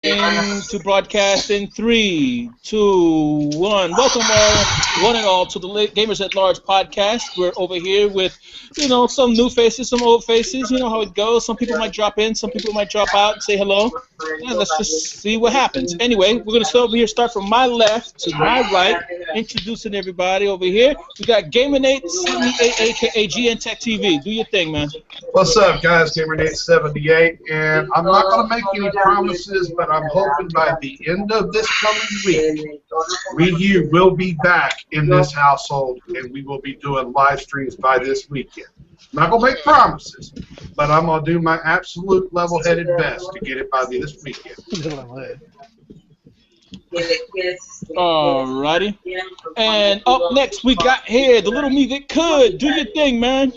To broadcast in 3, 2, 1. Welcome one and all, to the Gamers at Large podcast. We're over here with, some new faces, some old faces. You know how it goes. Some people might drop in, some people might drop out and say hello. Yeah, let's just see what happens. Anyway, we're gonna start from my left to my right, introducing everybody over here. We got GamerNate78, aka GN Tech TV. Do your thing, man. What's up, guys? GamerNate78, and I'm not going to make any promises, but I'm hoping by the end of this coming week, we will be back in this household, and we will be doing live streams by this weekend. I'm not going to make promises, but I'm going to do my absolute level-headed best to get it by this weekend. Alrighty. And up next, we got here the little me that could. Do your thing, man.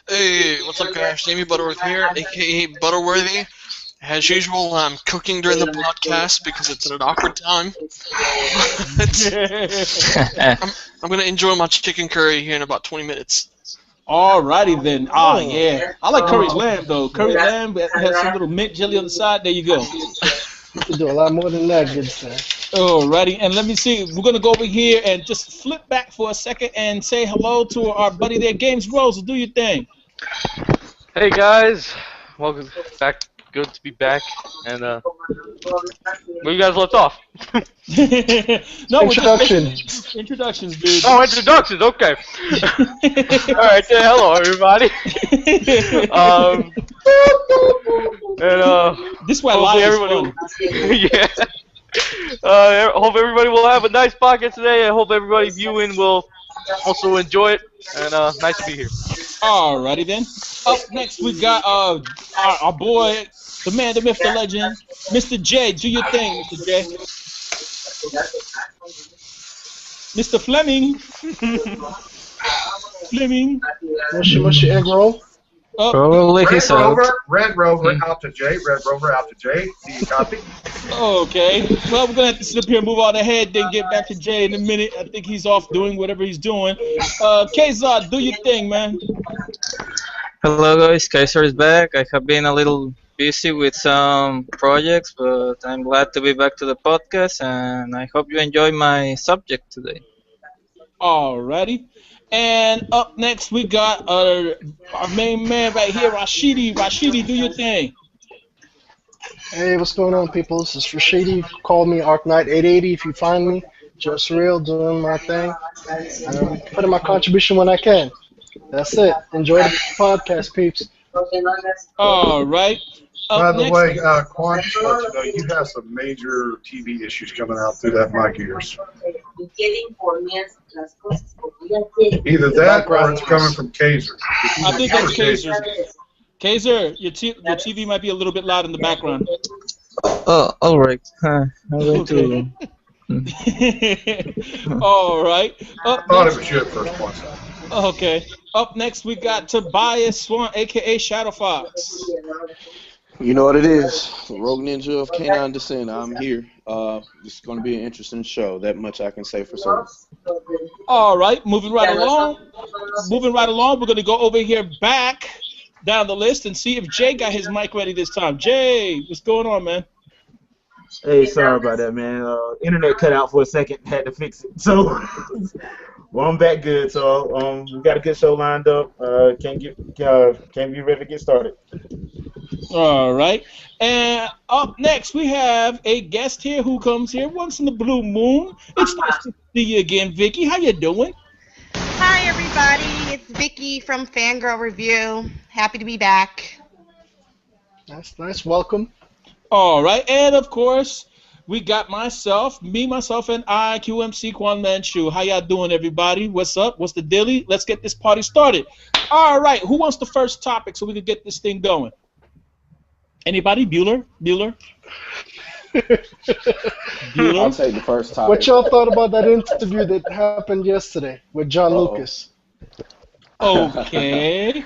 Hey, what's up, guys? Jamie Butterworth here, aka Butterworthy. As usual, I'm cooking during the podcast because it's at an awkward time. I'm going to enjoy my chicken curry here in about 20 minutes. Alrighty then. Yeah. I like curry lamb, though. Curry lamb has some little mint jelly on the side. There you go. You can do a lot more than that, good stuff. Alrighty, and let me see. We're going to go over here and just flip back for a second and say hello to our buddy there, Games Rose. Do your thing. Hey guys, welcome back. Good to be back. And where you guys left off? No, introductions. Introductions, dude. Oh, introductions. Okay. All right. Hello, everybody. This is why live is fun. Yeah. Hope everybody will have a nice podcast today. I hope everybody viewing will also enjoy it. And nice to be here. Alrighty then. Up next we got our boy, the man, the myth, the legend, Mr. J. Do your thing, Mr. J. Mr. Fleming. Fleming. Mushy egg roll. Probably he's out. Red Rover out to Jay. Red Rover out to Jay. Do you copy? Okay. Well, we're going to have to sit up here and move on ahead, then get back to Jay in a minute. I think he's off doing whatever he's doing. Kazar, do your thing, man. Hello guys, Kaiser is back. I have been a little busy with some projects, but I'm glad to be back to the podcast, and I hope you enjoy my subject today. Alrighty. And up next, we got our main man right here, Rashidi. Rashidi, do your thing. Hey, what's going on, people? This is Rashidi. Call me ArcKnight880 if you find me. Just real, doing my thing. Putting my contribution when I can. That's it. Enjoy the podcast, peeps. All right. By the way, Quan, just let you know, you have some major TV issues coming out through that mic of yours. Either that or it's coming from Kaiser. I think that's Kaiser. Kaiser, your TV might be a little bit loud in the background. Oh, all right. I'm going to. All right. I thought it was you at first, Quan. Okay. Up next, we got Tobias Swan, a.k.a. Shadow Fox. You know what it is. Rogue Ninja of Canine Descent. I'm here. This is going to be an interesting show. That much I can say for certain. All right. Moving right along. We're going to go over here back down the list and see if Jay got his mic ready this time. Jay, what's going on, man? Hey, sorry about that, man. Internet cut out for a second. Had to fix it. So, well, I'm back good. So, we got a good show lined up. Can't be ready to get started. All right. And up next, we have a guest here who comes here once in the blue moon. It's nice to see you again, Vicky. How you doing? Hi, everybody. It's Vicky from Fangirl Review. Happy to be back. Nice. Welcome. All right. And, of course, we got myself, and I, QMC Quan Manchu. How y'all doing, everybody? What's up? What's the dilly? Let's get this party started. All right. Who wants the first topic so we can get this thing going? Anybody? Bueller? Bueller? I'll take the first topic. What y'all thought about that interview that happened yesterday with John Lucas? Okay.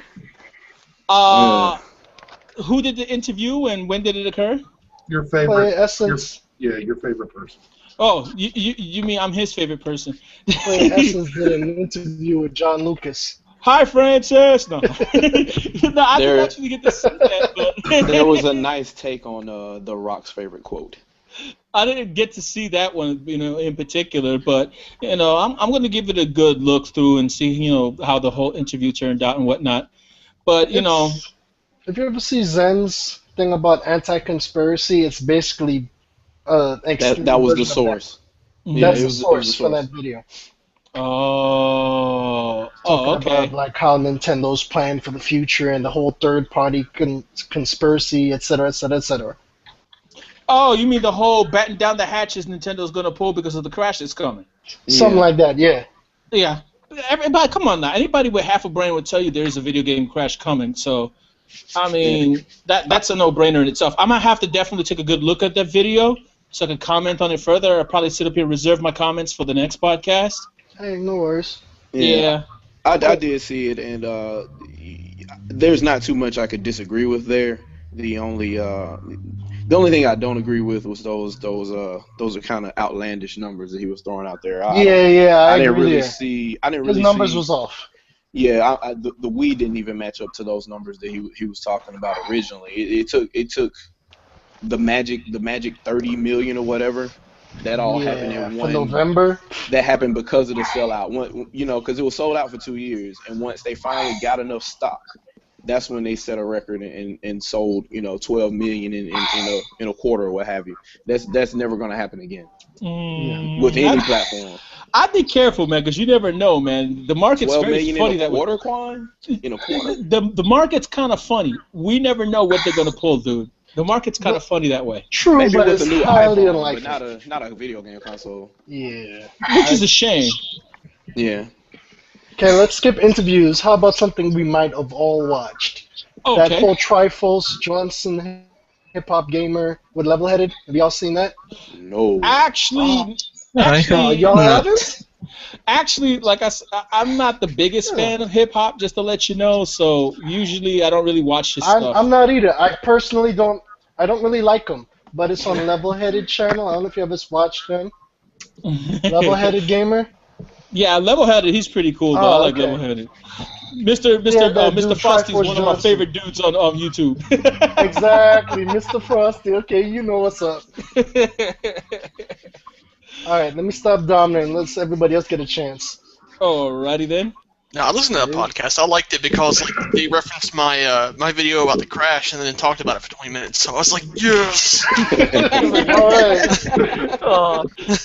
Who did the interview and when did it occur? Your favorite. Essence. Your favorite person. Oh, you mean I'm his favorite person? Essence did an interview with John Lucas. Hi, Francis. No, no, I didn't actually get to see that. But there was a nice take on The Rock's favorite quote. I didn't get to see that one, in particular, but I'm going to give it a good look through and see, how the whole interview turned out and whatnot. But If you ever see Zen's thing about anti-conspiracy, it's basically that was the source. That's the source for that video. Okay. About like how Nintendo's plan for the future and the whole third-party conspiracy, etc., etc., etc. Oh, you mean the whole batten down the hatches Nintendo's going to pull because of the crash that's coming? Something like that, yeah. Yeah. Everybody, come on now. Anybody with half a brain would tell you there is a video game crash coming. So, I mean, that's a no-brainer in itself. I might have to definitely take a good look at that video so I can comment on it further. I'll probably sit up here and reserve my comments for the next podcast. Hey, no worries. Yeah. I did see it, and there's not too much I could disagree with there. The only thing I don't agree with was those are kind of outlandish numbers that he was throwing out there. I didn't agree really there. see. His numbers was off. Yeah, the Wii didn't even match up to those numbers that he was talking about originally. It took the magic 30 million or whatever. That all happened in one. For November. That happened because of the sellout. Because it was sold out for 2 years, and once they finally got enough stock, that's when they set a record and sold 12 million in a quarter or what have you. That's never going to happen again with any platform. I'd be careful, man, because you never know, man. The market's very funny that quarter, Quan? In a quarter? The market's kind of funny. We never know what they're going to pull, dude. The market's kind of funny that way. True, maybe but with it's a new highly iPhone, unlikely. but not a video game console. Yeah. Which is a shame. Yeah. Okay, let's skip interviews. How about something we might have all watched? Okay. That whole Triforce Johnson hip hop gamer with Level-Headed. Have y'all seen that? No. Actually, y'all haven't? Actually, like I'm not the biggest fan of hip hop, just to let you know. So usually I don't really watch this stuff. I'm not either. I personally don't. I don't really like them. But it's on Level-Headed channel. I don't know if you ever watched them. Level-Headed gamer. Yeah, Level-Headed. He's pretty cool, though. I like Level-Headed. Mr. Frosty's one of my favorite dudes on YouTube. Exactly, Mr. Frosty. Okay, you know what's up. All right, let me stop dominating. Let's everybody else get a chance. Alrighty then. No, I listened to that podcast. I liked it because they referenced my my video about the crash and then talked about it for 20 minutes. So I was like, yes. All right.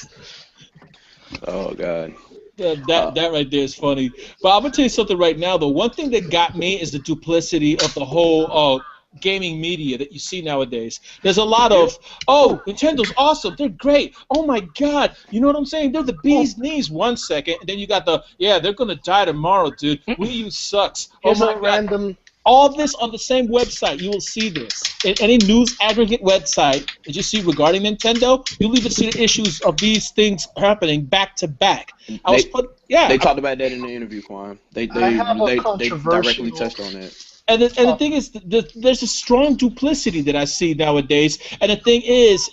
Oh God. Yeah, that right there is funny. But I'm gonna tell you something right now. The one thing that got me is the duplicity of the whole gaming media that you see nowadays. There's a lot of, Nintendo's awesome, they're great, oh my god, you know what I'm saying? They're the bee's knees 1 second, and then you got they're gonna die tomorrow, dude. Wii U sucks. Here's oh my a god. random. All this on the same website. You will see this. In any news aggregate website that you see regarding Nintendo, you'll even see the issues of these things happening back to back. They talked about that in the interview, Quan. They controversial- directly touched on that. And the thing is, there's a strong duplicity that I see nowadays. And the thing is,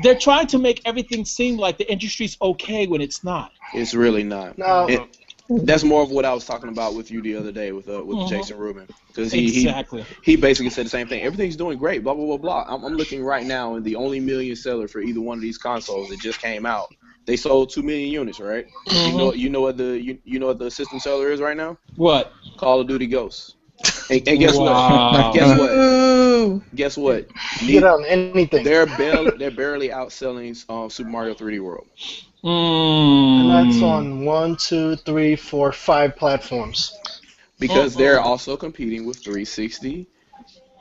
they're trying to make everything seem like the industry's okay when it's not. It's really not. No. That's more of what I was talking about with you the other day with Jason Rubin, because he basically said the same thing. Everything's doing great, blah blah blah blah. I'm looking right now, and the only million seller for either one of these consoles that just came out, they sold 2 million units, right? You know what the system seller is right now? What? Call of Duty Ghosts. And guess Wow. what? Guess what? Get on anything. They're barely outselling Super Mario 3D World. And that's on 1, 2, 3, 4, 5 platforms. Because they're also competing with 360,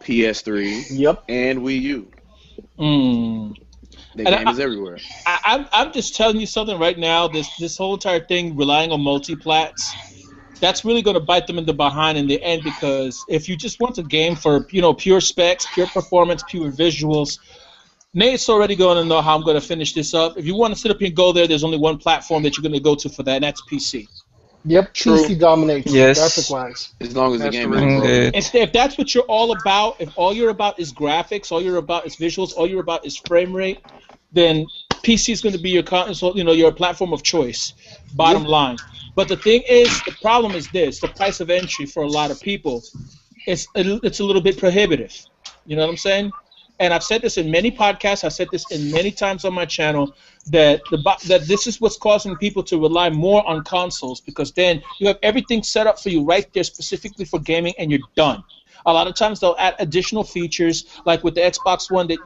PS3, and Wii U. The game is everywhere. I'm just telling you something right now. This whole entire thing relying on multi-plats, that's really going to bite them in the behind in the end, because if you just want a game for pure specs, pure performance, pure visuals, Nate's already going to know how I'm going to finish this up. If you want to sit up here and go there's only one platform that you're going to go to for that, and that's PC. Yep, True. PC dominates graphic-wise. As long as the game is if that's what you're all about, if all you're about is graphics, all you're about is visuals, all you're about is frame rate, then PC is going to be your console, your platform of choice, bottom line. But the thing is, the problem is this: the price of entry for a lot of people, it's a little bit prohibitive. You know what I'm saying? and I've said this in many podcasts, I've said this in many times on my channel, that this is what's causing people to rely more on consoles, because then you have everything set up for you right there specifically for gaming, and you're done. A lot of times they'll add additional features, like with the Xbox One, that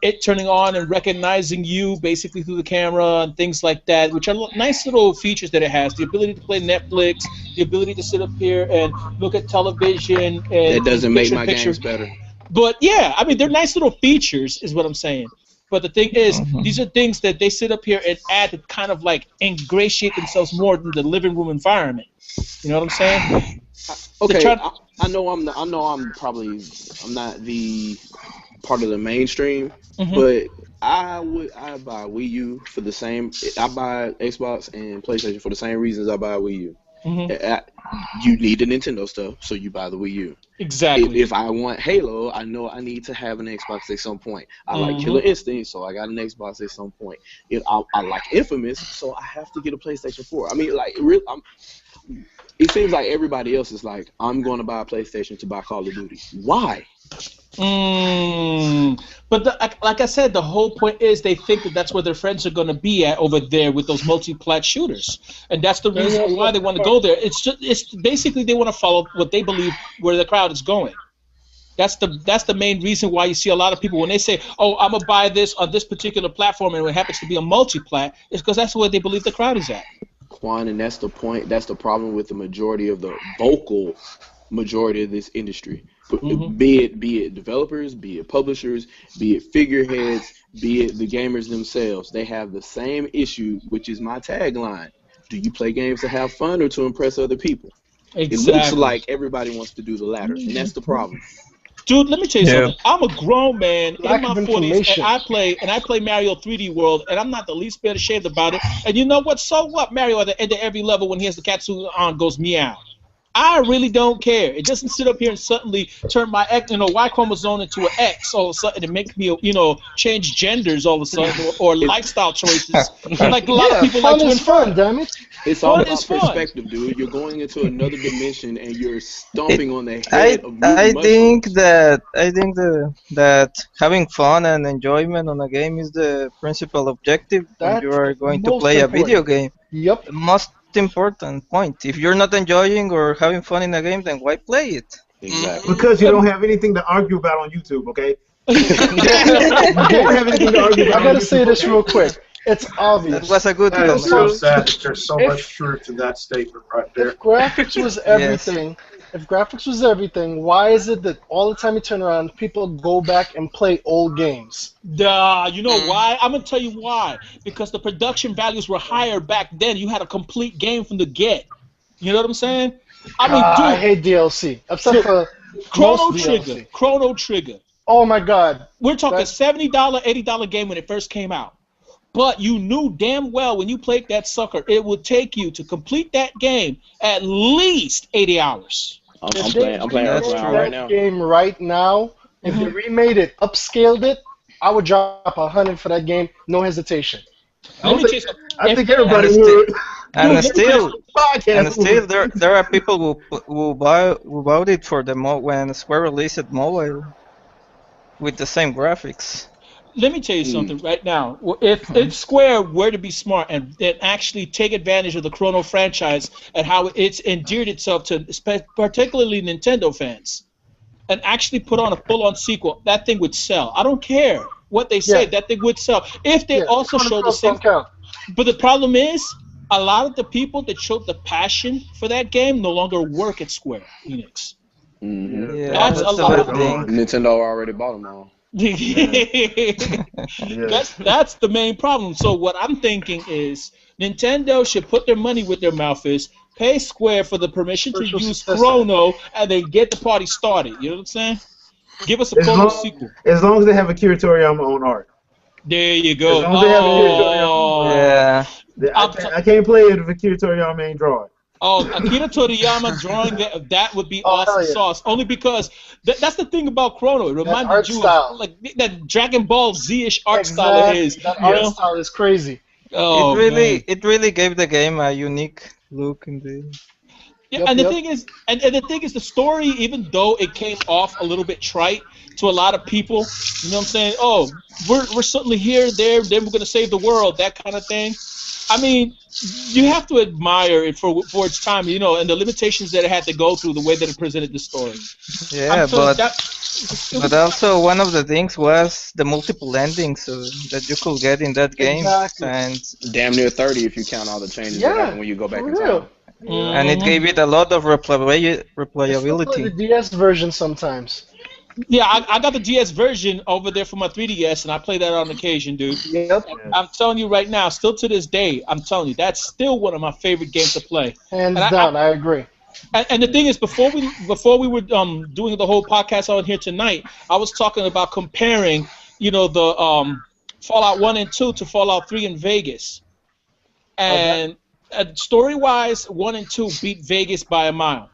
it turning on and recognizing you basically through the camera and things like that, which are nice little features that it has. The ability to play Netflix, the ability to sit up here and look at television. And it doesn't make my games better. But yeah, I mean, they're nice little features, is what I'm saying. But the thing is, these are things that they sit up here and add to kind of like ingratiate themselves more in the living room environment. You know what I'm saying? Okay, I know I'm not the part of the mainstream, but I buy Wii U for the same. I buy Xbox and PlayStation for the same reasons I buy Wii U. You need the Nintendo stuff, so you buy the Wii U. Exactly. If I want Halo, I know I need to have an Xbox at some point. I like Killer Instinct, so I got an Xbox at some point. I like Infamous, so I have to get a PlayStation 4. I mean, like, it seems like everybody else is like, I'm going to buy a PlayStation to buy Call of Duty. Why? But like I said, the whole point is they think that that's where their friends are going to be at over there with those multi-plat shooters, and that's the reason why they want to go there. It's basically they want to follow what they believe where the crowd is going. That's the main reason why you see a lot of people when they say, "Oh, I'm gonna buy this on this particular platform," and it happens to be a multi-plat, it's because that's where they believe the crowd is at. Quan, and that's the point. That's the problem with the majority of the vocal majority of this industry. Be it developers, be it publishers, be it figureheads, be it the gamers themselves. They have the same issue, which is my tagline: do you play games to have fun or to impress other people? Exactly. It looks like everybody wants to do the latter, and that's the problem. Dude, let me tell you something. I'm a grown man in my 40s, and I play Mario 3D World, and I'm not the least bit ashamed about it. And you know what? So what? Mario at the end of every level, when he has the Katsu on, goes meow. I really don't care. It doesn't sit up here and suddenly turn my Y chromosome into an X all of a sudden and make me, change genders all of a sudden or lifestyle choices. Like a lot of people like to infer. Damn it. It's all about perspective, dude. You're going into another dimension and you're stomping on the head of I think that having fun and enjoyment on a game is the principal objective when you are going to play a video game. Yep. The most important point. If you're not enjoying or having fun in a game, then why play it? Exactly. Because you don't have anything to argue about on YouTube, okay? You don't have anything to argue about. I gotta say this real quick. It's obvious. That was a good comment. So sad that there's so much truth in that statement right there. If graphics was everything, why is it that all the time you turn around, people go back and play old games? You know why? I'm gonna tell you why. Because the production values were higher back then. You had a complete game from the get. You know what I'm saying? I mean, dude, I hate DLC. Except for Chrono Trigger. Oh my God. We're talking $70, $80 game when it first came out. But you knew damn well when you played that sucker, it would take you to complete that game at least 80 hours. I'm playing right now. Game right now. If they remade it, upscaled it, I would drop 100 for that game, no hesitation. I think everybody would. And still, there are people who bought it for when Square released it mobile with the same graphics. Let me tell you something right now. If Square were to be smart and actually take advantage of the Chrono franchise and how it's endeared itself to particularly Nintendo fans, and actually put on a full-on sequel, that thing would sell. I don't care what they say, that thing would sell. If they also show the same... But the problem is, a lot of the people that showed the passion for that game no longer work at Square Enix. Yeah, that's a lot of things. Nintendo already bought them all. That's the main problem. So what I'm thinking is Nintendo should put their money where their mouth is, pay Square for the permission to use Chrono, and then get the party started. You know what I'm saying? Give us a Chrono sequel. As long as they have Akira Toriyama on art. There you go. As long as they have Akira Toriyama. I can't play it if Akira Toriyama ain't drawing. Oh, Akira Toriyama drawing that would be awesome sauce. Only because that's the thing about Chrono. It reminded you of like that Dragon Ball Z-ish art style it is. That art style is crazy. Oh, it really gave the game a unique look in the. Yeah, and the thing is, and the thing is, the story, even though it came off a little bit trite to a lot of people, you know what I'm saying? Oh, we're suddenly here, there, then we're gonna save the world, that kind of thing. I mean, you have to admire it for its time, you know, and the limitations that it had to go through, the way that it presented the story. Yeah, but also one of the things was the multiple endings that you could get in that game, and damn near 30 if you count all the changes that happen when you go back in time. And it gave it a lot of replayability. The DS version sometimes. Yeah, I got the DS version over there for my 3DS, and I play that on occasion, dude. Yep. I'm telling you right now, still to this day, I'm telling you, that's still one of my favorite games to play. Hands down, I agree. And the thing is, before we were doing the whole podcast on here tonight, I was talking about comparing, you know, the Fallout 1 and 2 to Fallout 3 in Vegas. And story-wise, 1 and 2 beat Vegas by a mile.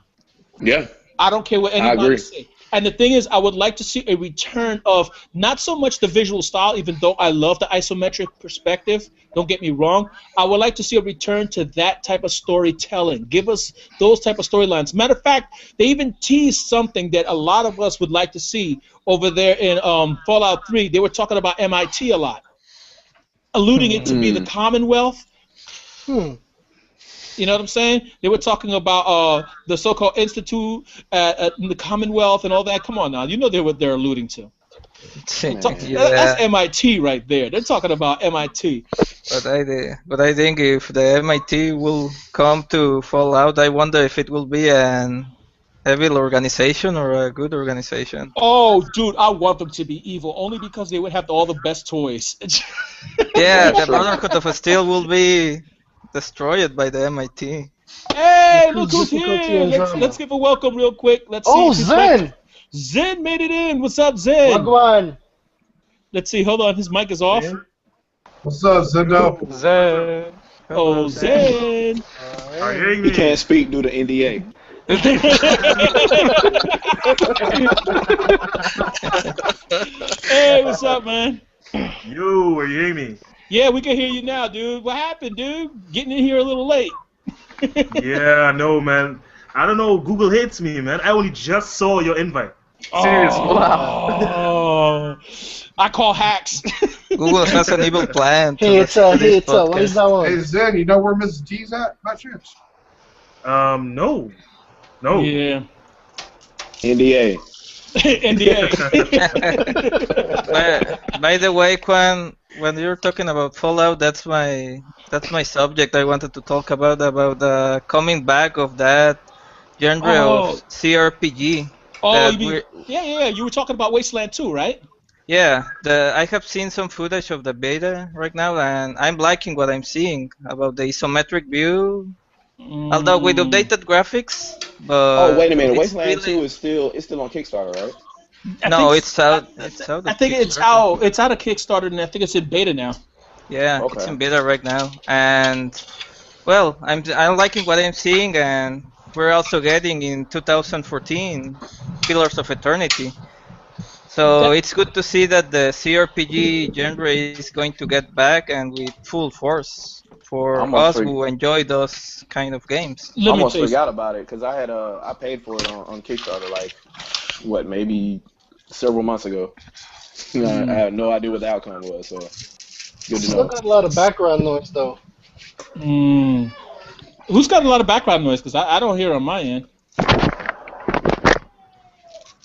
Yeah. I don't care what anybody says. And the thing is, I would like to see a return of not so much the visual style, even though I love the isometric perspective. Don't get me wrong. I would like to see a return to that type of storytelling. Give us those type of storylines. Matter of fact, they even teased something that a lot of us would like to see over there in Fallout 3. They were talking about MIT a lot, alluding it to be the Commonwealth. You know what I'm saying? They were talking about the so-called Institute at the Commonwealth and all that. Come on now, you know what they're alluding to. That's MIT right there. They're talking about MIT. But I think if the MIT will come to Fallout, I wonder if it will be an evil organization or a good organization. Oh, dude, I want them to be evil only because they would have all the best toys. Yeah, the Brotherhood of Steel will be destroyed by the MIT. Hey, look who's here! Let's give a welcome real quick. Let's see. Zen! Zen made it in. What's up, Zen? Wagwan. Let's see. Hold on, his mic is off. What's up, Zendo? Zen. Oh, Zen. He can't speak due to NDA. Hey, what's up, man? Yo, are you hearing me? Yeah, we can hear you now, dude. What happened, dude? Getting in here a little late. Yeah, I know, man. I don't know. Google hates me, man. I only just saw your invite. Seriously, wow. I call hacks. Google has an evil plan. Hey, it's what is that one? Hey, Zen, you know where Mrs. T's at, by chance? No. Yeah. NDA. NDA. By the way, Quan, when you're talking about Fallout, that's my subject. I wanted to talk about the coming back of that genre of CRPG. Oh, you mean, yeah. You were talking about Wasteland 2, right? Yeah, I have seen some footage of the beta right now, and I'm liking what I'm seeing about the isometric view. Although with updated graphics, but wait a minute, Wasteland 2 is still on Kickstarter, right? It's out. I think it's out. It's out of Kickstarter, and I think it's in beta now. Yeah, it's in beta right now, and well, I'm liking what I'm seeing, and we're also getting in 2014 Pillars of Eternity. So it's good to see that the CRPG genre is going to get back and with full force for us who enjoy those kind of games. I almost forgot about it because I paid for it on Kickstarter like maybe several months ago. I had no idea what the outcome was, so good to know. Still got a lot of background noise though. Who's got a lot of background noise? Because I don't hear on my end.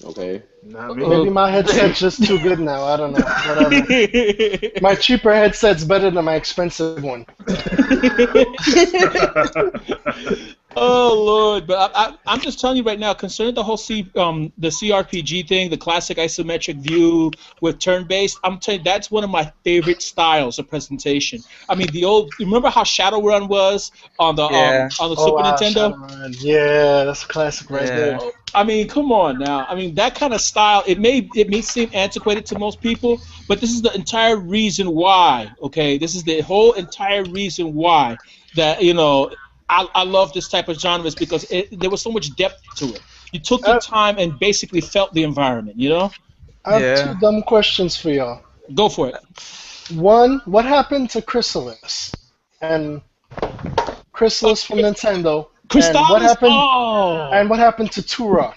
Okay. Maybe my headset's just too good now. I don't know. Whatever. My cheaper headset's better than my expensive one. Oh Lord! But I'm just telling you right now, concerning the whole the CRPG thing, the classic isometric view with turn-based, I'm telling you, that's one of my favorite styles of presentation. I mean, you remember how Shadowrun was on the Super Nintendo? Shadowrun. Yeah, that's a classic right there. I mean, come on now. I mean, that kind of style, it may seem antiquated to most people, but this is the entire reason why, okay? This is the whole entire reason why that, you know, I love this type of genres because there was so much depth to it. You took your time and basically felt the environment, you know? I have two dumb questions for y'all. Go for it. One, what happened to Chrysalis? And Chrysalis from Nintendo, Crystalis. And what happened to Turok?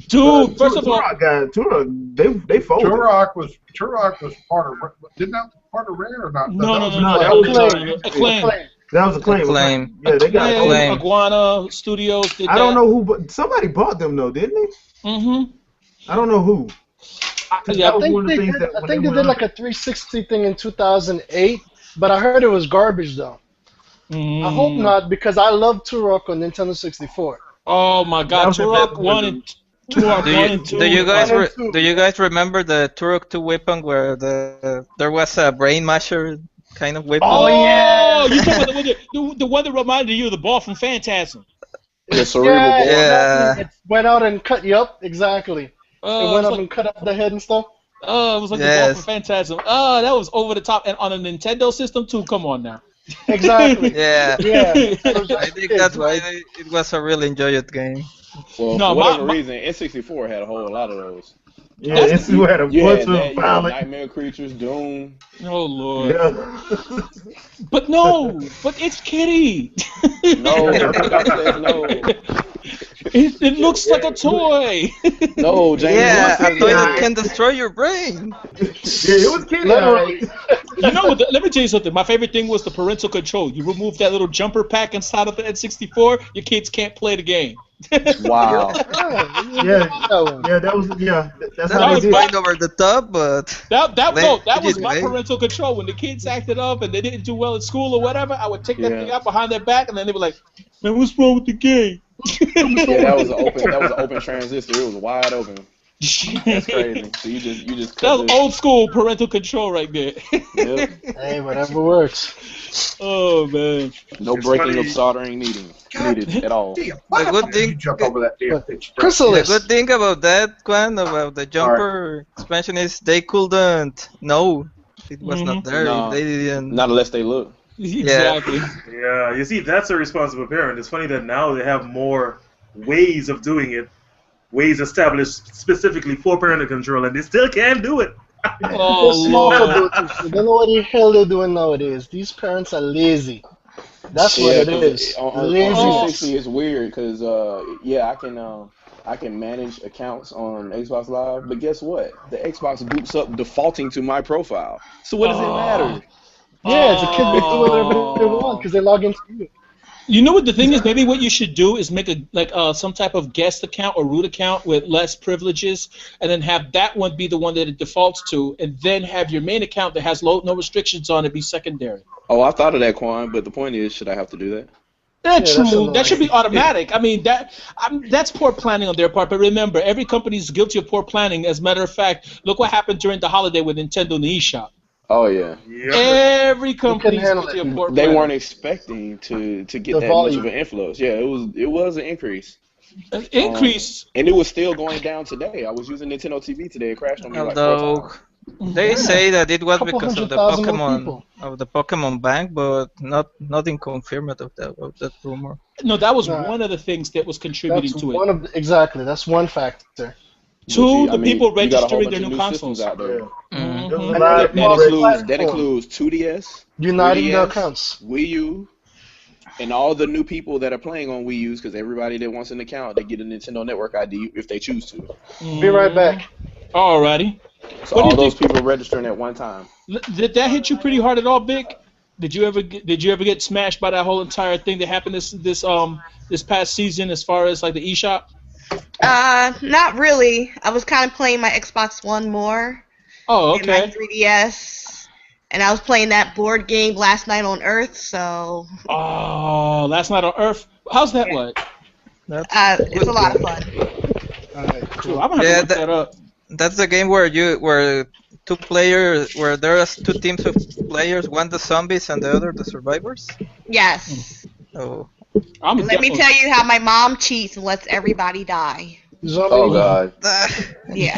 Dude, first of all, Turok, they folded. Turok was part of. Didn't that part of Rare or not? No. That was Acclaim. That was Acclaim. Yeah, they got Acclaim. Iguana Studios did that. I don't know who, but somebody bought them though, didn't they? Mm-hmm. I don't know who. I think they did like a 360 thing in 2008, but I heard it was garbage though. I hope not, because I love Turok on Nintendo 64. Oh my God, Turok 1 and 2. Do you guys remember the Turok 2 weapon where there was a brain masher kind of weapon? Oh yeah, you talking about the one that reminded you of the ball from Phantasm? The cerebral ball. Yeah. It went out and cut you up. Exactly. It went up and cut up the head and stuff. Oh, it was like the ball from Phantasm. Oh, that was over the top, and on a Nintendo system too. Come on now. Exactly. Yeah. I think that's why it was a really enjoyable game. Well, for whatever reason, N64 had a whole lot of those. Yeah, N64 had a bunch of violent Nightmare Creatures, Doom. Oh Lord. Yeah. But it's Kitty. No, no. It looks like a toy. No, James. Yeah, a toy that can destroy your brain. Yeah, it was Kitty. You know what? Let me tell you something. My favorite thing was the parental control. You remove that little jumper pack inside of the N64, your kids can't play the game. Wow. That was That's how they did. Quite over the top, but that was my parental control. When the kids acted up and they didn't do well at school or whatever, I would take that thing out behind their back, and then they were like, "Man, what's wrong with the game?" That was an open transistor. It was wide open. That's crazy. So you just that was old school parental control right there. Yep. Hey, whatever works. Oh man. No breaking of soldering needed at all. The good thing, jump over that damn pitch. The good thing about that, Quan, about the jumper expansion is they couldn't know it was not there. No, they didn't. Not unless they look. Exactly. Yeah, you see, that's a responsible parent. It's funny that now they have more ways of doing it, ways established specifically for parental control, and they still can't do it. Oh, Lord. I don't know what the hell they're doing nowadays. These parents are lazy. That's what it is. On 360, it's weird because I can manage accounts on Xbox Live, but guess what? The Xbox boots up defaulting to my profile. So what does it matter? Yeah, it's a kid they do whatever they want because they log into you. You know what the thing is? Maybe what you should do is make some type of guest account or root account with less privileges, and then have that one be the one that it defaults to, and then have your main account that has no restrictions on it be secondary. Oh, I thought of that, Quan, but the point is, should I have to do that? That's true. That should be automatic. I mean, that's poor planning on their part. But remember, every company is guilty of poor planning. As a matter of fact, look what happened during the holiday with Nintendo in the eShop. Oh yeah. Every company is guilty of poor planning. They weren't expecting to get that much of an influence. Yeah, it was an increase. An increase. And it was still going down today. I was using Nintendo TV today. It crashed on me like 4 times. They say that it was because of the Pokemon Bank, but nothing confirmed of that rumor. No, that was one of the things that was contributing to it. Exactly, that's one factor. Two, people registering their new consoles out there. That includes 2DS, uniting the accounts, Wii U, and all the new people that are playing on Wii U's, because everybody that wants an account, they get a Nintendo Network ID if they choose to. Be right back. Alrighty. So all those people registering at one time. Did that hit you pretty hard at all, Big? Did you ever get smashed by that whole entire thing that happened this past season as far as like the eShop? Not really. I was kind of playing my Xbox One more. Oh, okay. And my 3DS. And I was playing that board game Last Night on Earth, so... Oh, Last Night on Earth? How's that like? It's a lot of fun. Alright, cool. I'm gonna have to look that up. That's the game where there are two teams of players, one the zombies and the other the survivors? Yes. Oh. Let me tell you how my mom cheats and lets everybody die. Oh, God. Yeah.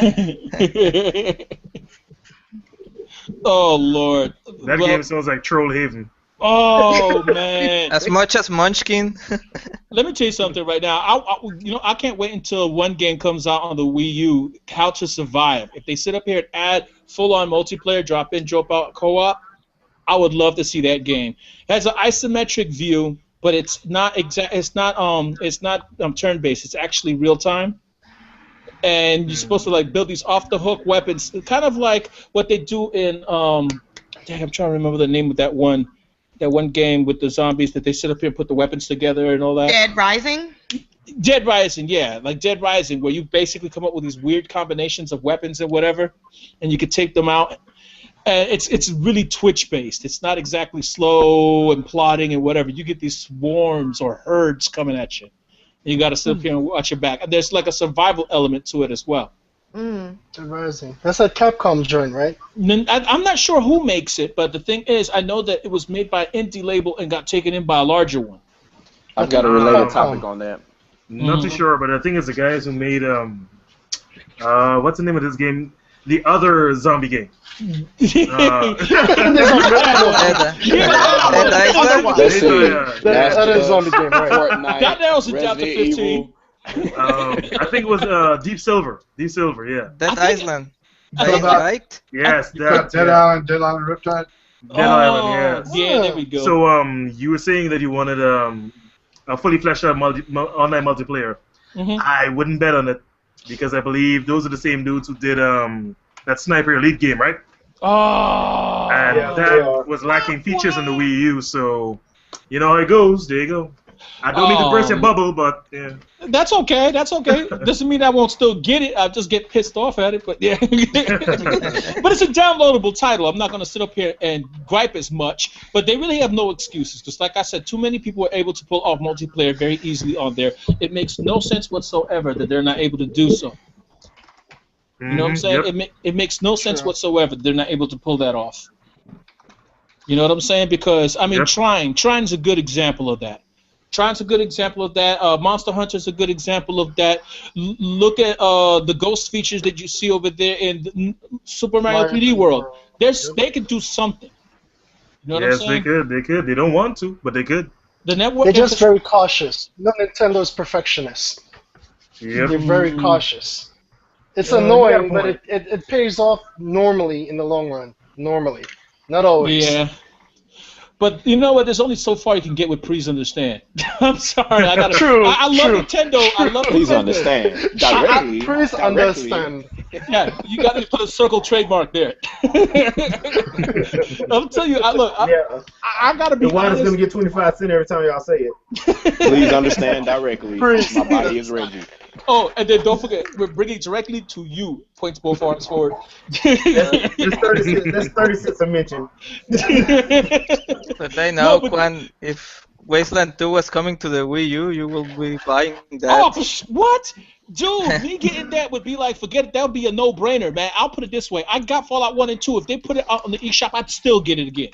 Oh, Lord. That game sounds like Trollhaven. Oh, man. As much as Munchkin. Let me tell you something right now. I can't wait until one game comes out on the Wii U, How to Survive. If they sit up here and add full-on multiplayer, drop in, drop out co-op, I would love to see that game. It has an isometric view. but it's not exact. It's not turn based. It's actually real time. And you're supposed to like build these off the hook weapons, kind of like what they do in dang, I'm trying to remember the name of that one game with the zombies that they sit up here and put the weapons together and all that. Dead Rising? Dead Rising, yeah, like Dead Rising, where you basically come up with these weird combinations of weapons and whatever, and you can take them out. It's really twitch based. It's not exactly slow and plodding and whatever. You get these swarms or herds coming at you. You got to sit up here and watch your back. And there's like a survival element to it as well. Dead Rising. That's a Capcom joint, right? I'm not sure who makes it, but the thing is, I know that it was made by an indie label and got taken in by a larger one. I've got a related topic on that. Not too sure, but I think it's the guys who made what's the name of this game? The other zombie game. That's a zombie game, right? Fortnite, that narrows it down to 15. I think it was Deep Silver. Deep Silver, yeah. Dead Island. Right? Yes, Dead Island, Riptide. Dead Island, yes. Yeah, there we go. So you were saying that you wanted a fully fleshed out online multiplayer. I wouldn't bet on it because I believe those are the same dudes who did that Sniper Elite game, right? Oh. And that was lacking features in the Wii U, so you know how it goes. There you go. I don't mean to burst your bubble, but yeah. That's okay. That's okay. Doesn't mean I won't still get it. I'll just get pissed off at it. But yeah. But it's a downloadable title. I'm not going to sit up here and gripe as much. But they really have no excuses. Because like I said, too many people are able to pull off multiplayer very easily on there. It makes no sense whatsoever that they're not able to do so. You know what I'm saying? Yep. It makes no sense whatsoever that they're not able to pull that off. You know what I'm saying? Because, I mean, Trine's a good example of that. Trine's a good example of that. Monster Hunter's a good example of that. Look at the ghost features that you see over there in the Super Mario 3D World. They could do something. You know what I'm saying? Yes, they could. They don't want to, but they could. The network. They're just very cautious. No, Nintendo's perfectionists. Yep. They're very cautious. It's annoying, but it pays off normally in the long run. Normally. Not always. Yeah. But you know what? There's only so far you can get with please understand. I'm sorry. I love Nintendo. I love Please Nintendo. understand. Directly. Please understand. Yeah, you got to put a circle trademark there. I'm telling you, I got to be the one honest. is going to get 25 cents every time y'all say it. Please understand directly. My body is ready. Oh, and then don't forget, we're bringing directly to you. Points both arms forward. That's 30 cents a mention. But I know, Quan, if Wasteland 2 was coming to the Wii U, you will be buying that. Oh, what? Dude, me getting that would be like, forget it, that would be a no-brainer, man. I'll put it this way. I got Fallout 1 and 2. If they put it out on the eShop, I'd still get it again.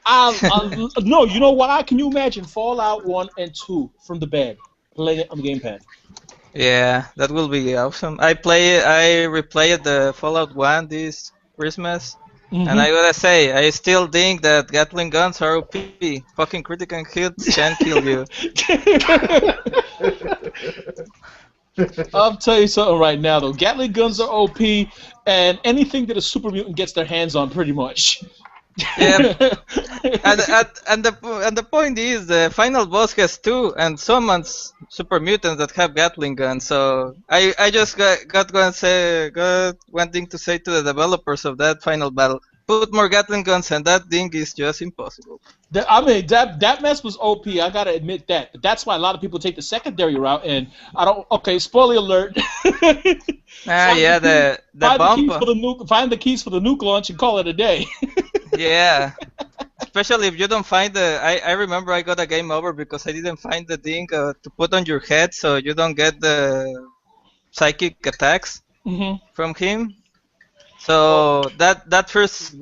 No, you know why? Can you imagine Fallout 1 and 2 from the bag, playing it on the gamepad? Yeah, that will be awesome. I replayed the Fallout 1 this Christmas, and I gotta say, I still think that Gatling guns are OP. Fucking critical hits can kill you. I'll tell you something right now, though. Gatling guns are OP, and anything that a super mutant gets their hands on, pretty much. Yeah, and the point is, the final boss has 2 and summons super mutants that have Gatling guns. So I just got one thing to say to the developers of that final battle: put more Gatling guns, and that thing is just impossible. I mean, that mess was OP. I gotta admit that. But that's why a lot of people take the secondary route, and I don't. Okay, spoiler alert. Yeah, the bump. Find the keys for the nuke launch and call it a day. Yeah, especially if you don't find the. I remember I got a game over because I didn't find the thing to put on your head, so you don't get the psychic attacks from him. So that first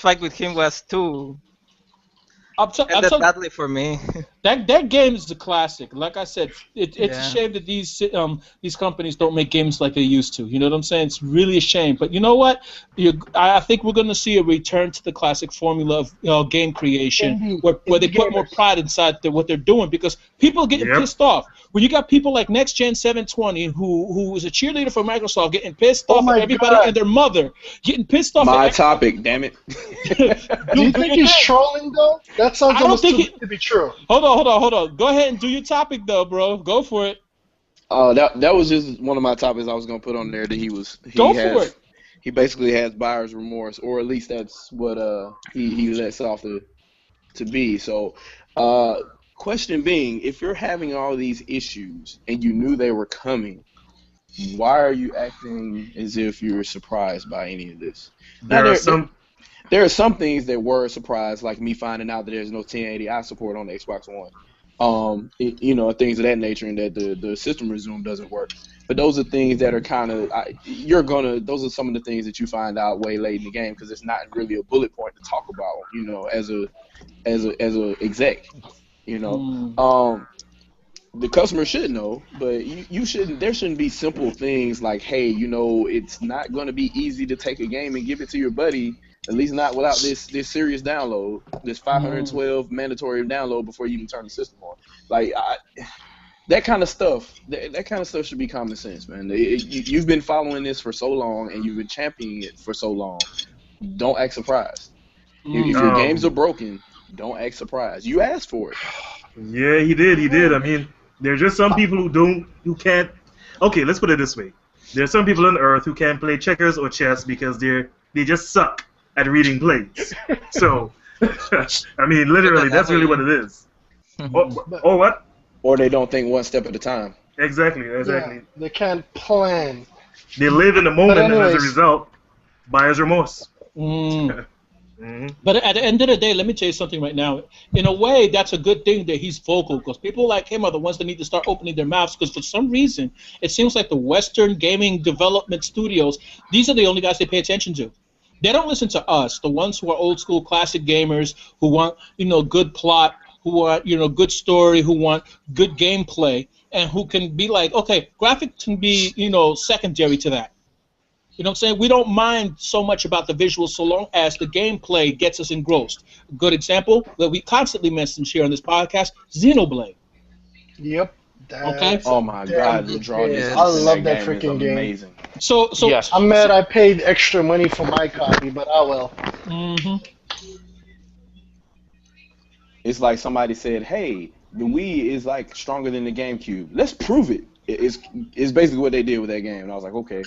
fight with him was too. Ended badly for me. That game is a classic. Like I said, it's a shame that these companies don't make games like they used to. You know what I'm saying? It's really a shame. But you know what? I think we're going to see a return to the classic formula of game creation, where they put more pride inside what they're doing, because people are getting pissed off. When you got people like Next Gen 720, who was a cheerleader for Microsoft, getting pissed off at everybody and their mother, getting pissed off. My topic, damn it. Do you think he's trolling though? That sounds almost too good to be true. Hold on. Go ahead and do your topic though, bro. Go for it. That was just one of my topics I was gonna put on there. That he basically has buyer's remorse, or at least that's what he lets off to be. So, question being, if you're having all these issues and you knew they were coming, why are you acting as if you're surprised by any of this? There are some things that were a surprise, like me finding out that there's no 1080i support on the Xbox One. Things of that nature, and that the system resume doesn't work. But those are things that are kind of those are some of the things that you find out way late in the game, because it's not really a bullet point to talk about, as a exec. The customer should know, but you shouldn't. There shouldn't be simple things like, hey, it's not going to be easy to take a game and give it to your buddy. At least not without this serious download, this 512 mandatory download before you even turn the system on. Like that kind of stuff. That kind of stuff should be common sense, man. You've been following this for so long, and you've been championing it for so long. Don't act surprised. If your games are broken, don't act surprised. You asked for it. Yeah, he did. I mean, there's just some people who can't. Okay, let's put it this way. There's some people on Earth who can't play checkers or chess because they just suck at reading plays. So, I mean, literally, that's really what it is. Or what? Or they don't think one step at a time. Exactly. Yeah, they can't plan. They live in the moment, and as a result, buyer's remorse. But at the end of the day, let me tell you something right now. In a way, that's a good thing that he's vocal, because people like him are the ones that need to start opening their mouths, because for some reason, it seems like the Western gaming development studios, these are the only guys they pay attention to. They don't listen to us, the ones who are old school classic gamers, who want, good plot, who want, good story, who want good gameplay, and who can be like, okay, graphics can be, secondary to that. You know what I'm saying? We don't mind so much about the visuals so long as the gameplay gets us engrossed. A good example that we constantly mention here on this podcast, Xenoblade. Yep. Okay. Oh my God, the draw distance. I love that freaking game. Amazing. So yes. I'm mad I paid extra money for my copy, but oh well. It's like somebody said, "Hey, the Wii is like stronger than the GameCube. Let's prove it." It's basically what they did with that game, and I was like, okay.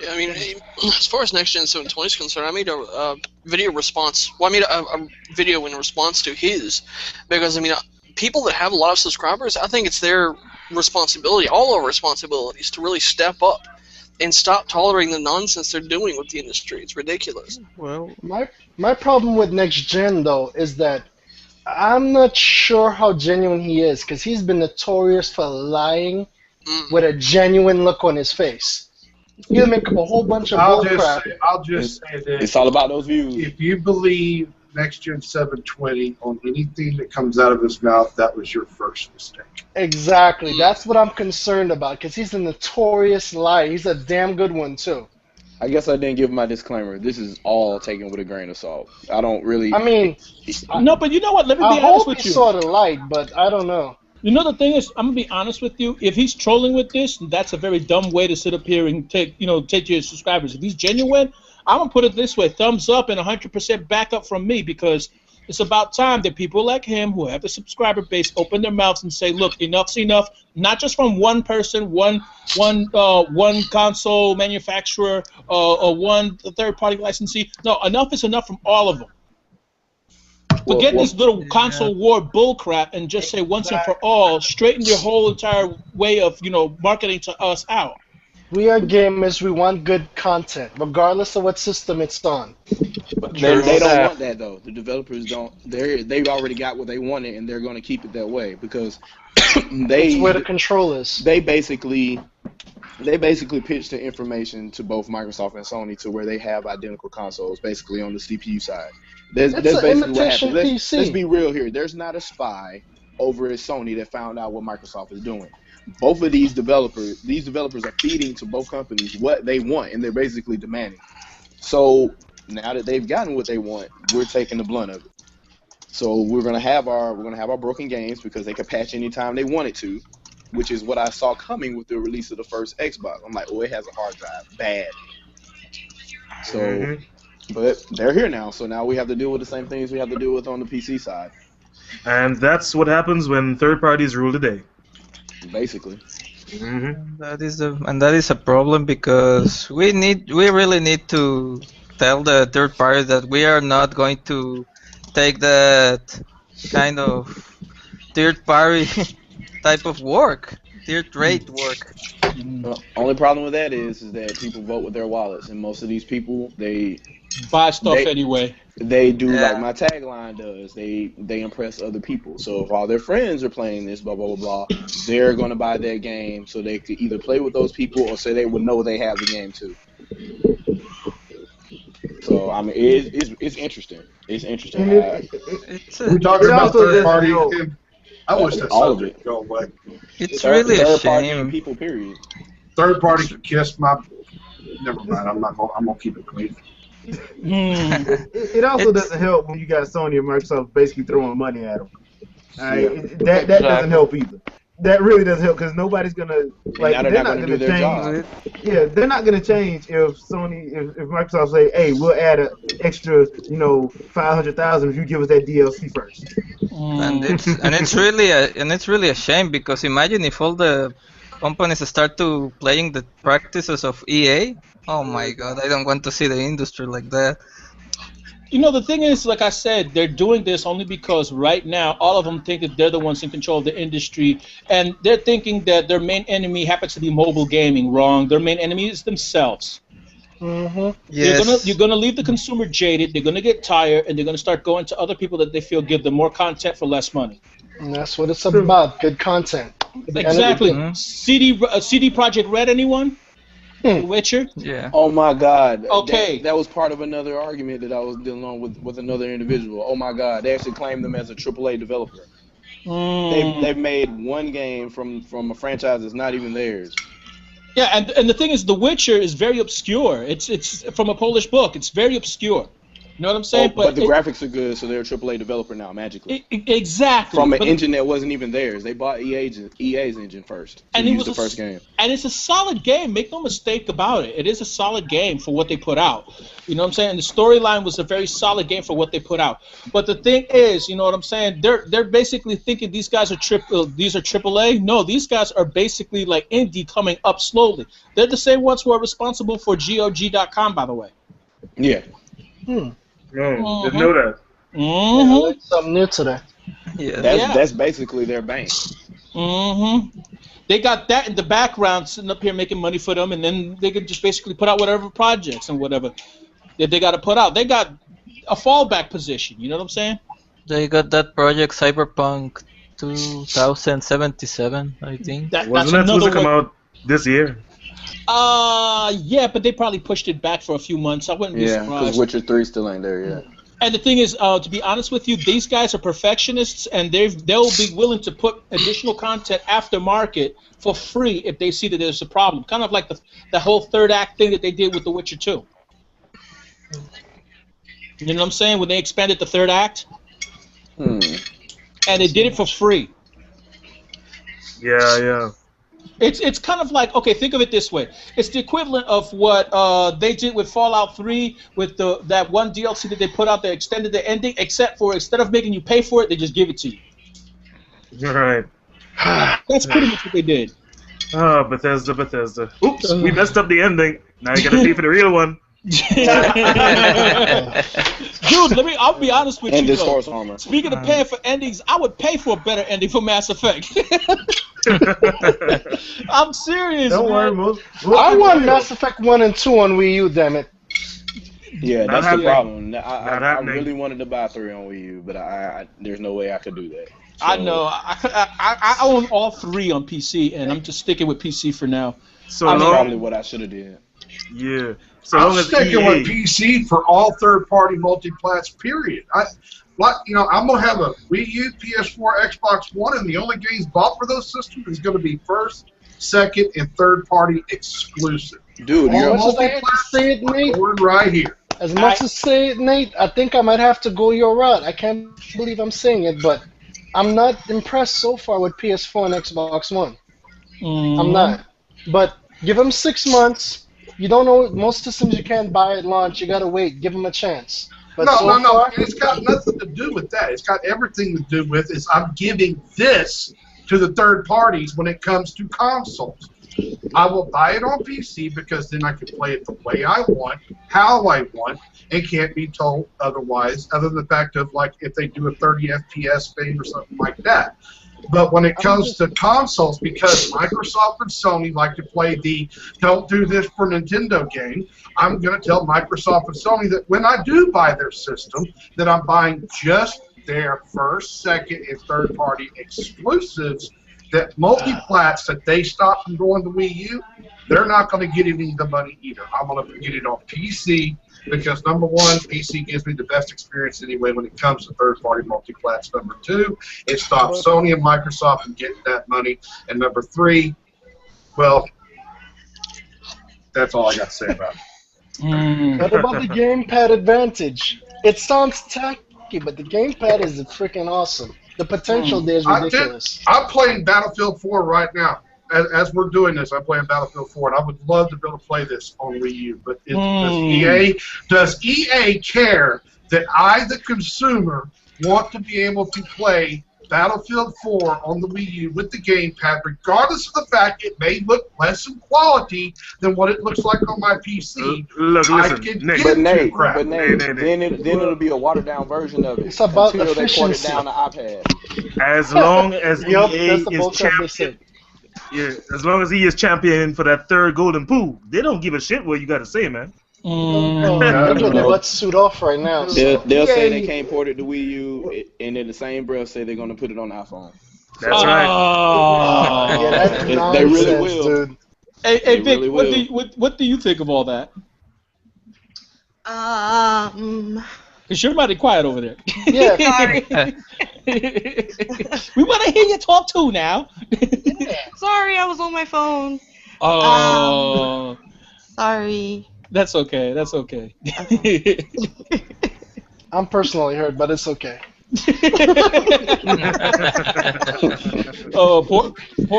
Yeah, I mean, as far as Next Gen 720 is concerned, I made a video response. Well, I made a video in response to his, because I mean, people that have a lot of subscribers, I think it's their responsibility, all our responsibilities, to really step up and stop tolerating the nonsense they're doing with the industry. It's ridiculous. Well, my problem with Next Gen though is that I'm not sure how genuine he is, because he's been notorious for lying with a genuine look on his face. He'll make up a whole bunch of bullcrap. I'll just say this. It's all about those views. If you believe Next Gen 720 on anything that comes out of his mouth, that was your first mistake. Exactly. That's what I'm concerned about, because he's a notorious liar. He's a damn good one, too. I guess I didn't give my disclaimer. This is all taken with a grain of salt. I don't really... I mean... No, but you know what? Let me be honest with you. I hope he saw the light, but I don't know. You know, the thing is, I'm going to be honest with you. If he's trolling with this, that's a very dumb way to sit up here and take your subscribers. If he's genuine, I'm going to put it this way. Thumbs up and 100% backup from me, because it's about time that people like him who have a subscriber base open their mouths and say, look, enough's enough. Not just from one person, one console manufacturer, or one third-party licensee. No, enough is enough from all of them. Forget this little console war bullcrap and just say once and for all, straighten your whole entire way of, marketing to us out. We are gamers. We want good content, regardless of what system it's on. But they don't want that, though. The developers don't. They've already got what they wanted, and they're going to keep it that way, because that's where the control is. They basically They basically pitched the information to both Microsoft and Sony to where they have identical consoles, basically on the CPU side. That's basically what happened. Let's be real here. There's not a spy over at Sony that found out what Microsoft is doing. Both of these developers are feeding to both companies what they want, and they're basically demanding. So now that they've gotten what they want, we're taking the blunt of it. So we're gonna have our broken games because they can patch anytime they wanted to, which is what I saw coming with the release of the first Xbox. I'm like, oh, it has a hard drive, bad. So, but they're here now, so now we have to deal with the same things we have to deal with on the PC side. And that's what happens when third parties rule the day. Basically. That is a problem because we really need to tell the third parties that we are not going to take that kind of third party type of work, third rate work. Only problem with that is that people vote with their wallets, and most of these people they buy stuff anyway. They do like my tagline does. They impress other people. So if all their friends are playing this, blah blah blah blah, they're gonna buy their game so they could either play with those people or so they would know they have the game too. So I mean, it's interesting. It's interesting. We're talking about third party. I wish that all of subject it go away. It's really a shame. People, period. Third party could kiss my. Never mind. I'm gonna keep it clean. It also doesn't help when you got Sony and Microsoft basically throwing money at them. That doesn't help either. That really doesn't help because nobody's gonna like. They're not gonna change. Yeah, they're not gonna change if Microsoft say, "Hey, we'll add an extra, 500,000 if you give us that DLC first." And it's really a shame because imagine if all the companies start to playing the practices of EA. Oh my God, I don't want to see the industry like that. The thing is, like I said, they're doing this only because right now all of them think that they're the ones in control of the industry, and they're thinking that their main enemy happens to be mobile gaming. Wrong. Their main enemy is themselves. Yes. You're gonna leave the consumer jaded. They're gonna get tired, and they're gonna start going to other people that they feel give them more content for less money. And that's what it's about. Good content. Exactly. CD Projekt Red. Anyone? The Witcher? Yeah. Oh my God. Okay. That was part of another argument that I was dealing on with another individual. Oh my God. They actually claimed them as a AAA developer. They've made one game from a franchise that's not even theirs. Yeah, and the thing is, The Witcher is very obscure. It's from a Polish book. It's very obscure. You know what I'm saying? But the graphics are good, so they're a AAA developer now, magically. Exactly. From an engine that wasn't even theirs. They bought EA's engine first to use the first game. And it's a solid game. Make no mistake about it. It is a solid game for what they put out. You know what I'm saying? And the storyline was a very solid game for what they put out. But the thing is, you know what I'm saying? They're basically thinking these guys are AAA. No, these guys are basically like indie coming up slowly. They're the same ones who are responsible for GOG.com, by the way. Yeah. No, didn't know that. Yeah, something new today. That's basically their bank. They got that in the background sitting up here making money for them, and then they could just basically put out whatever projects and whatever that they got to put out. They got a fallback position. You know what I'm saying? They got that project Cyberpunk 2077, I think. Wasn't that supposed to come out this year? Yeah, but they probably pushed it back for a few months. I wouldn't be surprised. Yeah, because Witcher 3 still ain't there yet. And the thing is, to be honest with you, these guys are perfectionists, and they'll be willing to put additional content aftermarket for free if they see that there's a problem. Kind of like the whole third act thing that they did with The Witcher 2. You know what I'm saying? When they expanded the third act, and they did it for free. Yeah. It's kind of like, okay, think of it this way. It's the equivalent of what they did with Fallout 3 with that one DLC that they put out that extended the ending, except for instead of making you pay for it, they just give it to you. All right. That's pretty much what they did. Oh, Bethesda. Oops, we messed up the ending. Now you gotta pay for the real one. Dude, I'll be honest with and you. This horse armor. Speaking of paying for endings, I would pay for a better ending for Mass Effect. I'm serious. Don't man. worry, I want Mass Effect 1 and 2 on Wii U, damn it. Yeah, that's the problem. I really wanted to buy 3 on Wii U, but there's no way I could do that. So. I know. I own all 3 on PC, and I'm just sticking with PC for now. So that's probably what I should have did. Yeah. So I'm long as sticking EA, with PC for all third-party multi-plats. Period. I'm gonna have a Wii U, PS4, Xbox One, and the only games bought for those systems is gonna be first, second, and third-party exclusive. Dude, as much as I hate to say it, Nate, right here. As much as say it, Nate, I think I might have to go your route. I can't believe I'm saying it, but I'm not impressed so far with PS4 and Xbox One. I'm not. But give them 6 months. You don't know most systems you can't buy at launch. You gotta wait. Give them a chance. But No. It's got nothing to do with that. It's got everything to do with is I'm giving this to the third parties when it comes to consoles. I will buy it on PC because then I can play it the way I want, how I want, and can't be told otherwise, other than the fact of, like, if they do a 30 FPS thing or something like that. But when it comes to consoles, because Microsoft and Sony like to play the don't do this for Nintendo game, I'm going to tell Microsoft and Sony that when I do buy their system, that I'm buying just their first, second, and third-party exclusives, that multi-plats that they stop from going to Wii U, they're not going to get any of the money either. I'm going to get it on PC because, number one, PC gives me the best experience anyway when it comes to third-party multi-plats. Number two, it stops Sony and Microsoft from getting that money. And number three, well, that's all I got to say about it. What about the gamepad advantage? It sounds tacky, but the gamepad is freaking awesome. The potential there is ridiculous. I'm playing Battlefield 4 right now. As we're doing this, I'm playing Battlefield 4, and I would love to be able to play this on Wii U. But does EA care that I, the consumer, want to be able to play Battlefield 4 on the Wii U with the gamepad, regardless of the fact it may look less in quality than what it looks like on my PC? Look, listen, Nate, then it'll be a watered down version of it. It's about until they port it efficiency. down to iPad. As long as Yep, EA that's the is bullcrap they champion, as long as he is champion for that third golden pool, they don't give a shit what you got to say, man. Let's suit off right now. They'll say they can't port it to Wii U, and in the same breath say they're going to put it on iPhone. That's right. Yeah, that's They nonsense, really will. dude. Hey Vic, really what do you think of all that? Because you're mighty quiet over there. Yeah. Sorry. We want to hear you talk too now. Sorry, I was on my phone. Oh. Sorry. That's okay. That's okay. I'm personally hurt, but it's okay. Oh, poor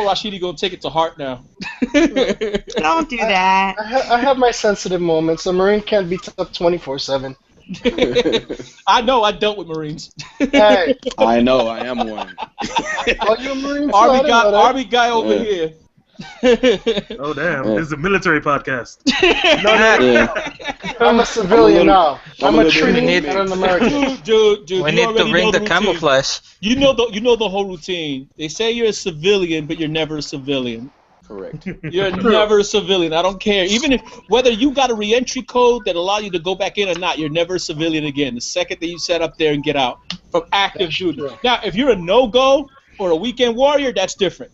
Rashidi gonna take it to heart now. Don't do that. I have my sensitive moments. A Marine can't be tough 24/7. I know. I dealt with Marines. Hey. I know. I am one. Are you a Marine? Army guy over here. Oh damn! This is a military podcast. I'm a civilian now. I'm a trainee and an American. Dude, we need to bring the camouflage. You know the whole routine. They say you're a civilian, but you're never a civilian. Correct. You're never a civilian. I don't care. Even if whether you got a re-entry code that allow you to go back in or not, you're never a civilian again. The second that you set up there and get out from active shooting. Now, if you're a no-go or a weekend warrior, that's different.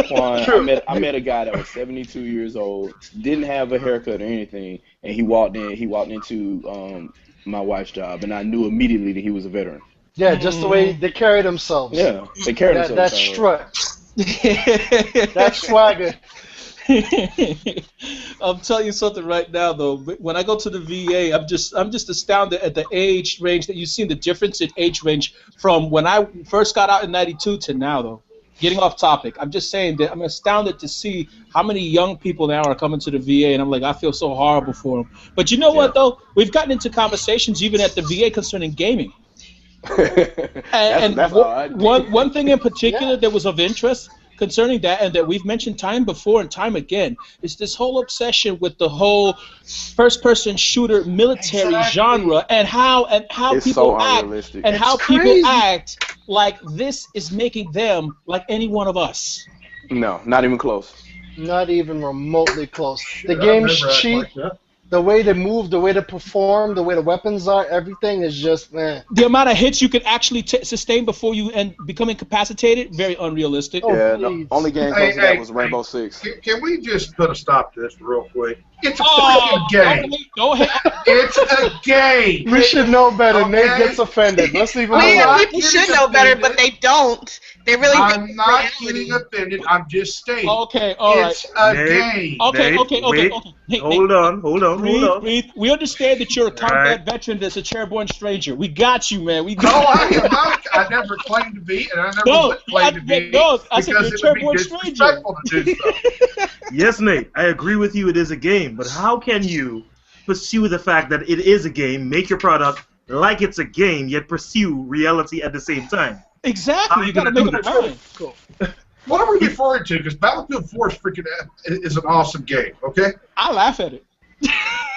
Well, I met a guy that was 72 years old, didn't have a haircut or anything, and he walked into my wife's job, and I knew immediately that he was a veteran. Yeah, just the way they carry themselves. Yeah, they carry themselves. That strut. That swagger. I'll tell you something right now, though. When I go to the VA, I'm just astounded at the age range that you've seen the difference in age range from when I first got out in '92 to now, though. Getting off topic, I'm just saying that I'm astounded to see how many young people now are coming to the VA, and I'm like, I feel so horrible for them. But you know what, though? We've gotten into conversations even at the VA concerning gaming. That's one thing in particular that was of interest concerning that, and that we've mentioned time before and time again, is this whole obsession with the whole first-person shooter military genre and how it's people so act and how people act like this is making them like any one of us. No, not even close. Not even remotely close. The game's cheap. the way they move, the way they perform, the way the weapons are, everything is just, man. The amount of hits you could actually sustain before you become incapacitated, very unrealistic. Yeah, the only game close to that was Rainbow Six. Can we just put a stop to this real quick? It's a freaking game. Go ahead. It's a game. We should know better. Okay. Nate gets offended. Let's leave him Well, alone. people should know better, but they don't. They really. I'm not getting offended. I'm just stating. Okay, all right. It's a game. Okay. Nate, hold on. Breathe. We understand that you're a combat veteran that's a chairborne stranger. We got you, man. We No, got I am not. I never claimed to be, and I never would claim to be. I said you're a because it would be chairborne stranger. disrespectful to do so. Yes, Nate, I agree with you. It is a game, but how can you pursue the fact that it is a game, make your product like it's a game, yet pursue reality at the same time? Exactly. You got to make up your mind. Cool. What are we referring to? Because Battlefield 4 is an awesome game. Okay. I laugh at it.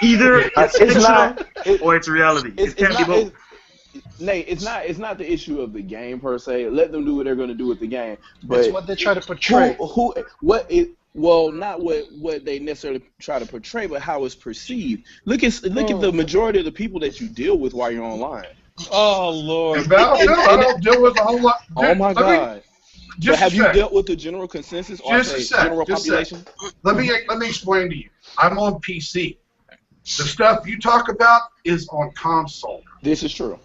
Either it's fictional or it's reality. It can't be both. Nate, it's not the issue of the game per se. Let them do what they're going to do with the game. But it's what they try to portray. Not what they necessarily try to portray, but how it's perceived. Look at the majority of the people that you deal with while you're online. Oh Lord! In Battlefield, I don't deal with a whole lot. Dude, oh my God! But have you dealt with the general consensus or general population? Let me explain to you. I'm on PC. The stuff you talk about is on console. This is true.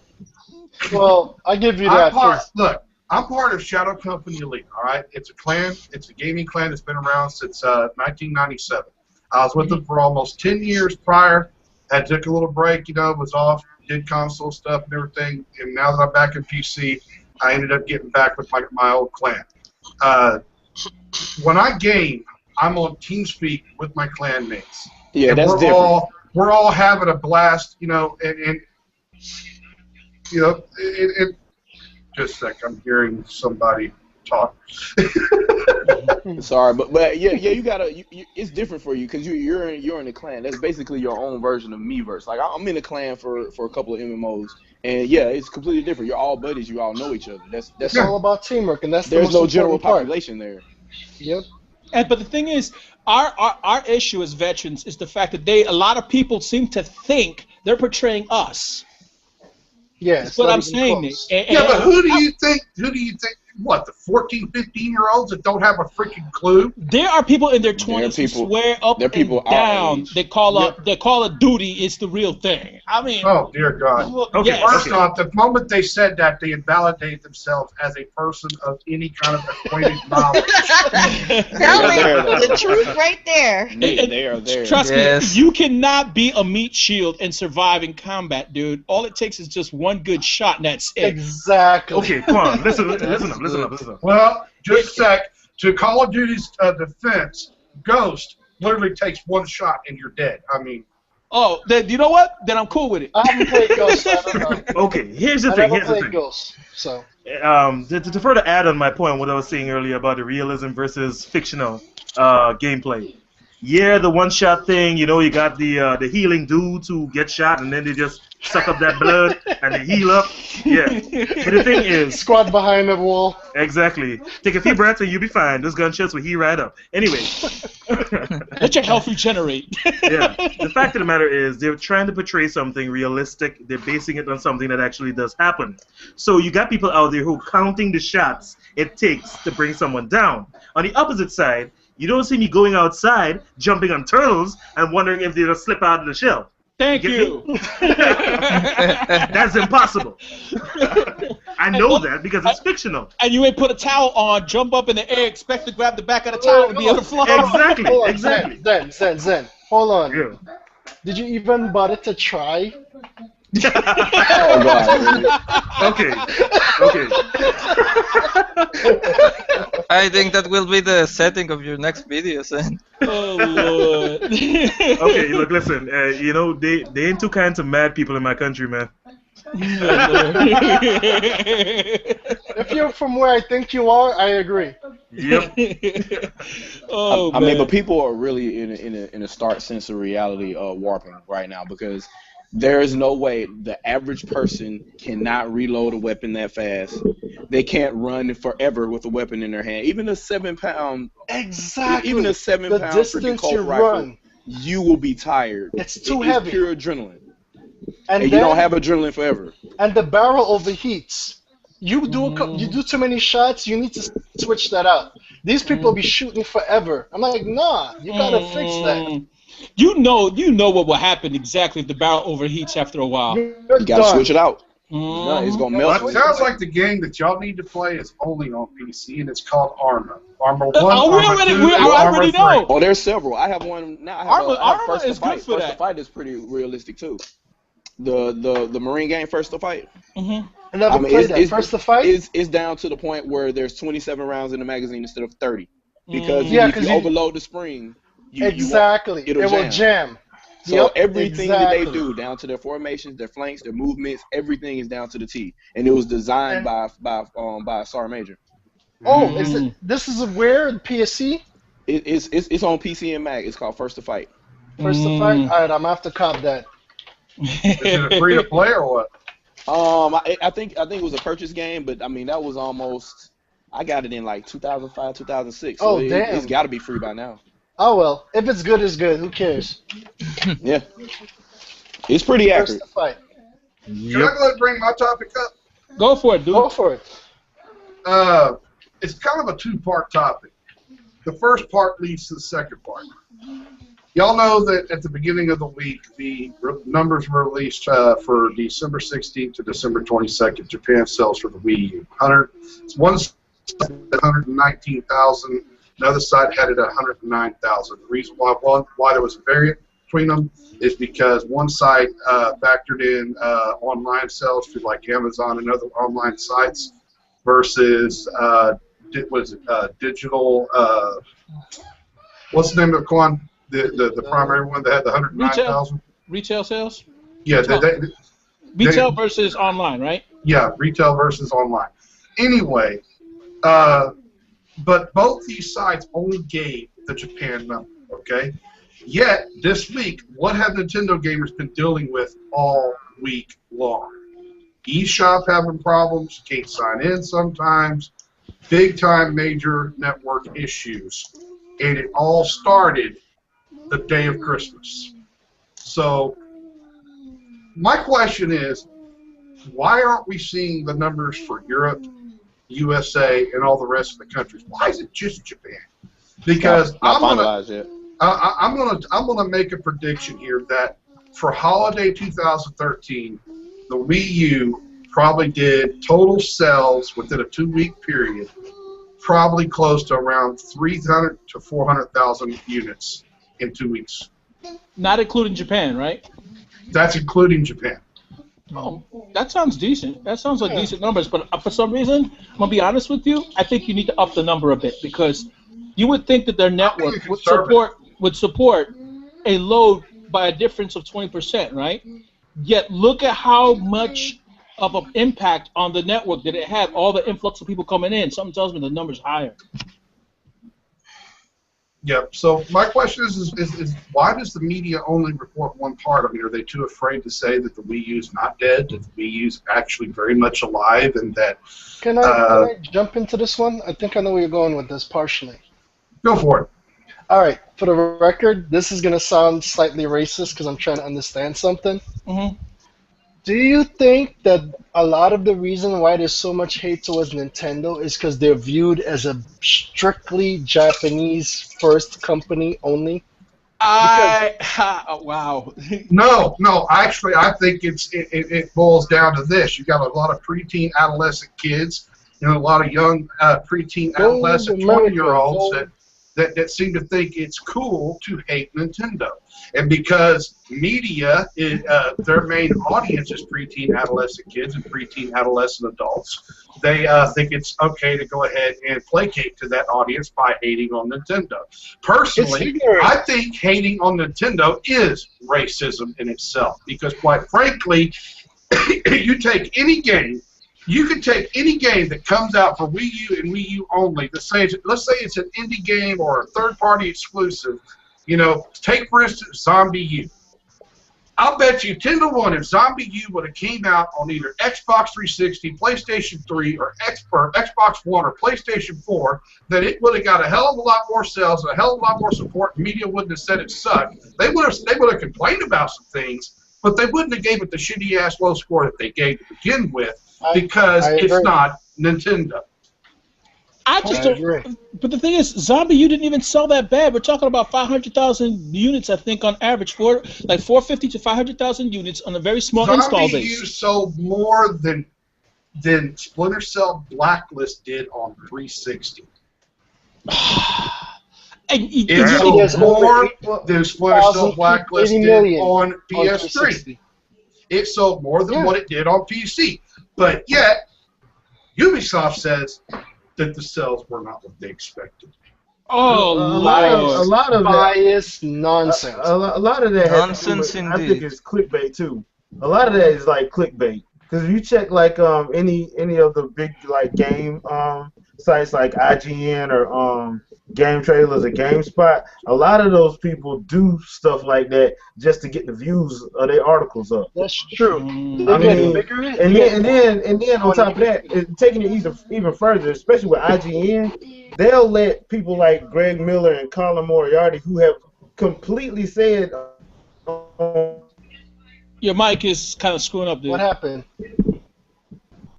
Well, I give you that. Look, I'm part of Shadow Company Elite. All right, it's a clan. It's a gaming clan that's been around since 1997. I was with them for almost 10 years prior. I took a little break, was off, did console stuff and everything, and now that I'm back in PC, I ended up getting back with my old clan. When I game, I'm on TeamSpeak with my clan mates. Yeah, and that's different. We're all having a blast, just a sec, I'm hearing somebody talk. Sorry, but yeah, you gotta. It's different for you because you're in a clan. That's basically your own version of Miiverse. Like I'm in a clan for a couple of MMOs, and yeah, it's completely different. You're all buddies. You all know each other. That's all about teamwork, and that's there's no general part. population there. Yep. But the thing is, our issue as veterans is the fact that a lot of people seem to think they're portraying us. Yeah, that's what I'm saying. But who do you think? What, the 14, 15-year-olds that don't have a freaking clue? There are people in their 20s who swear up and down they call of Duty is the real thing. I mean, oh dear God. First off, the moment they said that, they invalidated themselves as a person of any kind of acquainted knowledge. The truth right there. They are there. Trust me, you cannot be a meat shield and survive in combat, dude. All it takes is just one good shot, and that's it. Exactly. Okay, come on, listen up. Well, just a sec. To Call of Duty's defense, Ghost literally takes one shot and you're dead. I mean. Oh, then you know what? Then I'm cool with it. I haven't played Ghost. I don't know. Okay, here's the thing. I never played Ghost, so. To further add on my point, what I was saying earlier about the realism versus fictional gameplay. Yeah, the one-shot thing, you got the healing dudes who get shot and then they just suck up that blood and they heal up. Yeah. But the thing is... Squad behind the wall. Exactly. Take a few breaths and you'll be fine. Those gunshots will heal right up. Anyway. Let your health regenerate. Yeah. The fact of the matter is they're trying to portray something realistic. They're basing it on something that actually does happen. So you got people out there who are counting the shots it takes to bring someone down. On the opposite side, you don't see me going outside, jumping on turtles, and wondering if they'll slip out of the shell. Thank you. That's impossible. I know that because it's fictional. And you ain't put a towel on, jump up in the air, expect to grab the back of the towel and be able to fly. Exactly. Zen. Hold on. Yeah. Did you even bother to try? Oh God. Okay. I think that will be the setting of your next video, Zen. Oh Lord. Okay, look, listen. They ain't two kinds of mad people in my country, man. If you're from where I think you are, I agree. Yep. I mean, but people are really in a stark sense of reality warping right now because there is no way the average person cannot reload a weapon that fast. They can't run forever with a weapon in their hand. Even a 7-pound, exactly. Even a 7-pound the distance you rifle. run. you will be tired. It's too heavy. It's pure adrenaline. And you don't have adrenaline forever. And the barrel overheats. You do too many shots, you need to switch that out. These people be shooting forever. I'm like, nah, you gotta fix that. You know what will happen exactly if the barrel overheats after a while. You gotta switch it out. No, it's gonna melt. It sounds like the game that y'all need to play is only on PC, and it's called Arma. Arma 1, I already know. Oh, there's several. I have one now. Arma is good for that. First to Fight is pretty realistic too. The Marine game, First to Fight. I never played that. First to Fight is down to the point where there's 27 rounds in the magazine instead of 30 because if you overload the spring, it will jam. So everything that they do, down to their formations, their flanks, their movements, everything is down to the T. And it was designed by Sergeant Major. Oh, this is where PSC? It's on PC and Mac. It's called First to Fight. First to Fight. All right, I'm gonna have to cop that. Is it a free to play or what? I think it was a purchase game, but I mean that was almost. I got it in like 2005, 2006. So damn! It's got to be free by now. Oh well, if it's good, it's good. Who cares? Yeah, it's pretty accurate. First to Fight. Can I go ahead and bring my topic up? Go for it, dude. Go for it. It's kind of a two-part topic. The first part leads to the second part. Y'all know that at the beginning of the week, the numbers were released for December 16th to December 22nd. Japan sales for the Wii U. One side had 119,000. Another side had it at 109,000. The reason why there was a variant between them is because one site factored in online sales through like Amazon and other online sites versus digital. What's the name of the one? The primary one that had the 109,000? Retail sales? Yeah. Retail versus online, right? Yeah, retail versus online. Anyway, but both these sites only gave the Japan number, okay? Yet, this week, what have Nintendo gamers been dealing with all week long? eShop having problems, can't sign in sometimes, big-time major network issues. And it all started the day of Christmas. So my question is, why aren't we seeing the numbers for Europe, USA, and all the rest of the countries? Why is it just Japan? Because I'm gonna make a prediction here that for holiday 2013, the Wii U probably did total sales within a 2-week period, probably close to around 300 to 400,000 units in 2 weeks. Not including Japan, right? That's including Japan. Oh, that sounds decent. That sounds like decent numbers. But for some reason, I'm gonna be honest with you, I think you need to up the number a bit because you would think that their network would support a load by a difference of 20%, right? Yet look at how much of an impact on the network that it had. All the influx of people coming in. Something tells me the number's higher. Yep. So my question is why does the media only report one part? I mean, are they too afraid to say that the Wii U is not dead, that the Wii U is actually very much alive, and that? Can I jump into this one? I think I know where you're going with this partially. Go for it. All right. For the record, this is gonna sound slightly racist because I'm trying to understand something. Mm-hmm. Do you think that a lot of the reason why there's so much hate towards Nintendo is because they're viewed as a strictly Japanese first company only? Wow. No. Actually, I think it boils down to this. You got a lot of preteen adolescent kids and a lot of young preteen adolescent 20-year-olds that seem to think it's cool to hate Nintendo. And because media, their main audience is preteen adolescent kids and preteen adolescent adults, they think it's okay to go ahead and placate to that audience by hating on Nintendo. Personally, I think hating on Nintendo is racism in itself because, quite frankly, you take any game, you can take any game that comes out for Wii U and Wii U only. Let's say it's an indie game or a third-party exclusive. You know, take for instance Zombie U. I'll bet you 10 to 1 if Zombie U would have came out on either Xbox 360, PlayStation 3, or Xbox One or PlayStation 4, that it would have got a hell of a lot more sales and a hell of a lot more support. Media wouldn't have said it sucked. They would have complained about some things, but they wouldn't have gave it the shitty ass low score that they gave to begin with because it's not Nintendo. I just don't. But the thing is, Zombie U didn't even sell that bad. We're talking about 500,000 units, I think, on average, like 450 to 500,000 units on a very small install base. Zombie U sold more than Splinter Cell Blacklist did on 360. It sold more than Splinter Cell Blacklist did on PS3. It sold more than what it did on PC. But yet, Ubisoft says that the sales were not what they expected. Oh, a lot of bias nonsense. A lot of that nonsense I think it's clickbait too. A lot of that is like clickbait. Because if you check like any of the big like game sites like IGN or Game Trailers or GameSpot, a lot of those people do stuff like that just to get the views of their articles up. That's true. I mean, and then on top of that, taking it even further, especially with IGN, they'll let people like Greg Miller and Colin Moriarty, who have completely said. Your mic is kind of screwing up, dude. What happened?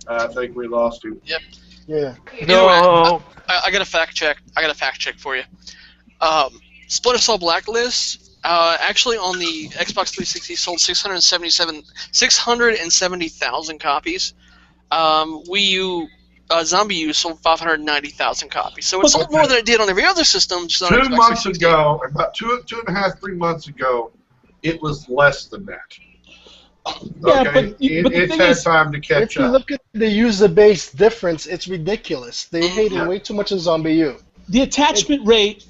I think we lost you. Yep. Yeah. No. I got a fact check. For you. Splinter Cell Blacklist actually on the Xbox 360 sold 670,000 copies. Wii U, Zombie U sold 590,000 copies. So it sold more than it did on every other system. Just on 2 Xbox months 360. ago, about 2.5, 3 months ago, it was less than that. Yeah, okay? but it's had time to catch if you up. look at the user base difference, it's ridiculous. They hated way too much of Zombie U. The attachment rate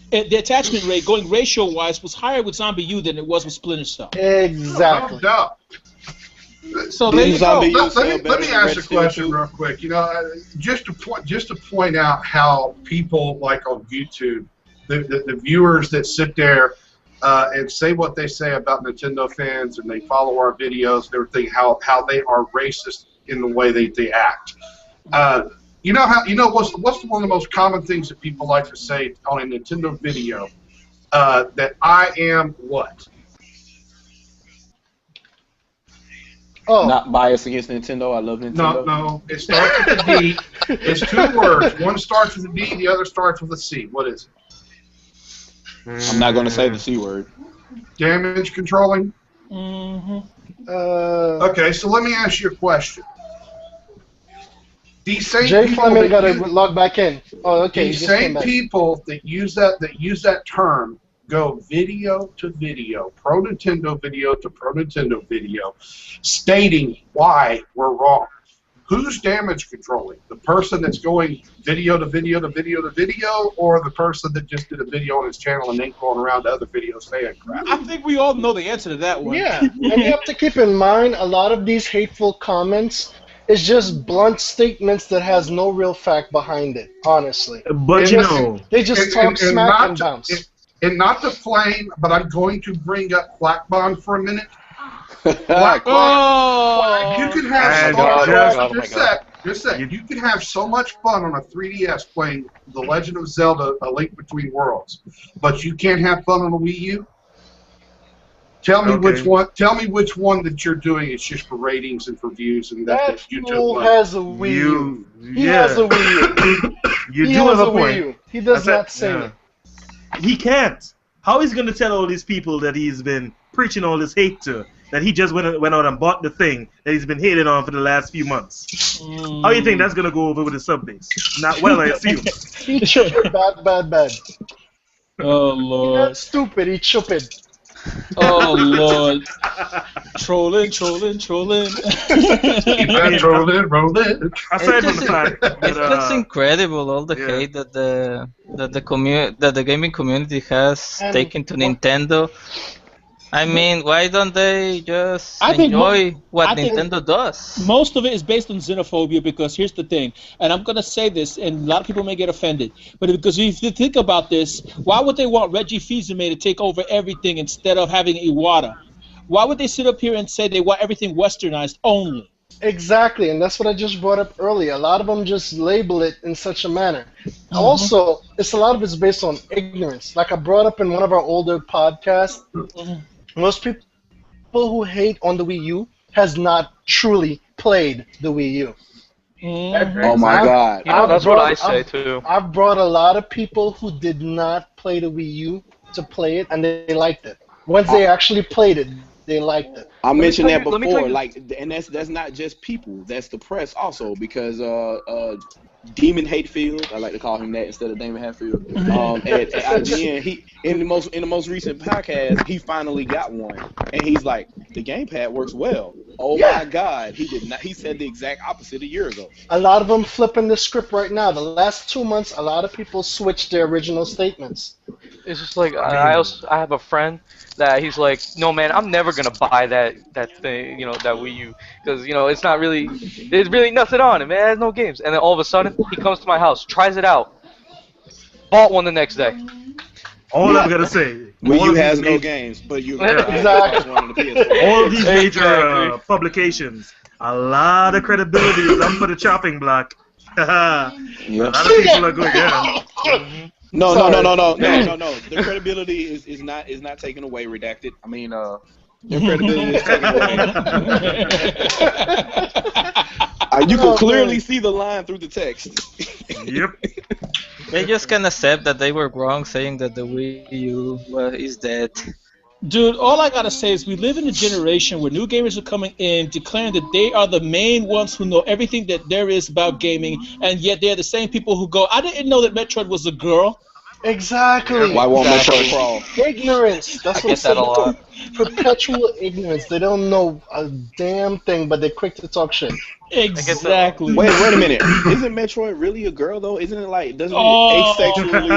going ratio-wise was higher with Zombie U than it was with Splinter Cell. Exactly. No. So there you go. Let me ask a question real quick. You know, just to point out how people like on YouTube, the viewers that sit there and say what they say about Nintendo fans, and they follow our videos and everything, how they are racist in the way they act. You know what's one of the most common things that people like to say on a Nintendo video? That I am what? Oh. Not biased against Nintendo. I love Nintendo. No. It starts with a D. It's 2 words. One starts with a D. The other starts with a C. What is it? I'm not going to say the C word. Damage controlling? Mm-hmm. Okay, so let me ask you a question. These same Jay people Fleming got to log back in. Oh, okay. These same people that use that term go video to video, pro Nintendo video to pro Nintendo video, stating why we're wrong. Who's damage controlling? The person that's going video to video to video to video, or the person that just did a video on his channel and ain't going around to other videos saying crap? I think we all know the answer to that one. Yeah, and you have to keep in mind a lot of these hateful comments is just blunt statements that has no real fact behind it, honestly. But they just talk smack and bounce. And not to flame, but I'm going to bring up Blackbond for a minute. You can have you can have so much fun on a 3DS playing The Legend of Zelda: A Link Between Worlds, but you can't have fun on a Wii U. Tell me which one. Tell me which one that you're doing is just for ratings and for views and that YouTube has a Wii U. He has a Wii U. You do have a point. He does not say it. He can't. How is he going to tell all these people that he's been preaching all this hate to, that he just went out and bought the thing that he's been hating on for the last few months? How do you think that's going to go over with his sub base? Not well, I assume. He stupid, bad. Oh, Lord. He's not stupid, he's stupid. Oh, Lord. Trolling. Rolling. Aside from the fact that, it's just incredible all the hate that the gaming community has taken to Nintendo. I mean, why don't they just enjoy what Nintendo does? Most of it is based on xenophobia, because here's the thing, and I'm going to say this, and a lot of people may get offended, but because if you think about this, why would they want Reggie Fils-Aimé to take over everything instead of having Iwata? why would they sit up here and say they want everything westernized only? Exactly, and that's what I just brought up earlier. A lot of them just label it in such a manner. Also, a lot of it's based on ignorance. Like I brought up in one of our older podcasts, most people who hate on the Wii U has not truly played the Wii U. Oh my God! You know, that's what I say too. I've brought a lot of people who did not play the Wii U to play it, and they liked it. Once they actually played it, they liked it. I mentioned that before, like, and that's not just people, that's the press also, because Demon Hatefield, I like to call him that instead of Damon Hatfield. At IGN, he in the most recent podcast, he finally got one, and he's like, the gamepad works well. Oh my God, he did not. He said the exact opposite a year ago. A lot of them flipping the script right now. The last 2 months, a lot of people switched their original statements. It's just like I have a friend that he's like, no man, I'm never gonna buy that thing, you know, that Wii U, because you know there's really nothing on it, man. It has no games. And then all of a sudden he comes to my house, tries it out, bought one the next day. All I'm gonna say, Wii U has no games, but you exactly. one on the PS4. All of these major publications, a lot of credibility is up for the chopping block. A lot of people are going, yeah. No. The credibility is not taken away. Redacted. I mean, their credibility is taken away. You can clearly see the line through the text. Yep. They just can accept that they were wrong, saying that the Wii U is dead. Dude, all I gotta say is we live in a generation where new gamers are coming in declaring that they are the main ones who know everything that there is about gaming, and yet they're the same people who go, I didn't know that Metroid was a girl. Exactly. Why won't Metroid crawl? Ignorance. That's what that a lot. Perpetual ignorance. They don't know a damn thing, but they're quick to talk shit. Exactly. Wait a minute. Isn't Metroid really a girl though? Isn't it like doesn't it asexually?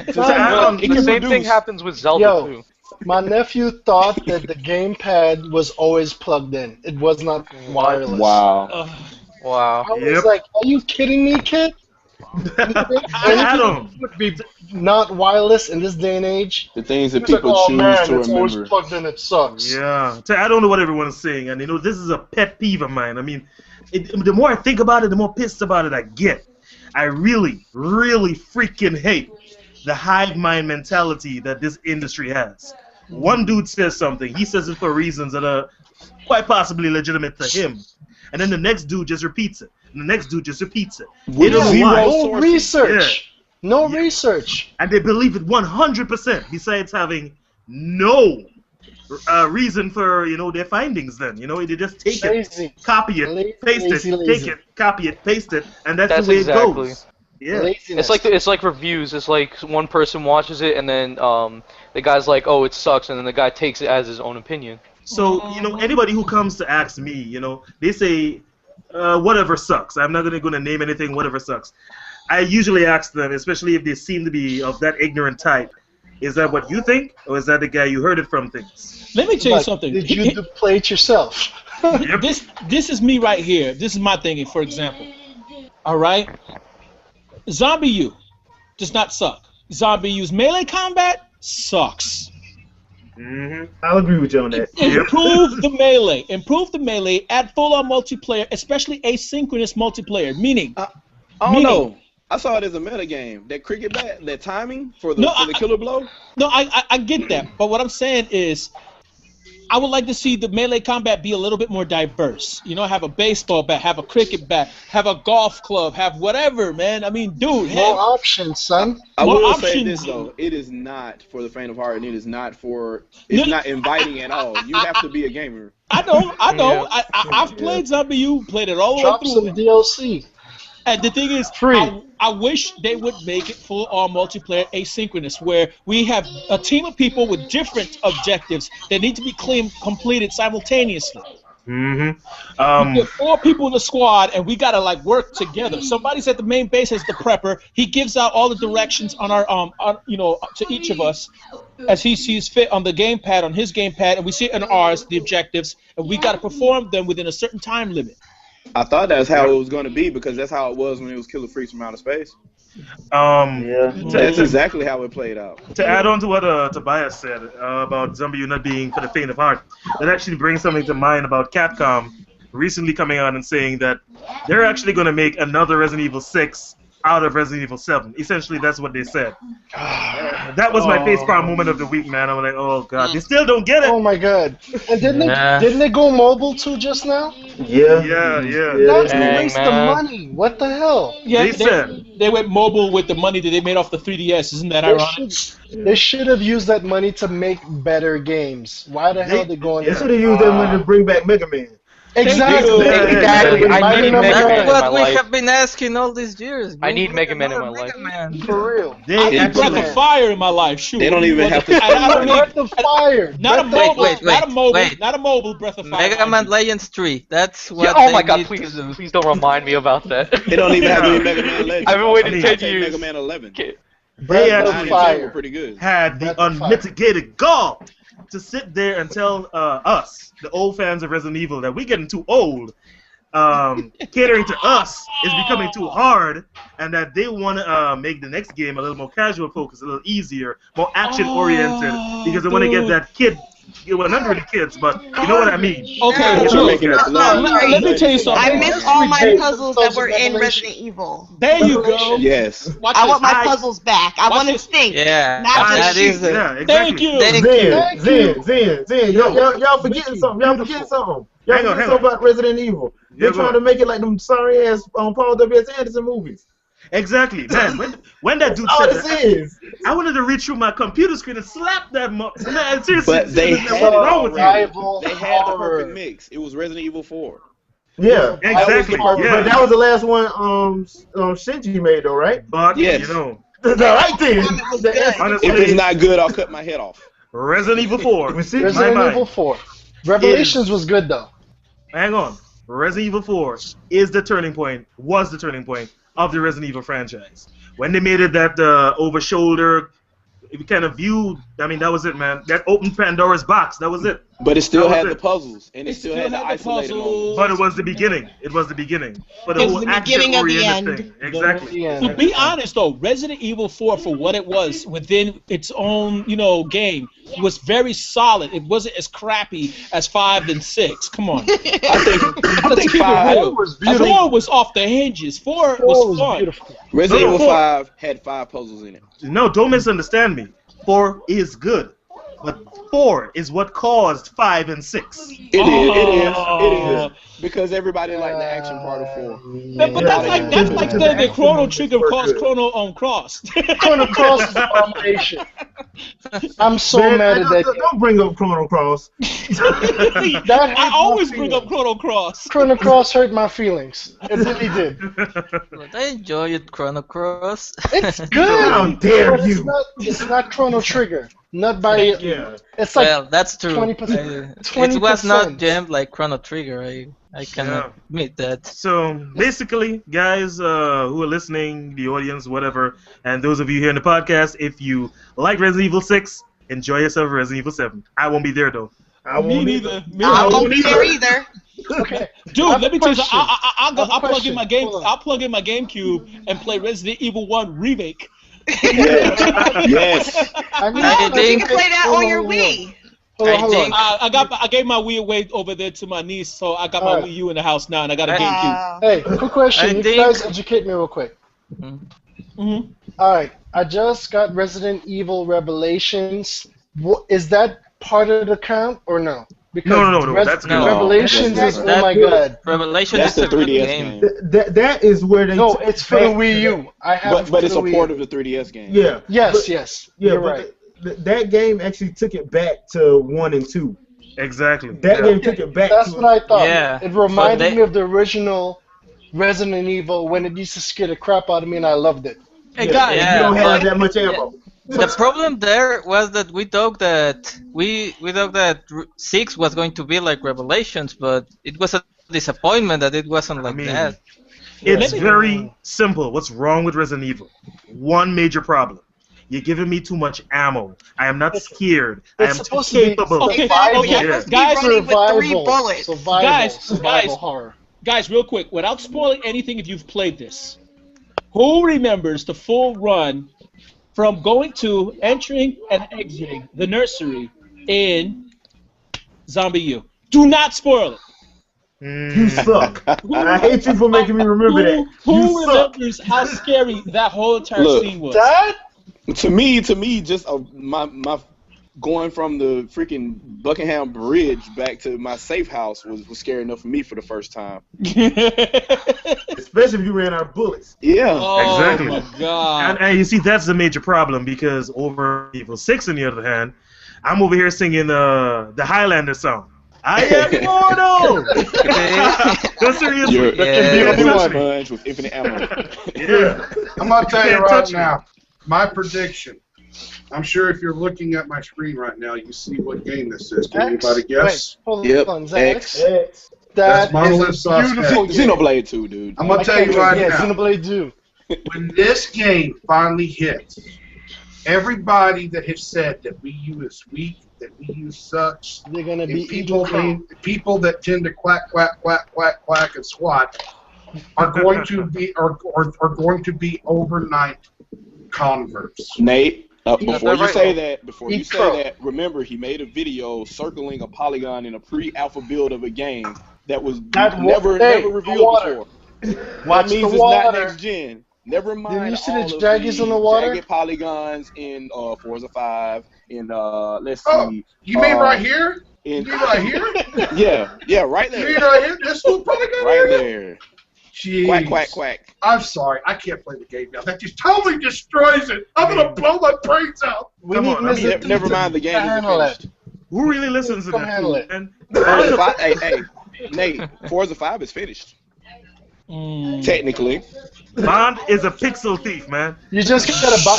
The same thing happens with Zelda too. My nephew thought that the gamepad was always plugged in. It was not wireless. Wow. Wow. I was like, are you kidding me, kid? Adam would be not wireless in this day and age. The things that He's people like, choose man, to it's remember. always plugged in. It sucks. Yeah. I don't know what everyone's saying, and you know this is a pet peeve of mine. I mean, the more I think about it, the more pissed about it I get. I really, really freaking hate the hive mind mentality that this industry has. One dude says something, he says it for reasons that are quite possibly legitimate to him, and then the next dude just repeats it. And the next dude just repeats it. They don't know why. No research. Yeah. No research. And they believe it 100%. Besides having no reason for their findings. Then they just take it, copy it, paste it, take it, copy it, paste it, and that's the way exactly. it goes. Yeah. It's like reviews. It's like one person watches it and then the guy's like, oh, it sucks, and then the guy takes it as his own opinion. So anybody who comes to ask me, they say. Whatever sucks. I'm not going to name anything. Whatever sucks. I usually ask them, especially if they seem to be of that ignorant type, is that what you think, or is that the guy you heard it from thinks? Let me tell you something. Did you play it yourself? Yep. This is me right here. This is my thinking, for example. All right? Zombie U does not suck. Zombie U's melee combat sucks. Mm-hmm. I'll agree with you on that. Improve the melee. Improve the melee. Add full-on multiplayer, especially asynchronous multiplayer. Meaning, I don't know. I saw it as a meta game. That cricket bat, that timing for the killer blow. No, I get that. But what I'm saying is, I would like to see the melee combat be a little bit more diverse. Have a baseball bat, have a cricket bat, have a golf club, have whatever, man. I mean, dude, more options, son. I will say this though, it is not for the faint of heart, and it is not not inviting at all. You have to be a gamer. I know. Yeah. I've played Zombie U, played it all the way through. Drop some DLC. And the thing is, I wish they would make it full-on multiplayer asynchronous, where we have a team of people with different objectives that need to be completed simultaneously. Mm-hmm. We get 4 people in the squad, and we gotta work together. Somebody's at the main base as the prepper. He gives out all the directions on our to each of us as he sees fit on the gamepad, on his gamepad, and we see it on ours the objectives, and we gotta perform them within a certain time limit. I thought that's how it was going to be because that's how it was when it was Killer Freaks from Outer Space. That's exactly how it played out. To add on to what Tobias said about Zombie U not being for the faint of heart, that actually brings something to mind about Capcom recently coming out and saying that they're actually going to make another Resident Evil 6 out of Resident Evil 7. Essentially, that's what they said. That was my facepalm moment of the week, man. I'm like, oh god, they still don't get it. Oh my god! And didn't they go mobile too just now? Yeah. That's a waste of money. What the hell? Yeah, they went mobile with the money that they made off the 3DS. Isn't that ironic? They should have used that money to make better games. Why the hell are they going? They should have used that money to bring back Mega Man. Exactly. I need Mega Man in my what we life. have been asking all these years. I need Mega Man in my life. For real. I need Breath of Fire in my life. Shoot. They don't even have to. Breath of Fire. Not a mobile Breath of Fire. Mega Man Legends 3. That's what. Oh my god! Please don't remind me about that. They don't even have to be Mega Man Legends. I've been waiting 10 years. Mega Man 11. They actually were pretty good. Had the unmitigated gall to sit there and tell us, the old fans of Resident Evil, that we're getting too old. Catering to us is becoming too hard, and that they want to make the next game a little more casual focused, a little easier, more action oriented, because they want to get that kid. Well, not really kids, but you know what I mean. Okay, let me tell you something. I missed all my puzzles that were in Resident Evil. There you go. Yes. I want my puzzles back. I want to think. Yeah. Not That just is shoot. it. Thank you. Zen. Y'all forgetting something. Y'all forgetting something about Resident Evil. They're trying to make it like them sorry ass Paul W.S. Anderson movies. Exactly, man. When that dude said that, I wanted to reach through my computer screen and slap that man. Seriously, But they what's wrong with you? They had the perfect mix. It was Resident Evil 4. Yeah, exactly. But that was the last one Shinji made, though, right? But yes. you know, right then. Honestly, If it's not good, I'll cut my head off. Resident Evil 4. Resident Evil 4. Revelations was good though. Hang on. Resident Evil 4 is the turning point. Was the turning point of the Resident Evil franchise. When they made it that over-shoulder kind of view, I mean, that was it, man. That opened Pandora's box. That was it. But it still had the puzzles, and it still had the isolated moments. But it was the beginning. It was the beginning. But the whole action-oriented thing. Exactly. To be honest, though, Resident Evil 4, for what it was within its own, game, was very solid. It wasn't as crappy as 5 and 6. Come on. I think 5 was beautiful. 4 was off the hinges. 4 was fun. Beautiful. Resident Evil 5 had 5 puzzles in it. No, don't misunderstand me. 4 is good. But 4 is what caused 5 and 6. It is. Because everybody liked the action part of 4. But that's like the Chrono Trigger caused Chrono Cross. Chrono Cross is an abomination. I'm so mad at that. Don't bring up Chrono Cross. I always bring up Chrono Cross. Chrono Cross hurt my feelings. It really did. But I enjoy it, Chrono Cross. It's good. How dare you? It's not Chrono Trigger. Not by It's like well, that's true. 20%. It was not jammed like Chrono Trigger. I cannot admit that. So basically, guys who are listening, the audience, whatever, and those of you here in the podcast, if you like Resident Evil 6, enjoy yourself Resident Evil 7. I won't be there though. Me neither. I won't be there either. Okay. Dude, let me tell you something. I'll plug in my game. I'll plug in my GameCube and play Resident Evil 1 remake. Yes. You can play that on your Wii. Hold on. I gave my Wii away over there to my niece, so I got my Wii U in the house now, and I got a GameCube. Hey, quick question. You guys educate me real quick. All right, I just got Resident Evil Revelations. Is that part of the count or no? Because no. That's Revelations is my god. Revelations is the 3DS game. That is where they. No, it's for the Wii U. I have. But it's a port of the 3DS game. Yeah. Yes. Yeah, you're right. That game actually took it back to 1 and 2. Exactly. That game took it back. That's what I thought. Yeah. It reminded me of the original Resident Evil when it used to scare the crap out of me, and I loved it. Hey guys, you don't have that much ammo. The problem there was that we thought that 6 was going to be like Revelations, but it was a disappointment that it wasn't like that. It's very simple. What's wrong with Resident Evil? One major problem. You're giving me too much ammo. I am not scared. I am too capable. Okay, guys, running with 3 bullets. Survival horror. Guys, real quick, without spoiling anything, if you've played this, who remembers the full run from going to, entering, and exiting the nursery in Zombie U? Do not spoil it. You suck. I hate you for making me remember that. Who remembers how scary that whole entire scene was? To me, just my going from the freaking Buckingham Bridge back to my safe house was scary enough for me for the first time. Especially if you ran out of bullets. Yeah. Oh, Exactly. my God. And you see, that's the major problem, because over Evil 6, on the other hand, I'm over here singing the Highlander song. I am immortal! No, seriously. You're Yeah. the only one, Bunch, with infinite ammo. Yeah. I'm going to tell you Can't right touch now, my prediction. I'm sure if you're looking at my screen right now, you see what game this is. Can anybody guess? Wait, hold Yep. on, Zach. X. That's Monolith is a Soft beautiful X. game. Xenoblade 2, dude. I'm going to tell you right yeah, now. Xenoblade 2. When this game finally hits, everybody that has said that Wii U is weak, that Wii U sucks, They're gonna and be people that tend to quack, quack, quack, quack, quack, and swat are going to be going to be overnight converts. Nate, before you right. say that, Pro. remember he made a video circling a polygon in a pre-alpha build of a game that was That never revealed water. before. Watch That means the it's water. not next gen. Never mind you see all the of dragons in the water? jagged polygons in Forza 5, in let's Oh, see. you mean right here? In, You mean right here? yeah, right You there. mean right here? This little polygon Right area? there. Jeez. Quack, quack, quack. I'm sorry, I can't play the game now. That just totally destroys it. I'm gonna blow my brains out. We need Mr. Never mind, the game to isn't handle finished. it. Who really listens to Come that? handle it. And Forza 5, hey, Nate, Forza 5 is finished. Technically. Bond is a pixel thief, man. You just gotta buy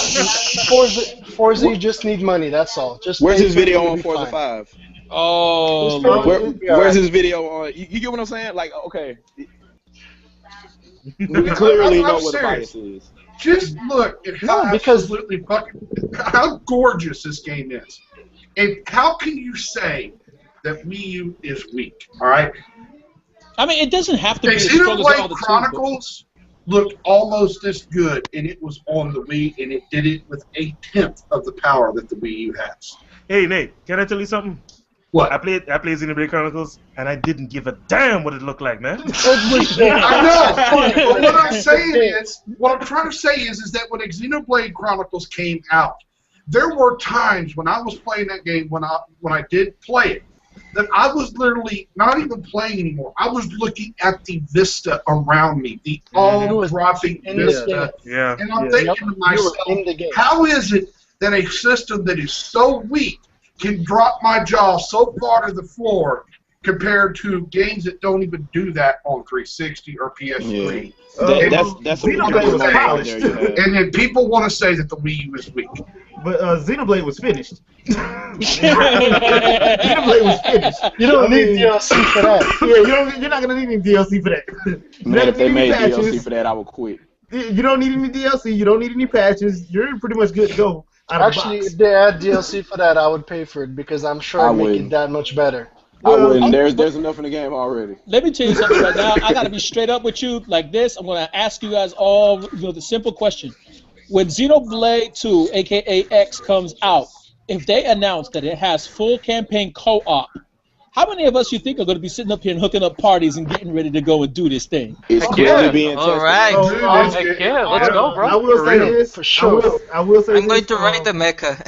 Forza. You just need money. That's all. Just Where's pay his for it, video you'll on be Forza fine. 5? Oh, Just pay- Lord. Where's his video on? You get what I'm saying? Like, okay. We clearly know what the bias is. Just look at how absolutely fucking how gorgeous this game is. And how can you say that Wii U is weak? All right. I mean, it doesn't have to be as strong as all Xenoblade the Chronicles looked almost this good, and it was on the Wii, and it did it with 1/10 of the power that the Wii U has. Hey, Nate, can I tell you something? What? I played Xenoblade Chronicles, and I didn't give a damn what it looked like, man. I know. But what I'm saying is, what I'm trying to say is that when Xenoblade Chronicles came out, there were times when I was playing that game when I did play it, that I was literally not even playing anymore. I was looking at the vista around me, the all-dropping vista, Yeah. and I'm thinking to myself, how is it that a system that is so weak can drop my jaw so far to the floor compared to games that don't even do that on 360 or PS3? That's a Xenoblade was polished. And then people want to say that the Wii U is weak. But Xenoblade was finished. Xenoblade was finished. You don't need DLC for that. Yeah, you're not gonna need any DLC for that. Man, if they made DLC for that, I would quit. You don't need any DLC. You don't need any patches. You're pretty much good to go. Actually, if they add DLC for that, I would pay for it because I'm sure it'd make it that much better. I wouldn't. There's enough in the game already. Let me tell you something right now. I got to be straight up with you like this. I'm going to ask you guys all the simple question. When Xenoblade 2, a.k.a. X, comes out, if they announce that it has full campaign co-op, how many of us you think are going to be sitting up here and hooking up parties and getting ready to go and do this thing? It's clearly being tested. All right. Let's go, bro. I will say this. For sure. I will say I'm going this, to write the mecha.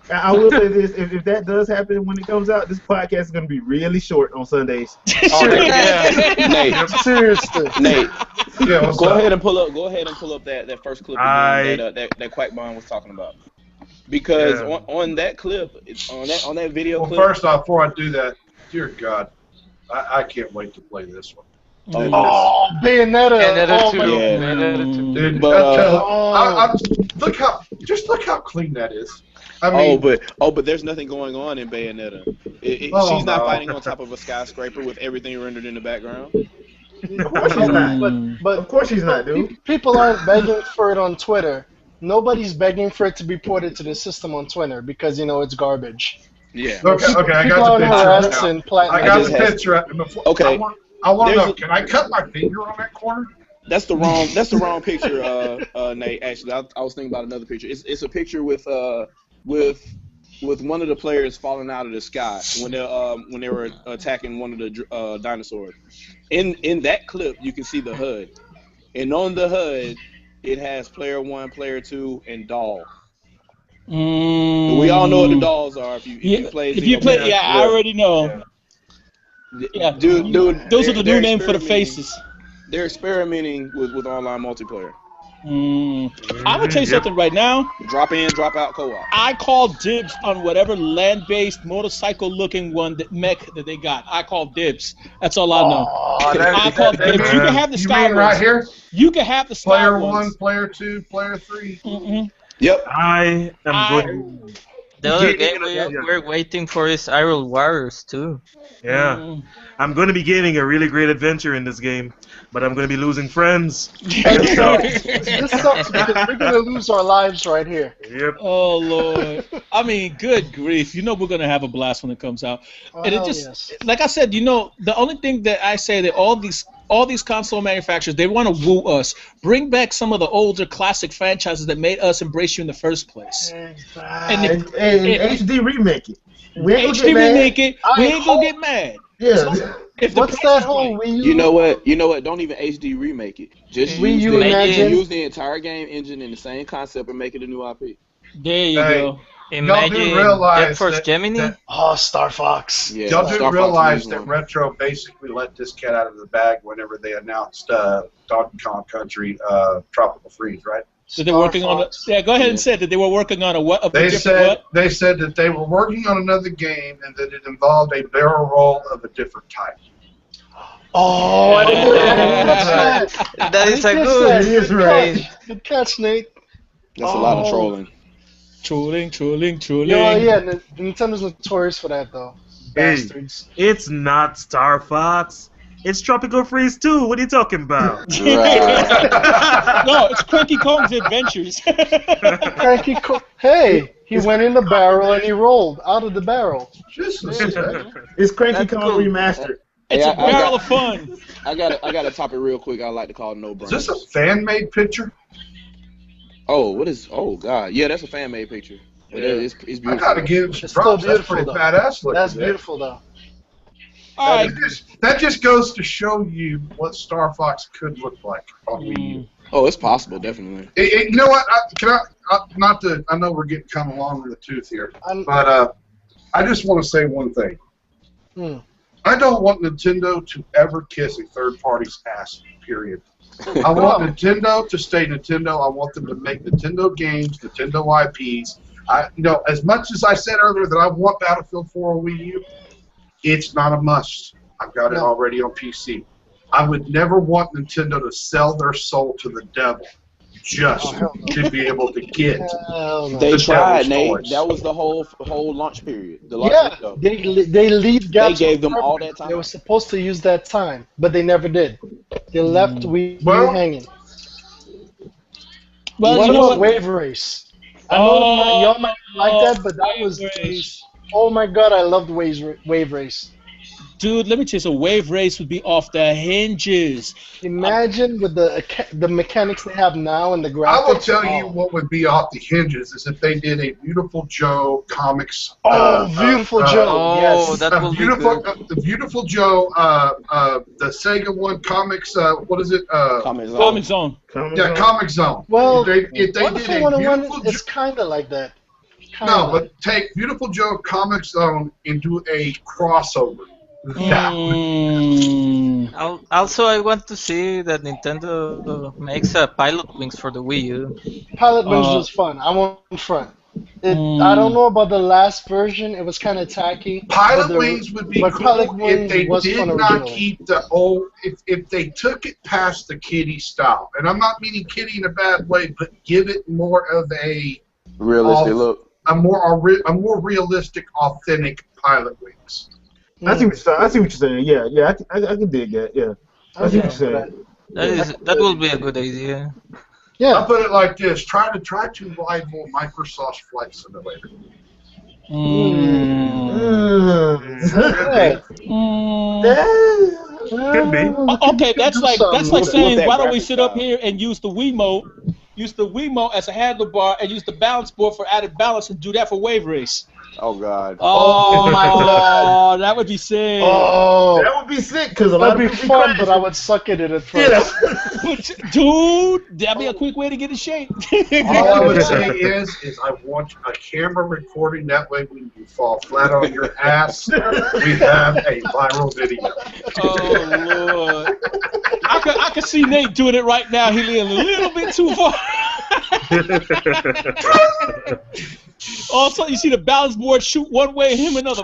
I will say this: if that does happen when it comes out, this podcast is going to be really short on Sundays. Nate, seriously. Nate, Yeah, go ahead and pull up that first clip again that Quackbond was talking about. Because on that clip, on that video clip. First off, before I do that, dear God, I can't wait to play this one. Oh, Bayonetta. Bayonetta 2. Dude, But, look how clean that is. I mean, but there's nothing going on in Bayonetta. She's not fighting on top of a skyscraper with everything rendered in the background. Of course she's not. But of course she's not, dude. People aren't begging for it on Twitter. Nobody's begging for it to be ported to the system on Twitter because it's garbage. Yeah. Okay, I got the picture. I got the picture. Okay. I want to know. Can I cut my finger on that corner? That's the wrong picture, Nate. Actually, I was thinking about another picture. It's a picture with one of the players falling out of the sky when they were attacking one of the dinosaurs. In that clip, you can see the HUD, and on the HUD, it has player 1, player 2, and doll. We all know what the dolls are. If you play, I already know. Yeah, dude, those are the new name for the faces. They're experimenting with online multiplayer. I'm gonna tell you something right now. Drop in, drop out co-op. I call dibs on whatever land-based motorcycle-looking mech that they got. I call dibs. That's all I know. I call dibs. You can have the Star Wars. Right here? You can have the Star Wars. Player 1, ones. Player 2, Player 3. Yep. I am going. The other game we're waiting for is Iron Warriors too. Yeah. I'm going to be gaining a really great adventure in this game, but I'm going to be losing friends. This sucks because we're going to lose our lives right here. Yep. Oh, Lord. I mean, good grief. You know we're going to have a blast when it comes out. And it just, like I said, the only thing that I say that all these console manufacturers, they want to woo us. Bring back some of the older classic franchises that made us embrace you in the first place. And HD remake it. HD remake it. We ain't going to get mad. Yeah. What's that whole Wii U? You know what? Don't even HD remake it. Just use the entire game engine in the same concept and make it a new IP. There you go. Imagine Jet Force Gemini. Star Fox. Yeah, y'all do realize that Retro basically let this cat out of the bag whenever they announced Donkey Kong Country Tropical Freeze, right? So they're working on it. Yeah, go ahead and say that they were working on a what? They said that they were working on another game and that it involved a barrel roll of a different type. Oh, I didn't catch that. That is a good. He is right. Good catch, Nate. That's a lot of trolling. Trolling. Yeah, Nintendo's notorious for that, though. Bastards. It's not Star Fox. It's Tropical Freeze 2. What are you talking about? No, it's Cranky Kong's Adventures. Cranky Kong. Hey, he went in the barrel and he rolled out of the barrel. It's Cranky Kong remastered. It's a barrel of fun. I got a topic real quick. I like to call no brainers. Is this a fan-made picture? Oh, what is? Oh God, yeah, that's a fan-made picture. Yeah. It's beautiful. I gotta give it It's some props. still beautiful, That's though. pretty badass looking. That's beautiful, though. All right. That just goes to show you what Star Fox could look like on Wii U. Oh, it's possible, definitely. You know what? I know we're getting kind of long in the tooth here, but I just want to say one thing. I don't want Nintendo to ever kiss a third party's ass, period. I want Nintendo to stay Nintendo. I want them to make Nintendo games, Nintendo IPs. As much as I said earlier that I want Battlefield 4 on Wii U, it's not a must. I've got it already on PC. I would never want Nintendo to sell their soul to the devil just to be able to get. They tried, Nate. That was the whole launch period. They leave gaps. They gave them all that time. They were supposed to use that time, but they never did. They left Wii U hanging. Well, what you know about Wave Race? I know y'all might like that, but that was. Oh my God, I loved Wave Race. Dude, let me tell you, so Wave Race would be off the hinges. Imagine with the mechanics they have now and the graphics. I will tell you what would be off the hinges is if they did a Beautiful Joe comics. Beautiful Joe. Yes. That will beautiful, be good. The Beautiful Joe, the Sega one comics. What is it? Comic Zone. Yeah, Comic Zone. Well, if they did a Beautiful it's kind of like that. No, but take Beautiful Joe Comic Zone and do a crossover. Also, I want to see that Nintendo makes a Pilot Wings for the Wii U. Pilot Wings was fun. I won't front. I don't know about the last version. It was kind of tacky. Pilot Wings would be cool if they did not keep the old. If they took it past the kiddie style, and I'm not meaning kiddie in a bad way, but give it more of a realistic look, a more realistic, authentic Pilot Wings. I see what you're saying. Yeah, I can dig that. Yeah, I see what you're saying. That will be a good idea. Yeah, I'll put it like this: try to rival Microsoft's Flight Simulator. Could be. Okay, that's like saying that why don't we graphic sit up style? here and use the Wiimote as a handlebar and use the balance board for added balance and do that for wave race. Oh God. Oh my God. that would be sick. Oh, That would be sick because a lot that'd of be people fun, but I would suck it at first. Dude, that'd be a quick way to get in shape. All I would say is I want a camera recording. That way, when you fall flat on your ass, we have a viral video. Oh Lord! I could see Nate doing it right now. He leaned a little bit too far. Also, you see the balance board shoot one way, him another.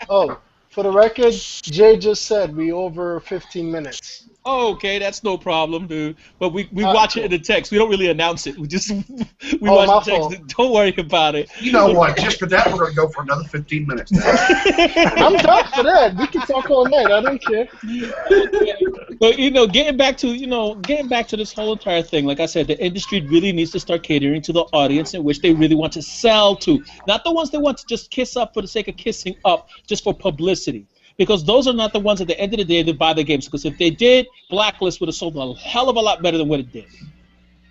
Oh, for the record, Jay just said we over 15 minutes. Okay, that's no problem, dude. But we watch it in the text. We don't really announce it. We just Oh, watch my the text. fault. Don't worry about it. You know what? Just for that, we're going to go for another 15 minutes now. I'm down for that. We can talk all night. I don't care. But getting back to this whole entire thing, like I said, the industry really needs to start catering to the audience in which they really want to sell to, not the ones that want to just kiss up for the sake of kissing up, just for publicity. Because those are not the ones at the end of the day that buy the games. Because if they did, Blacklist would have sold a hell of a lot better than what it did.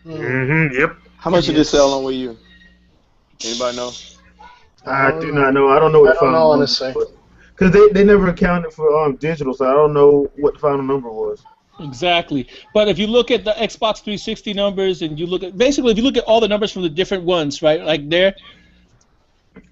Yep. How much did it sell on Wii U? Anybody know? I do not know. I don't know what the final number was. Because they never accounted for digital, so I don't know what the final number was. Exactly. But if you look at the Xbox 360 numbers and you look at if you look at all the numbers from the different ones, right? Like the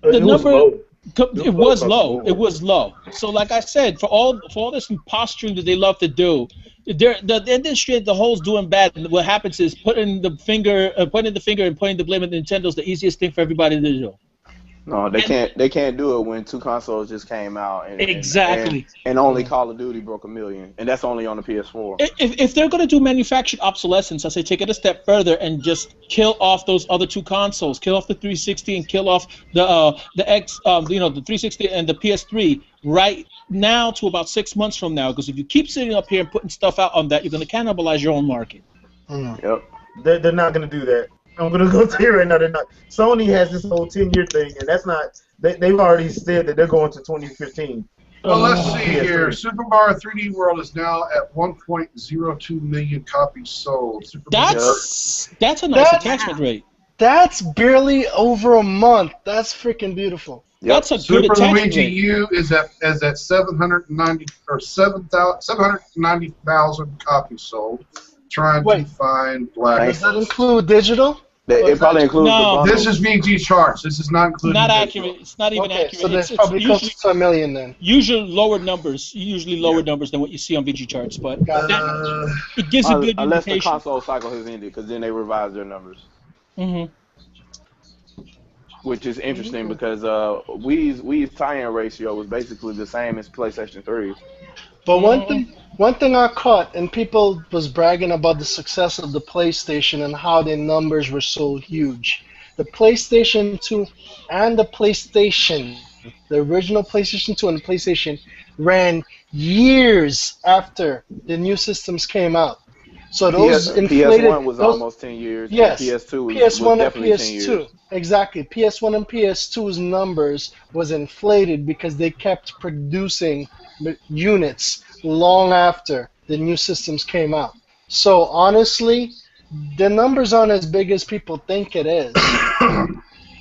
number. It was low. It was low. So, like I said, for all this posturing that they love to do, the industry as the whole is doing bad. And what happens is pointing the finger and pointing the blame at Nintendo is the easiest thing for everybody to do. No, they can't do it when two consoles just came out. Exactly. And only Call of Duty broke 1 million, and that's only on the PS4. If they're going to do manufactured obsolescence, I say take it a step further and just kill off those other two consoles. Kill off the 360 and kill off the the 360 and the PS3 right now to about 6 months from now. Because if you keep sitting up here and putting stuff out on that, you're going to cannibalize your own market. Yep. They're not going to do that. I'm going to go tell you right now, they're not. Sony has this whole 10-year thing, and that's not. They've already said that they're going to 2015. Well, let's see here. Super Mario 3D World is now at 1.02 million copies sold. That's a nice attachment rate. That's barely over a month. That's freaking beautiful. That's a good Super attachment Luigi rate. U is at 790,000 copies sold. Trying to find Black. Does that include digital? It probably includes the bundle. This is VG charts. This is not including Not digital. accurate. It's not even accurate. So that's It's probably close usually, to 1 million then. usually lower numbers than what you see on VG charts, but it gives you good Unless the indication. console cycle has ended, because then they revise their numbers. Which is interesting because Wii's tie-in ratio was basically the same as PlayStation 3. But one thing I caught, and people was bragging about the success of the PlayStation and how their numbers were so huge. The PlayStation 2 and the PlayStation, the original PlayStation 2 and the PlayStation, ran years after the new systems came out. So those inflated. PS1 was almost 10 years. Yes. And PS2 was PS1 and definitely 10 years. PS2. Exactly. PS1 and PS2's numbers was inflated because they kept producing units long after the new systems came out. So honestly, the numbers aren't as big as people think it is.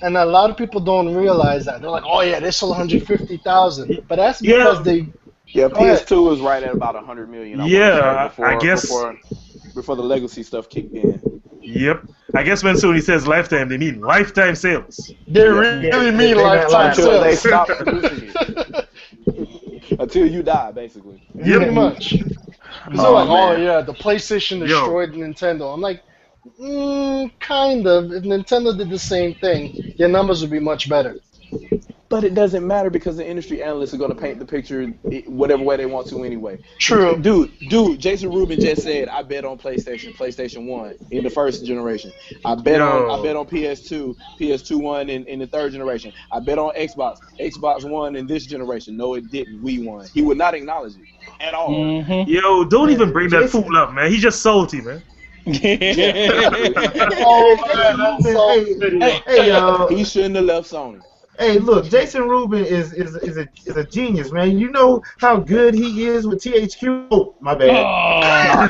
And a lot of people don't realize that. They're like, oh yeah, they sold 150,000. But that's because they... Yeah, PS2 was right at about 100 million. I guess... Before the legacy stuff kicked in. Yep. I guess when Sony says lifetime, they mean lifetime sales. They really mean lifetime sales. Until they stop producing it. Until you die, basically. Pretty much. Because they're like, oh yeah, the PlayStation destroyed Nintendo. I'm like, kind of. If Nintendo did the same thing, their numbers would be much better. But it doesn't matter because the industry analysts are going to paint the picture whatever way they want to anyway. True. Dude, Jason Rubin just said, I bet on PlayStation 1 in the first generation. I bet on PS2, PS2 1 in the third generation. I bet on Xbox 1 in this generation. No, it didn't. We won. He would not acknowledge it at all. Yo, don't even bring that fool up, man. He's just salty, man. Oh, man, that's so hey, yo. He shouldn't have left Sony. Hey, look, Jason Rubin is a genius, man. You know how good he is with THQ. Oh, my bad.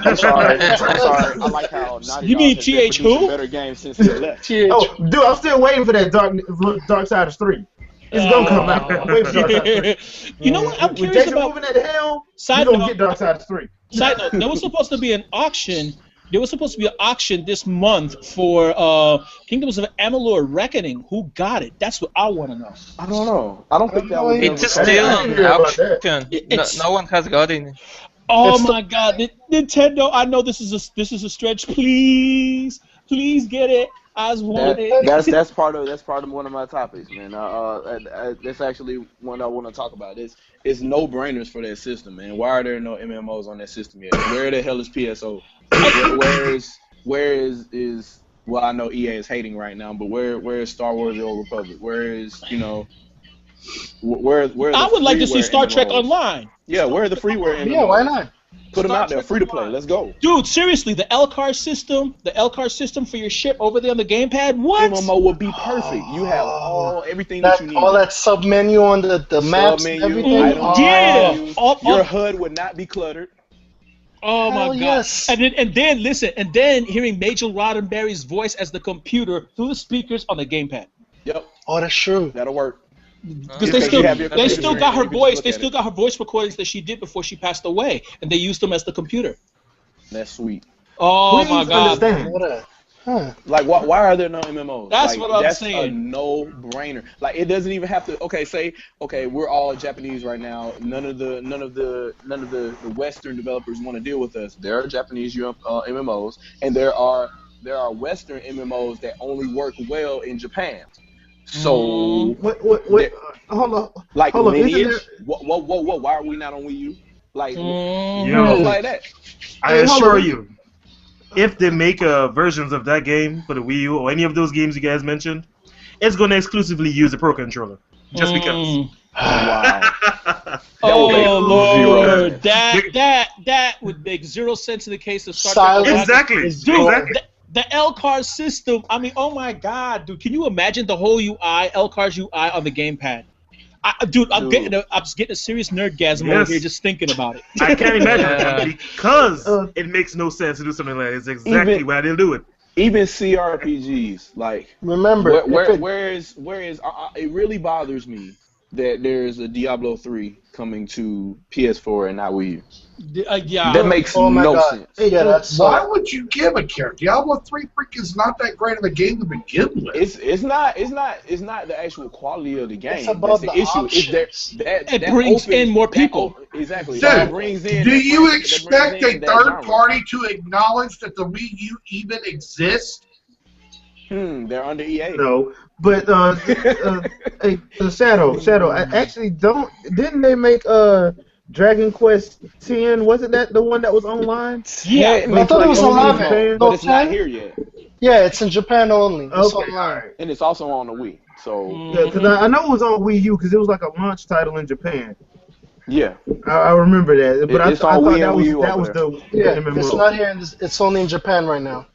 I'm sorry. I like how Naughty You Dog mean has been TH producing who? better games since he left. Oh, dude, I'm still waiting for that Darksiders 3. It's gonna come out. I'm waiting for Darksiders 3. You know what? I'm With curious Jason about. Rubin at the helm, Side you're gonna note. get Darksiders 3. Side note, there was supposed to be an auction. There was supposed to be an auction this month for Kingdoms of Amalur Reckoning. Who got it? That's what I want to know. I don't know. I don't think that was. It's I still didn't on hear about that. auction. It's- No one has gotten it. Oh It's my God, Nintendo! I know this is a stretch. Please get it. I just want it. That's part of one of my topics, man. That's actually one I want to talk about. It's no brainers for that system, man. Why are there no MMOs on that system yet? Where the hell is PSO? Where is well, I know EA is hating right now, but where is Star Wars: The Old Republic? Where is where I would like to see freeware Star Trek MMOs? Online. Yeah, where are the freeware MMOs? Yeah, why not? Put them Star out there, Trek free to play. Online. Let's go. Dude, seriously, the LCAR system for your ship over there on the gamepad. What? MMO would be perfect. You have everything that you need. All that sub menu on the maps and Sub-menu, everything. items, Yeah. menus. All- Your HUD would not be cluttered. Oh my Hell God! yes. And then listen, and then hearing Major Roddenberry's voice as the computer through the speakers on the gamepad. Yep, Oh, that's true. that'll work. Because Because you have your they computer still screen, got her you can just voice. look They at still it. got her voice recordings that she did before she passed away, and they used them as the computer. That's sweet. Oh my Please God! understand. What a, huh. Like, why are there no MMOs? That's like, what I'm that's saying. a no-brainer. Like, it doesn't even have to. Okay, we're all Japanese right now. None of the Western developers want to deal with us. There are Japanese MMOs, and there are Western MMOs that only work well in Japan. So, What? Hold on. like Hold on. Isn't Lineage. there? Whoa! Why are we not on Wii U? Like, Yo. like that. I Hey, hold assure on. you, if they make versions of that game for the Wii U or any of those games you guys mentioned, it's going to exclusively use the Pro Controller. Just because. Wow. Oh make zero Lord, sense. that would make zero sense in the case of Star Silence. Trek. Exactly. Is Dude, Exactly. the LCAR system. I mean, oh my God, dude! Can you imagine the whole UI, LCAR's UI on the gamepad? I'm Dude. getting a serious nerdgasm over Yes. here just thinking about it. I can't imagine Yeah. because it makes no sense to do something like that. It's exactly Even- why they'll do it. Even CRPGs, like. Remember, Where is it really bothers me that there's a Diablo 3 coming to PS4 and not Wii U. Yeah. That makes Oh my no God. sense. Hey, Yeah, that's why would you give a care? Diablo 3 is not that great of a game to begin with. It's not the actual quality of the game. It's about That's the the issue. options. It brings in more people. Exactly. Dude, That brings in. Do that you brings- that expect brings a in that third genre. party to acknowledge that the Wii U even exists? They're under EA. No, but hey, Shadow. I actually didn't they make Dragon Quest 10? Wasn't that the one that was online? Yeah. I thought it was Only in 11. Japan? But it's not 10? here yet, Yeah, it's in Japan only. It's Okay, online. alright. and it's also on the Wii. So Yeah, because I know it was on Wii U because it was like a launch title in Japan. yeah, I remember that, but It's I on thought Wii that and was Wii U that over was there. the Yeah, MMO. it's not here. It's only in Japan right now.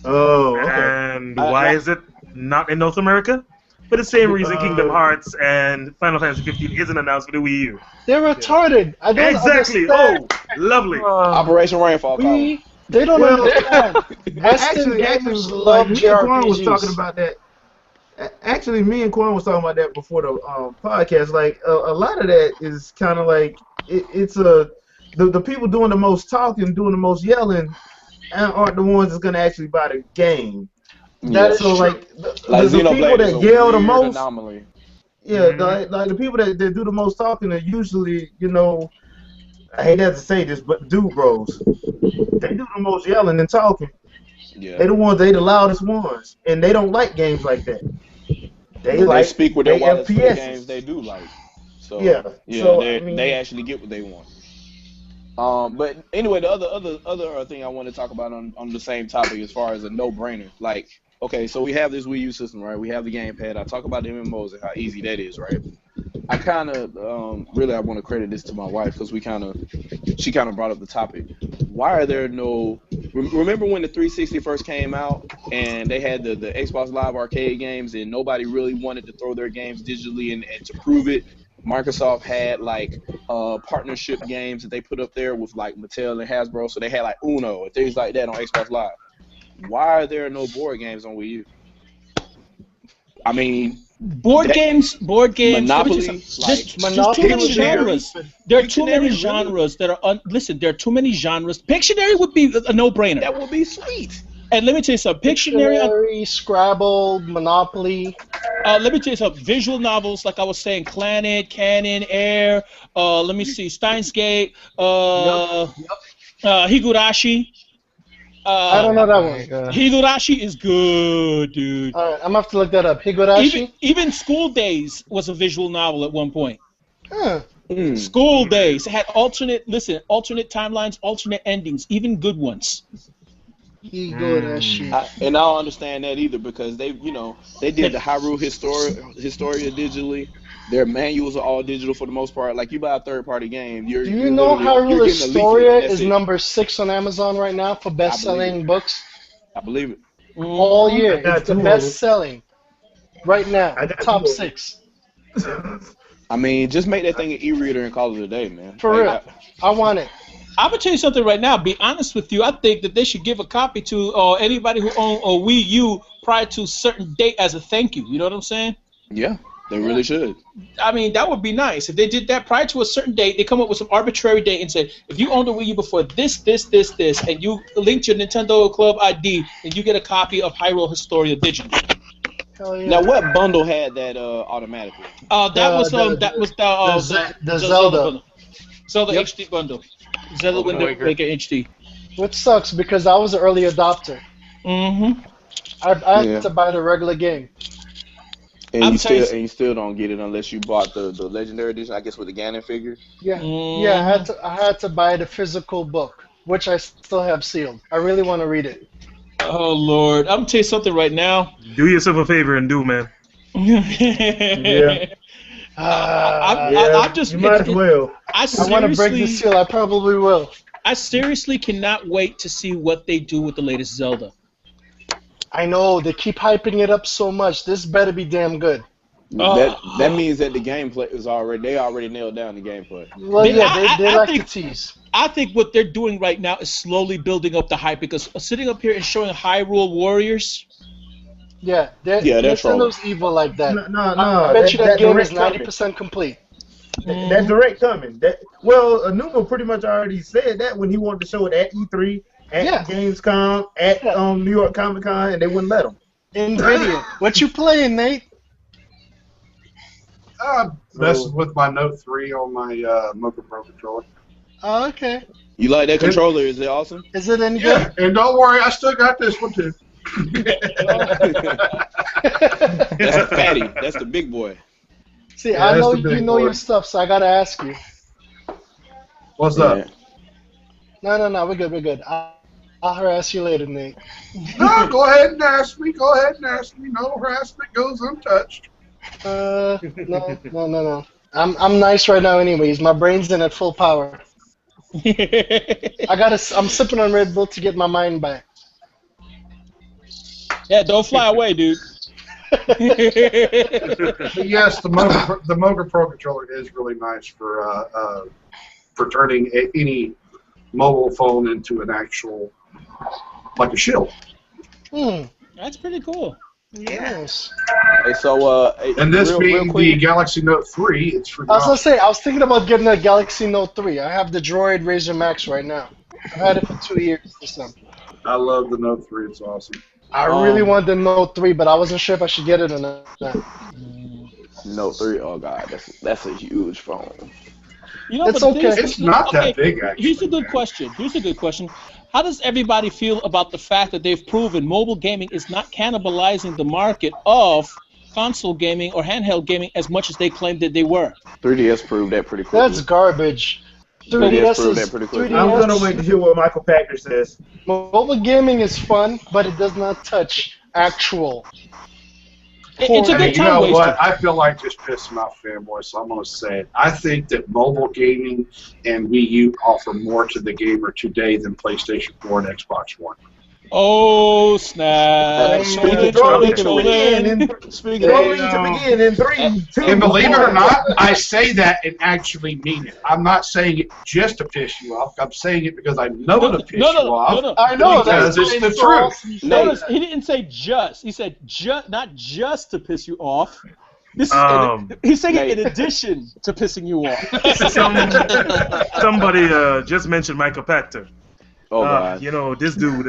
Oh, okay. And why is it not in North America? For the same reason Kingdom Hearts and Final Fantasy 15 isn't announced for the Wii U. They're retarded. I don't Exactly. understand. Oh, lovely. Operation Rainfall. Colin. They don't Well, understand. Western gamers love me and Quan was JRPGs. talking about that. Actually, me and Quan was talking about that before the podcast. Like a lot of that is kind of like it's the people doing the most talking, doing the most yelling, aren't the ones that's gonna actually buy the game. That is So true. like the Xenoblade people is that a yell the weird most, anomaly. yeah, like the people that do the most talking are usually, I hate to have to say this, but dude bros. They do the most yelling and talking. Yeah. They the loudest ones, and they don't like games like that. They speak with their wallets for the FPS. games they do like. So Yeah. yeah, So, they I mean- they actually get what they want. But anyway, the other thing I want to talk about on the same topic as far as a no-brainer, like, okay, so we have this Wii U system, right? We have the gamepad. I talk about the MMOs and how easy that is, right? I kind of really I want to credit this to my wife because she kind of brought up the topic. Why are there no Remember when the 360 first came out and they had the Xbox Live Arcade games and nobody really wanted to throw their games digitally and to prove it, Microsoft had like partnership games that they put up there with like Mattel and Hasbro, so they had like Uno and things like that on Xbox Live. Why are there no board games on Wii U? I mean, board games. Monopoly, there's too many genres. There are too many genres that are. Listen, there are too many genres. Pictionary would be a no-brainer. That would be sweet. And let me tell you something. Pictionary, Scrabble, Monopoly. Let me tell you something. Visual novels, like I was saying, Clannad, Canon, Air. Let me see, Steins Gate. Higurashi. I don't know that one. Higurashi is good, dude. All right, I'm gonna have to look that up. Higurashi. Even School Days was a visual novel at one point. Huh. School Days. It had alternate timelines, alternate endings, even good ones. Higurashi. And I don't understand that either because they did the Hyrule Historia digitally. Their manuals are all digital for the most part. Like you buy a third-party game, Do you know Hyrule Historia is number 6 on Amazon right now for best-selling books? I believe it. All year, it's the best-selling right now. Top 6. I mean, just make that thing an e-reader and call it a day, man. For real, I want it. I'm gonna tell you something right now. Be honest with you. I think that they should give a copy to anybody who owned a Wii U prior to a certain date as a thank you. You know what I'm saying? Yeah. They really should. I mean, that would be nice. If they did that prior to a certain date, they come up with some arbitrary date and say, if you owned a Wii U before this, and you linked your Nintendo Club ID, then you get a copy of Hyrule Historia digital. Hell yeah. Now, what bundle had that automatically? That was the Zelda bundle. Zelda HD bundle. Zelda Wind Waker HD. Which sucks because I was an early adopter. Mm-hmm. I had to buy the regular game. And you still don't get it unless you bought the Legendary Edition, I guess, with the Ganon figure. Yeah, yeah. I had to buy the physical book, which I still have sealed. I really want to read it. Oh Lord, I'm gonna tell you something right now. Do yourself a favor and do, man. Yeah. I'm just. You might as well. I want to break the seal. I probably will. I seriously cannot wait to see what they do with the latest Zelda. I know, they keep hyping it up so much. This better be damn good. That means that the gameplay is they already nailed down the gameplay. Well, they like to tease. I think what they're doing right now is slowly building up the hype because sitting up here and showing Hyrule Warriors. Yeah, they're Nintendo's evil like that. No. I bet you that game is 90% complete. That direct coming. Anumo pretty much already said that when he wanted to show it at E3. At Gamescom, at New York Comic Con, and they wouldn't let them. NVIDIA. What you playing, Nate? Messing with my Note 3 on my Mocha Pro controller. Oh, okay. You like that controller? Is it awesome? Is it any good? Yeah, and don't worry, I still got this one too. That's a fatty. That's the big boy. See, I know you know your stuff, so I gotta ask you. What's up? No, we're good. I'll harass you later, Nate. No, go ahead and ask me. No harassment goes untouched. No. I'm nice right now, anyways. My brain's in at full power. I'm sipping on Red Bull to get my mind back. Yeah, don't fly away, dude. Yes, the Mocha Pro controller is really nice for turning any mobile phone into an actual, like a shield. That's pretty cool. Yes. Hey, so and this being the Galaxy Note 3, it's for. I was gonna say, I was thinking about getting a Galaxy Note 3. I have the Droid Razr Max right now. I've had it for 2 years or something. I love the Note 3. It's awesome. I really want the Note 3, but I wasn't sure if I should get it or not. Note 3, oh god, that's a huge phone. You know, it's okay. It's not that big, actually. Here's a good question. How does everybody feel about the fact that they've proven mobile gaming is not cannibalizing the market of console gaming or handheld gaming as much as they claimed that they were? 3DS proved that pretty quickly. That's garbage. 3DS proved that pretty quickly. I'm going to wait to hear what Michael Pachter says. Mobile gaming is fun, but it does not touch actual It's a good You time know waster. what? I feel like just pissing off fanboys, so I'm going to say it. I think that mobile gaming and Wii U offer more to the gamer today than PlayStation 4 and Xbox One. Oh, snap. Speaking Throw to begin in 3, 2, And believe it or 1. not, I say that and actually mean it. I'm not saying it just to piss you off. I'm saying it because I know to piss you off. No. I know Because that's it's the truth. Notice he didn't say just. He said not just to piss you off. This is he's saying it in addition to pissing you off. Somebody just mentioned Michael Pachter. Oh God. You know, this dude.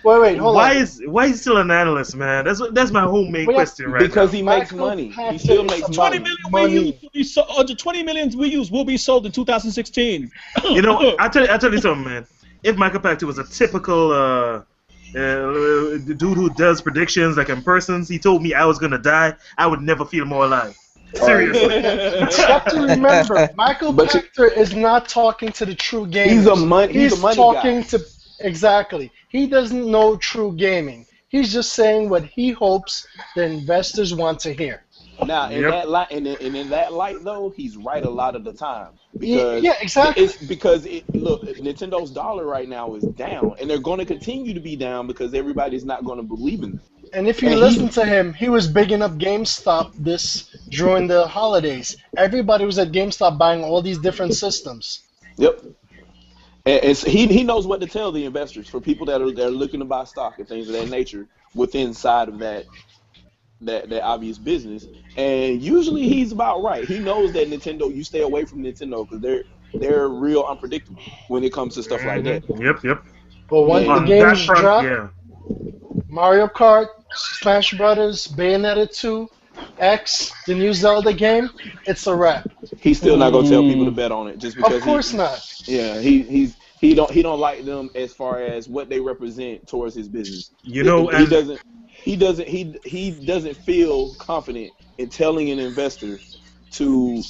Wait, hold why on. Why is he still an analyst, man? That's my whole main question right Because now. he makes Michael money. He Pachter still is makes 20 money. million Wii U's will be sold. 20 million Wii U's will be sold in 2016. You know, I tell you something, man. If Michael Pachter was a typical dude who does predictions like in persons, he told me I was gonna die, I would never feel more alive. Seriously. You have to remember, Michael Pachter is not talking to the true gamers. He's a money talking guy. to exactly. He doesn't know true gaming. He's just saying what he hopes the investors want to hear. Now, in that light, and in that light, though, he's right a lot of the time. Because yeah, exactly. It's because look, Nintendo's dollar right now is down, and they're going to continue to be down because everybody's not going to believe in them. And if you listen to him, he was bigging up GameStop during the holidays. Everybody was at GameStop buying all these different systems. Yep. And he knows what to tell the investors for people that are looking to buy stock and things of that nature within side of that obvious business. And usually he's about right. He knows that Nintendo, you stay away from Nintendo because they're real unpredictable when it comes to stuff like that. Yep. But once the games drop, yeah. Mario Kart, Smash Brothers, Bayonetta 2, X, the new Zelda game, it's a wrap. He's still not gonna tell people to bet on it just because. Of course not. Yeah, he don't like them as far as what they represent towards his business. You know, he doesn't feel confident in telling an investor to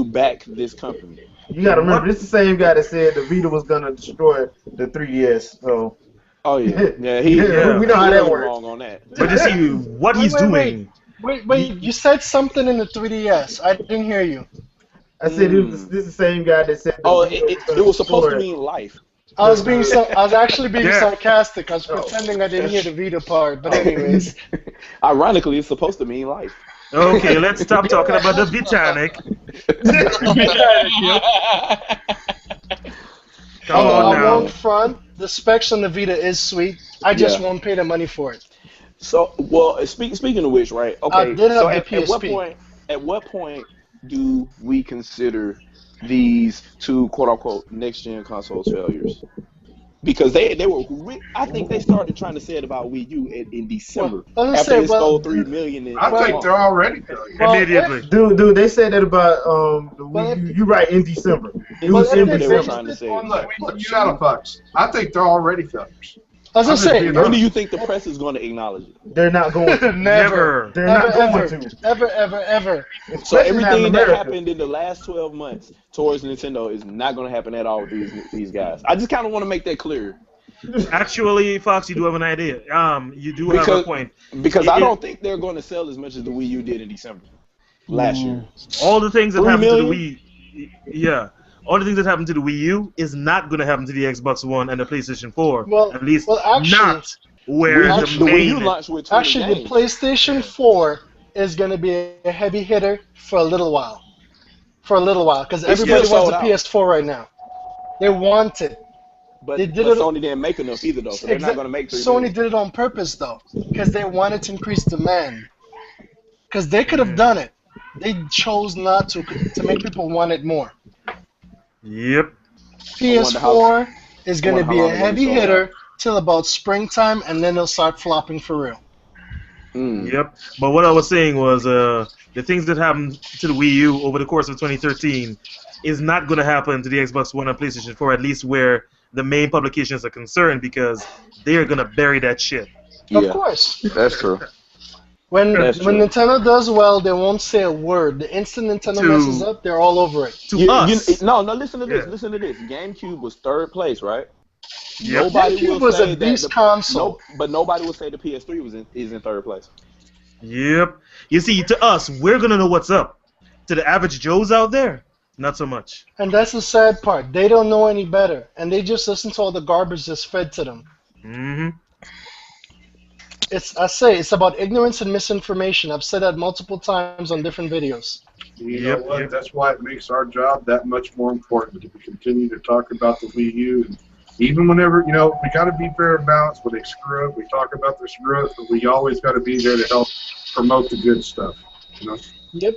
back this company. You gotta remember, this is the same guy that said the Vita was gonna destroy the 3DS. So. Oh yeah, we know how that works. Wrong on that. But you see what he's doing. Wait, you said something in the 3DS. I didn't hear you. I said this is the same guy that said. It was supposed to mean life. I was actually being sarcastic. I was pretending I didn't hear the Vita part. But anyways. Ironically, it's supposed to mean life. Okay, let's stop talking about the Vitanic. Come on now. I won't front. The specs on the Vita is sweet. I just won't pay the money for it. So, well, speaking of which, right? Okay. I did have so the PSP. At what point do we consider these two quote unquote next gen consoles failures? Because they were, I think they started trying to say it about Wii U in December after they stole $3 million. I think they're already failures. Immediately. Dude, they said that about the Wii U. You're right, in December. It was in They were December. trying to say. Look, you got a fucks. I think they're already failures. I was gonna say, When do you think the press is going to acknowledge it? They're not going to. Never. They're not going to. Ever. So Especially not in everything that America. happened in the last 12 months towards Nintendo is not going to happen at all with these guys. I just kind of want to make that clear. Actually, Fox, you do have an idea. You do have a point. Because I don't think they're going to sell as much as the Wii U did in December last year. All the things that 3 happened to the million? Wii, all the things that happened to the Wii U is not going to happen to the Xbox One and the PlayStation 4. Well, at least actually, not where the Wii U main. launched with 20 Actually, the games. PlayStation 4 is going to be a heavy hitter for a little while. Because everybody still wants sold a PS4 right now. They want it. But, They did but it- Sony didn't make enough either, though, so they're not going to make 3 Sony million. did it on purpose, though, because they wanted to increase demand. Because they could have done it. They chose not to make people want it more. Yep. PS4 is going to how be long a they're heavy gonna sell hitter till about springtime, and then they'll start flopping for real. Yep. But what I was saying was the things that happened to the Wii U over the course of 2013 is not going to happen to the Xbox One and PlayStation 4, at least where the main publications are concerned, because they are going to bury that shit. Of course. That's true. When That's true. Nintendo does well, they won't say a word. The instant Nintendo messes up, they're all over it. No, listen to this. Listen to this. GameCube was 3rd place, right? Yep. GameCube was a beast console. But nobody will say the PS3 is in 3rd place. Yep. You see, to us, we're gonna know what's up. To the average Joes out there, not so much. And that's the sad part. They don't know any better, and they just listen to all the garbage that's fed to them. Mm-hmm. It's about ignorance and misinformation. I've said that multiple times on different videos. You know what? That's why it makes our job that much more important to continue to talk about the Wii U. And even whenever, we got to be fair and balanced. When they screw up, we talk about their screw up, but we always got to be there to help promote the good stuff. Yep.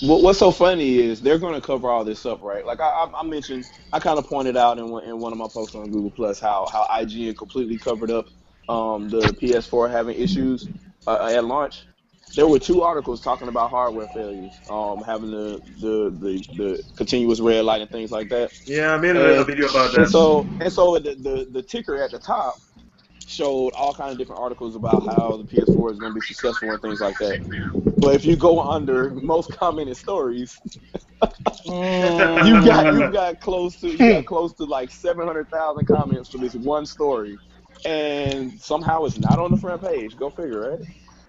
What's so funny is they're going to cover all this up, right? Like I mentioned, I kind of pointed out in one of my posts on Google Plus how IGN completely covered up the PS4 having issues at launch. There were 2 articles talking about hardware failures, having the continuous red light and things like that. Yeah, I made a video about that. And so the ticker at the top showed all kinds of different articles about how the PS4 is going to be successful and things like that. But if you go under most commented stories, you got close to like 700,000 comments for this one story, and somehow it's not on the front page. Go figure, right?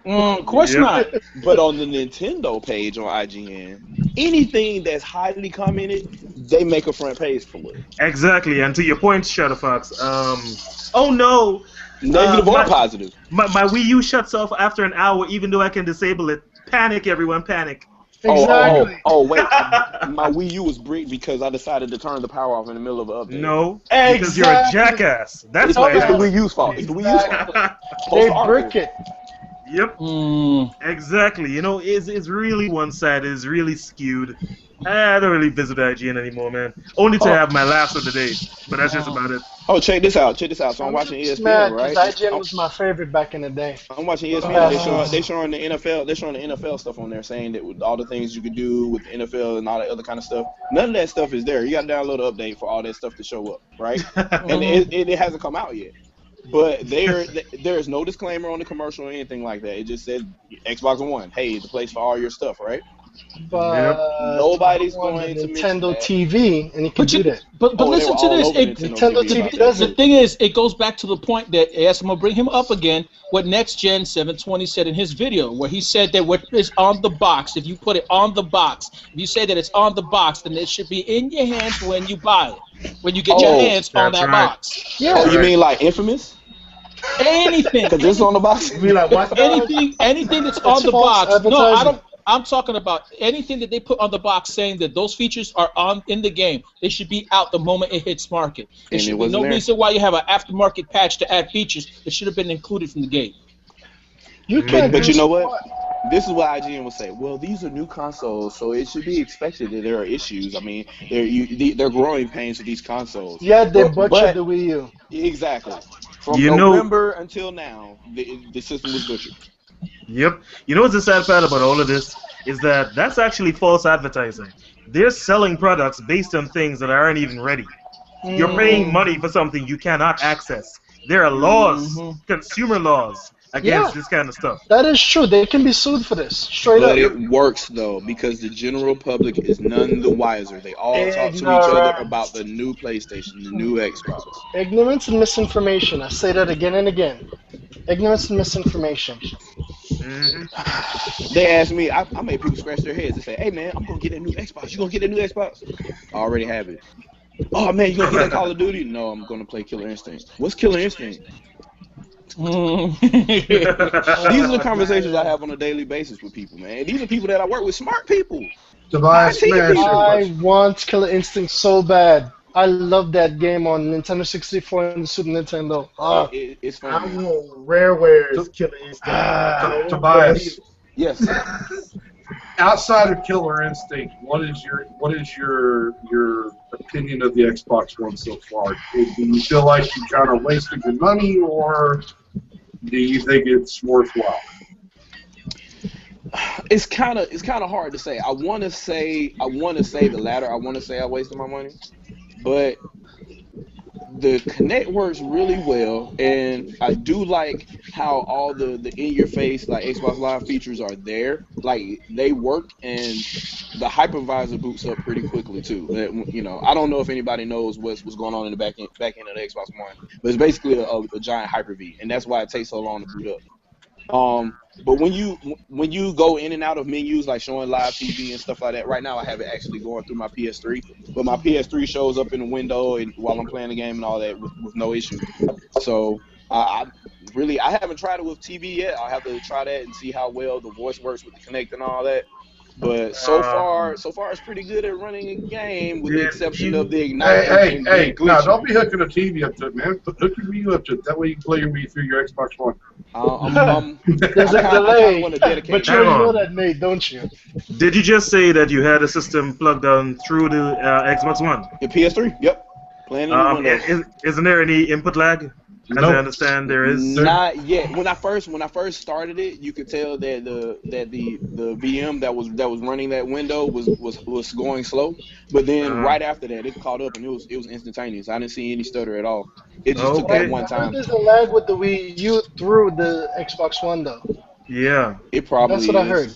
Of course not. But on the Nintendo page on IGN, anything that's highly commented, they make a front page for it. Exactly, and to your point, Shadowfox. Oh no. Negative or positive. My Wii U shuts off after an hour, even though I can disable it. Panic, everyone, panic. Exactly. Oh, wait. My Wii U was bricked because I decided to turn the power off in the middle of an update. No, because you're a jackass. That's why. It's the Wii U's fault. It's the Wii U's fault. They brick it. Yep. Exactly. It's really one side. It's really skewed. I don't really visit IGN anymore, man. Only to have my laughs of the day, but that's just about it. Oh, check this out. So I'm watching ESPN, right? IGN was my favorite back in the day. I'm watching ESPN. They're showing the NFL. They're showing the NFL stuff on there, saying that with all the things you could do with the NFL and all that other kind of stuff. None of that stuff is there. You got to download an update for all that stuff to show up, right? And it hasn't come out yet. But there is no disclaimer on the commercial or anything like that. It just said Xbox One. Hey, the place for all your stuff, right? But nobody's going to Nintendo TV, and you can do that. But listen to this. Nintendo TV does it. The thing is, it goes back to the point that, yes, I'm going to bring him up again, what Next Gen 720 said in his video, where he said that what is on the box, if you put it on the box, if you say that it's on the box, then it should be in your hands when you buy it, when you get your hands on that box. Yeah. Oh, you mean like Infamous? Anything. Because it's on the box. You mean like anything that's on the box. No, I don't. I'm talking about anything that they put on the box saying that those features are in the game. They should be out the moment it hits market. There should be no reason why you have an aftermarket patch to add features that should have been included from the game. But you know what? This is what IGN will say. Well, these are new consoles, so it should be expected that there are issues. I mean, they're growing pains with these consoles. Yeah, they butchered the Wii U. Exactly. From November until now, the system was butchered. Yep. You know what's the sad part about all of this? Is that that's actually false advertising. They're selling products based on things that aren't even ready. You're paying money for something you cannot access. There are laws, consumer laws, against this kind of stuff. That is true. They can be sued for this. Straight up. But it works, though, because the general public is none the wiser. They all talk to each other about the new PlayStation, the new Xbox. Ignorance and misinformation. I say that again and again. Ignorance and misinformation. They ask me, I made people scratch their heads and say, hey, man, I'm going to get a new Xbox. You going to get a new Xbox? I already have it. Oh, man, you going to get that Call of Duty? No, I'm going to play Killer Instinct. What's Killer Instinct? These are the conversations I have on a daily basis with people, man. These are people that I work with, smart people. Tobias, I want Killer Instinct so bad. I love that game on Nintendo 64 and the Super Nintendo. It's fun. I want Rareware's Killer Instinct. Tobias. Yes. Outside of Killer Instinct, what is your opinion of the Xbox One so far? Do you feel like you kind of wasted your money, or do you think it's worthwhile? It's kind of hard to say. I want to say the latter. I want to say I wasted my money, but the Kinect works really well, and I do like how all the in-your-face like Xbox Live features are there. Like they work, and the hypervisor boots up pretty quickly too. You know, I don't know if anybody knows what's going on in the back end of the Xbox One, but it's basically a giant Hyper-V, and that's why it takes so long to boot up. But when you go in and out of menus like showing live TV and stuff like that, right now I have it actually going through my PS3, but my PS3 shows up in the window and while I'm playing the game and all that with no issue. So I haven't tried it with TV yet. I'll have to try that and see how well the voice works with the Kinect and all that. But so far it's pretty good at running a game, with the exception of the Ignite. Hey! Now don't be hooking a TV up to it, man. Hook your Wii U up to it. That way you can play your Wii through your Xbox One. There's a delay, but you know that, Nate, don't you? Did you just say that you had a system plugged on through the Xbox One? The PS3, yep. Playing in the window. Isn't there any input lag? As I understand, there is. Not yet. When I first started it, you could tell that the VM that was running that window was going slow. But then right after that, it caught up and it was instantaneous. I didn't see any stutter at all. It just took that one time. There's a lag with the Wii U through the Xbox One though. Yeah. It probably. That's what I heard.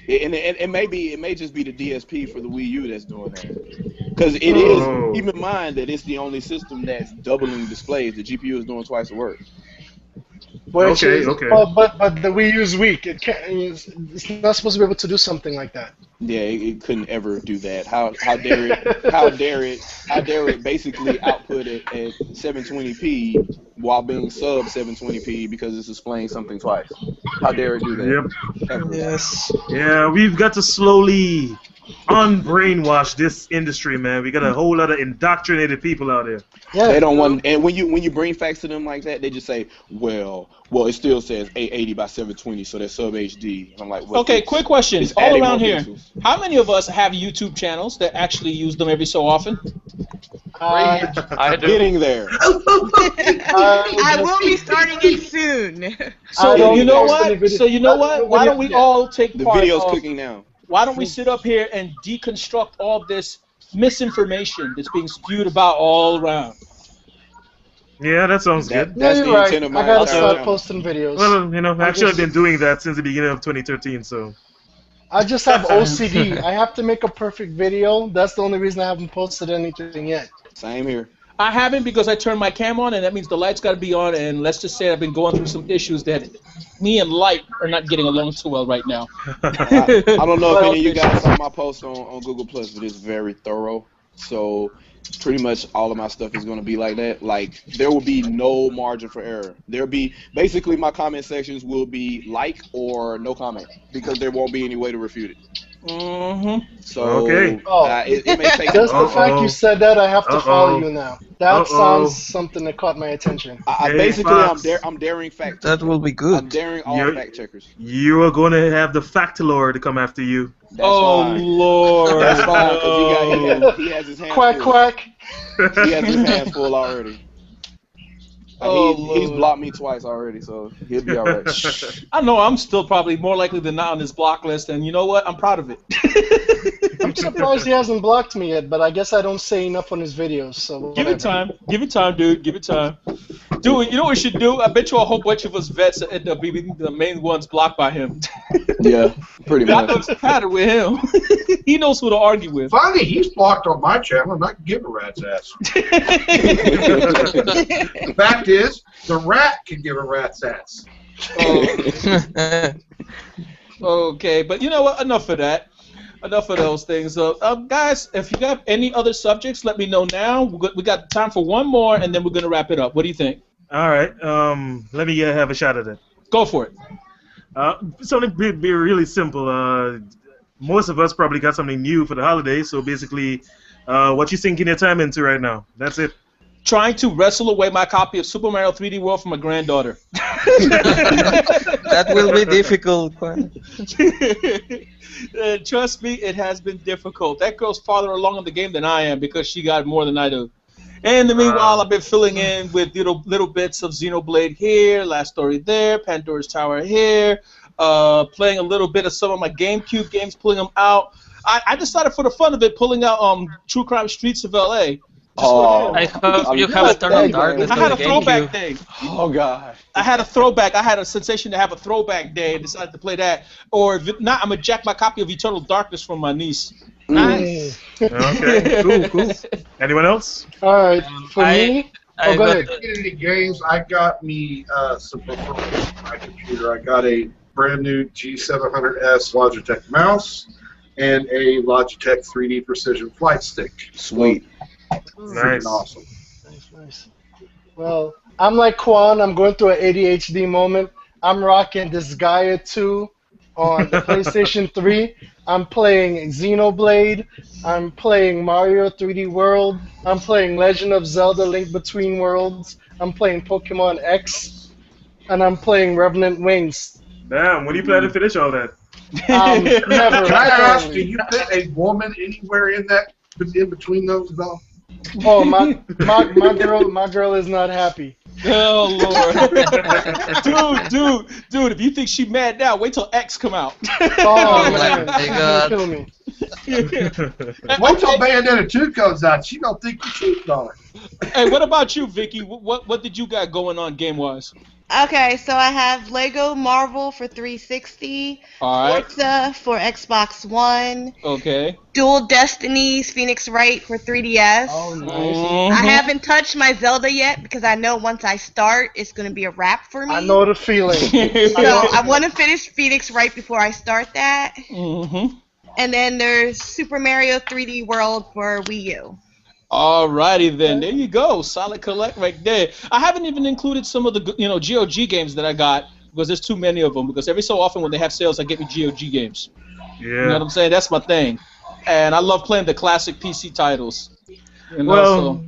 And it may just be the DSP for the Wii U that's doing that. Because it is, keep in mind that it's the only system that's doubling displays. The GPU is doing twice the work. But the Wii U is weak. It's not supposed to be able to do something like that. Yeah, it couldn't ever do that. How dare it basically output it at 720p while being sub 720p because it's displaying something twice. How dare it do that? Yep. Yes. Yeah, we've got to slowly unbrainwash this industry, man. We got a whole lot of indoctrinated people out there. Yeah. They don't want, and when you bring facts to them like that, they just say, well, it still says 880 by 720, so that's sub HD. And I'm like, well, okay, quick question. All around here, how many of us have YouTube channels that actually use them every so often? I do. Getting there. I will be starting it soon. So you know what? Why don't we all take part? The video's cooking now. Why don't we sit up here and deconstruct all this misinformation that's being spewed about all around? Yeah, that sounds good. That's the intent of my I gotta start posting videos. Well, actually, I've been doing that since the beginning of 2013, so. I just have OCD. I have to make a perfect video. That's the only reason I haven't posted anything yet. Same here. I haven't because I turned my cam on, and that means the light's got to be on. And let's just say I've been going through some issues that me and light are not getting along too well right now. I don't know if any of you guys saw my post on Google Plus, but it's very thorough. So pretty much all of my stuff is going to be like that. Like, there will be no margin for error. There'll be basically my comment sections will be like or no comment because there won't be any way to refute it. So it may take just the fact you said that, I have to follow you now. That sounds something that caught my attention. I'm daring fact. That will be good. I'm daring all fact checkers. You are going to have the fact lord to come after you. That's fine. Lord! That's fine because he has his hands quack full. Quack. He has his hands full already. He's blocked me twice already, so he'll be alright. I know I'm still probably more likely than not on his block list, and you know what? I'm proud of it. I'm surprised he hasn't blocked me yet, but I guess I don't say enough on his videos. So give it time. Give it time, dude. Give it time. Dude, you know what we should do? I bet you a whole bunch of us vets end up being the main ones blocked by him. Yeah, pretty much. That's the pattern with him. He knows who to argue with. Funny, he's blocked on my channel, and I can give a rat's ass. The fact is, the rat can give a rat's ass. Okay, but you know what? Enough of that. Enough of those things. Guys, if you got any other subjects, let me know now. We got time for one more, and then we're going to wrap it up. What do you think? All right. Let me have a shot at it. Go for it. Something be really simple. Most of us probably got something new for the holidays, so basically, what you sinking your time into right now? That's it. Trying to wrestle away my copy of Super Mario 3D World from my granddaughter. That will be difficult. Trust me, it has been difficult. That girl's farther along in the game than I am because she got more than I do. And in the meanwhile, I've been filling in with little bits of Xenoblade here, Last Story there, Pandora's Tower here, playing a little bit of some of my GameCube games, pulling them out. I decided for the fun of it, pulling out True Crime Streets of L.A. I hope you have Eternal Darkness. I had a throwback day. Oh God! I had a throwback. I had a sensation to have a throwback day and decided to play that. Or if not, I'm gonna jack my copy of Eternal Darkness from my niece. Nice. Okay, cool. Anyone else? All right, for me, go ahead. Any games? I got me some performance on my computer. I got a brand new G700S Logitech mouse and a Logitech 3D Precision flight stick. Sweet. Nice. Awesome. Nice. Well, I'm like Quan. I'm going through an ADHD moment. I'm rocking this Gaia 2 on the PlayStation 3. I'm playing Xenoblade. I'm playing Mario 3D World. I'm playing Legend of Zelda Link Between Worlds. I'm playing Pokemon X. And I'm playing Revenant Wings. Damn, when do you plan to finish all that? Never. Can I ask, can you put a woman anywhere in between those, though? Oh, my girl is not happy. Oh Lord, dude! If you think she mad now, wait till X come out. Oh man, my God. kill me. Wait till Bayonetta 2 comes out. She gonna think you cheated on her. Hey, what about you, Vicky? What did you got going on game wise? Okay, so I have Lego Marvel for 360, All right. Forza for Xbox One, Okay. Dual Destinies Phoenix Wright for 3DS. Oh, nice. I haven't touched my Zelda yet because I know once I start, it's going to be a wrap for me. I know the feeling. So I want to finish Phoenix Wright before I start that. Mm-hmm. And then there's Super Mario 3D World for Wii U. Alrighty then, there you go, solid collect right there. I haven't even included some of the GOG games that I got because there's too many of them. Because every so often when they have sales, I get me GOG games. Yeah. You know what I'm saying? That's my thing, and I love playing the classic PC titles. You know, Well,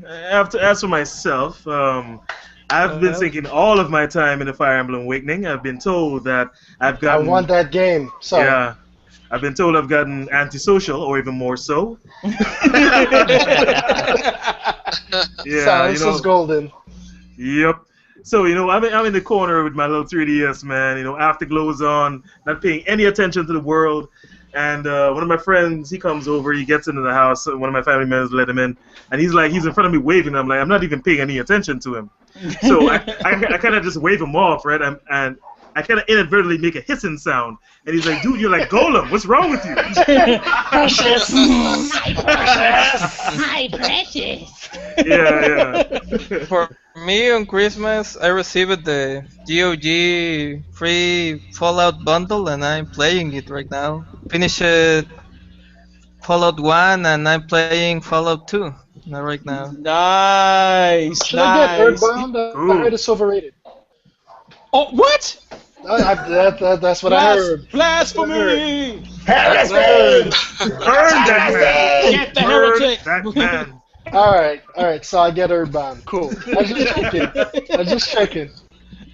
as for myself, I've been sinking all of my time in the Fire Emblem Awakening. I've been told that I've gotten. I want that game. Sorry. Yeah. I've been told I've gotten antisocial, or even more so. Yeah, Silence is golden. Yep. So, I'm in the corner with my little 3DS, man. Afterglow on, not paying any attention to the world. And one of my friends, he comes over, he gets into the house, one of my family members let him in, and he's in front of me waving. I'm like, I'm not even paying any attention to him. So I kind of just wave him off, right? And I kind of inadvertently make a hissing sound. And he's like, dude, you're like Golem. What's wrong with you? Precious. My precious. Yeah. For me on Christmas, I received the GOG free Fallout bundle, and I'm playing it right now. Finished Fallout 1, and I'm playing Fallout 2 right now. Nice. Should I get Earthbound? I heard it's overrated. Oh, what? That's what I heard. Blasphemy! Burn that man! Get the heretic! That man! Alright, so I get Earthbound. Cool. I just checking.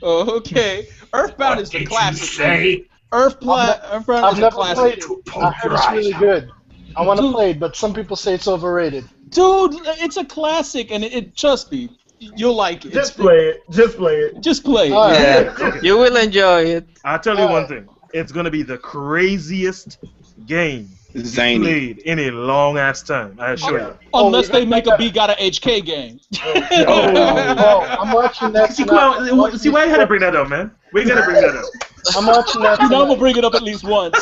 Oh, okay. Earthbound is the classic. Earthbound I've is the never classic. played it. I heard it's really good. I want to play it, but some people say it's overrated. Dude, it's a classic, and it trust me, you'll like it. Just play it. Just play it. Just play it. Yeah, you will enjoy it. I'll tell you one thing. It's going to be the craziest game Zany. played in a long ass time. I assure you. Unless they make a B Got a HK game. I'm watching that. See why you had to bring that up, man? We got to bring that up. I'm watching that. You know I'm gonna bring it up at least once.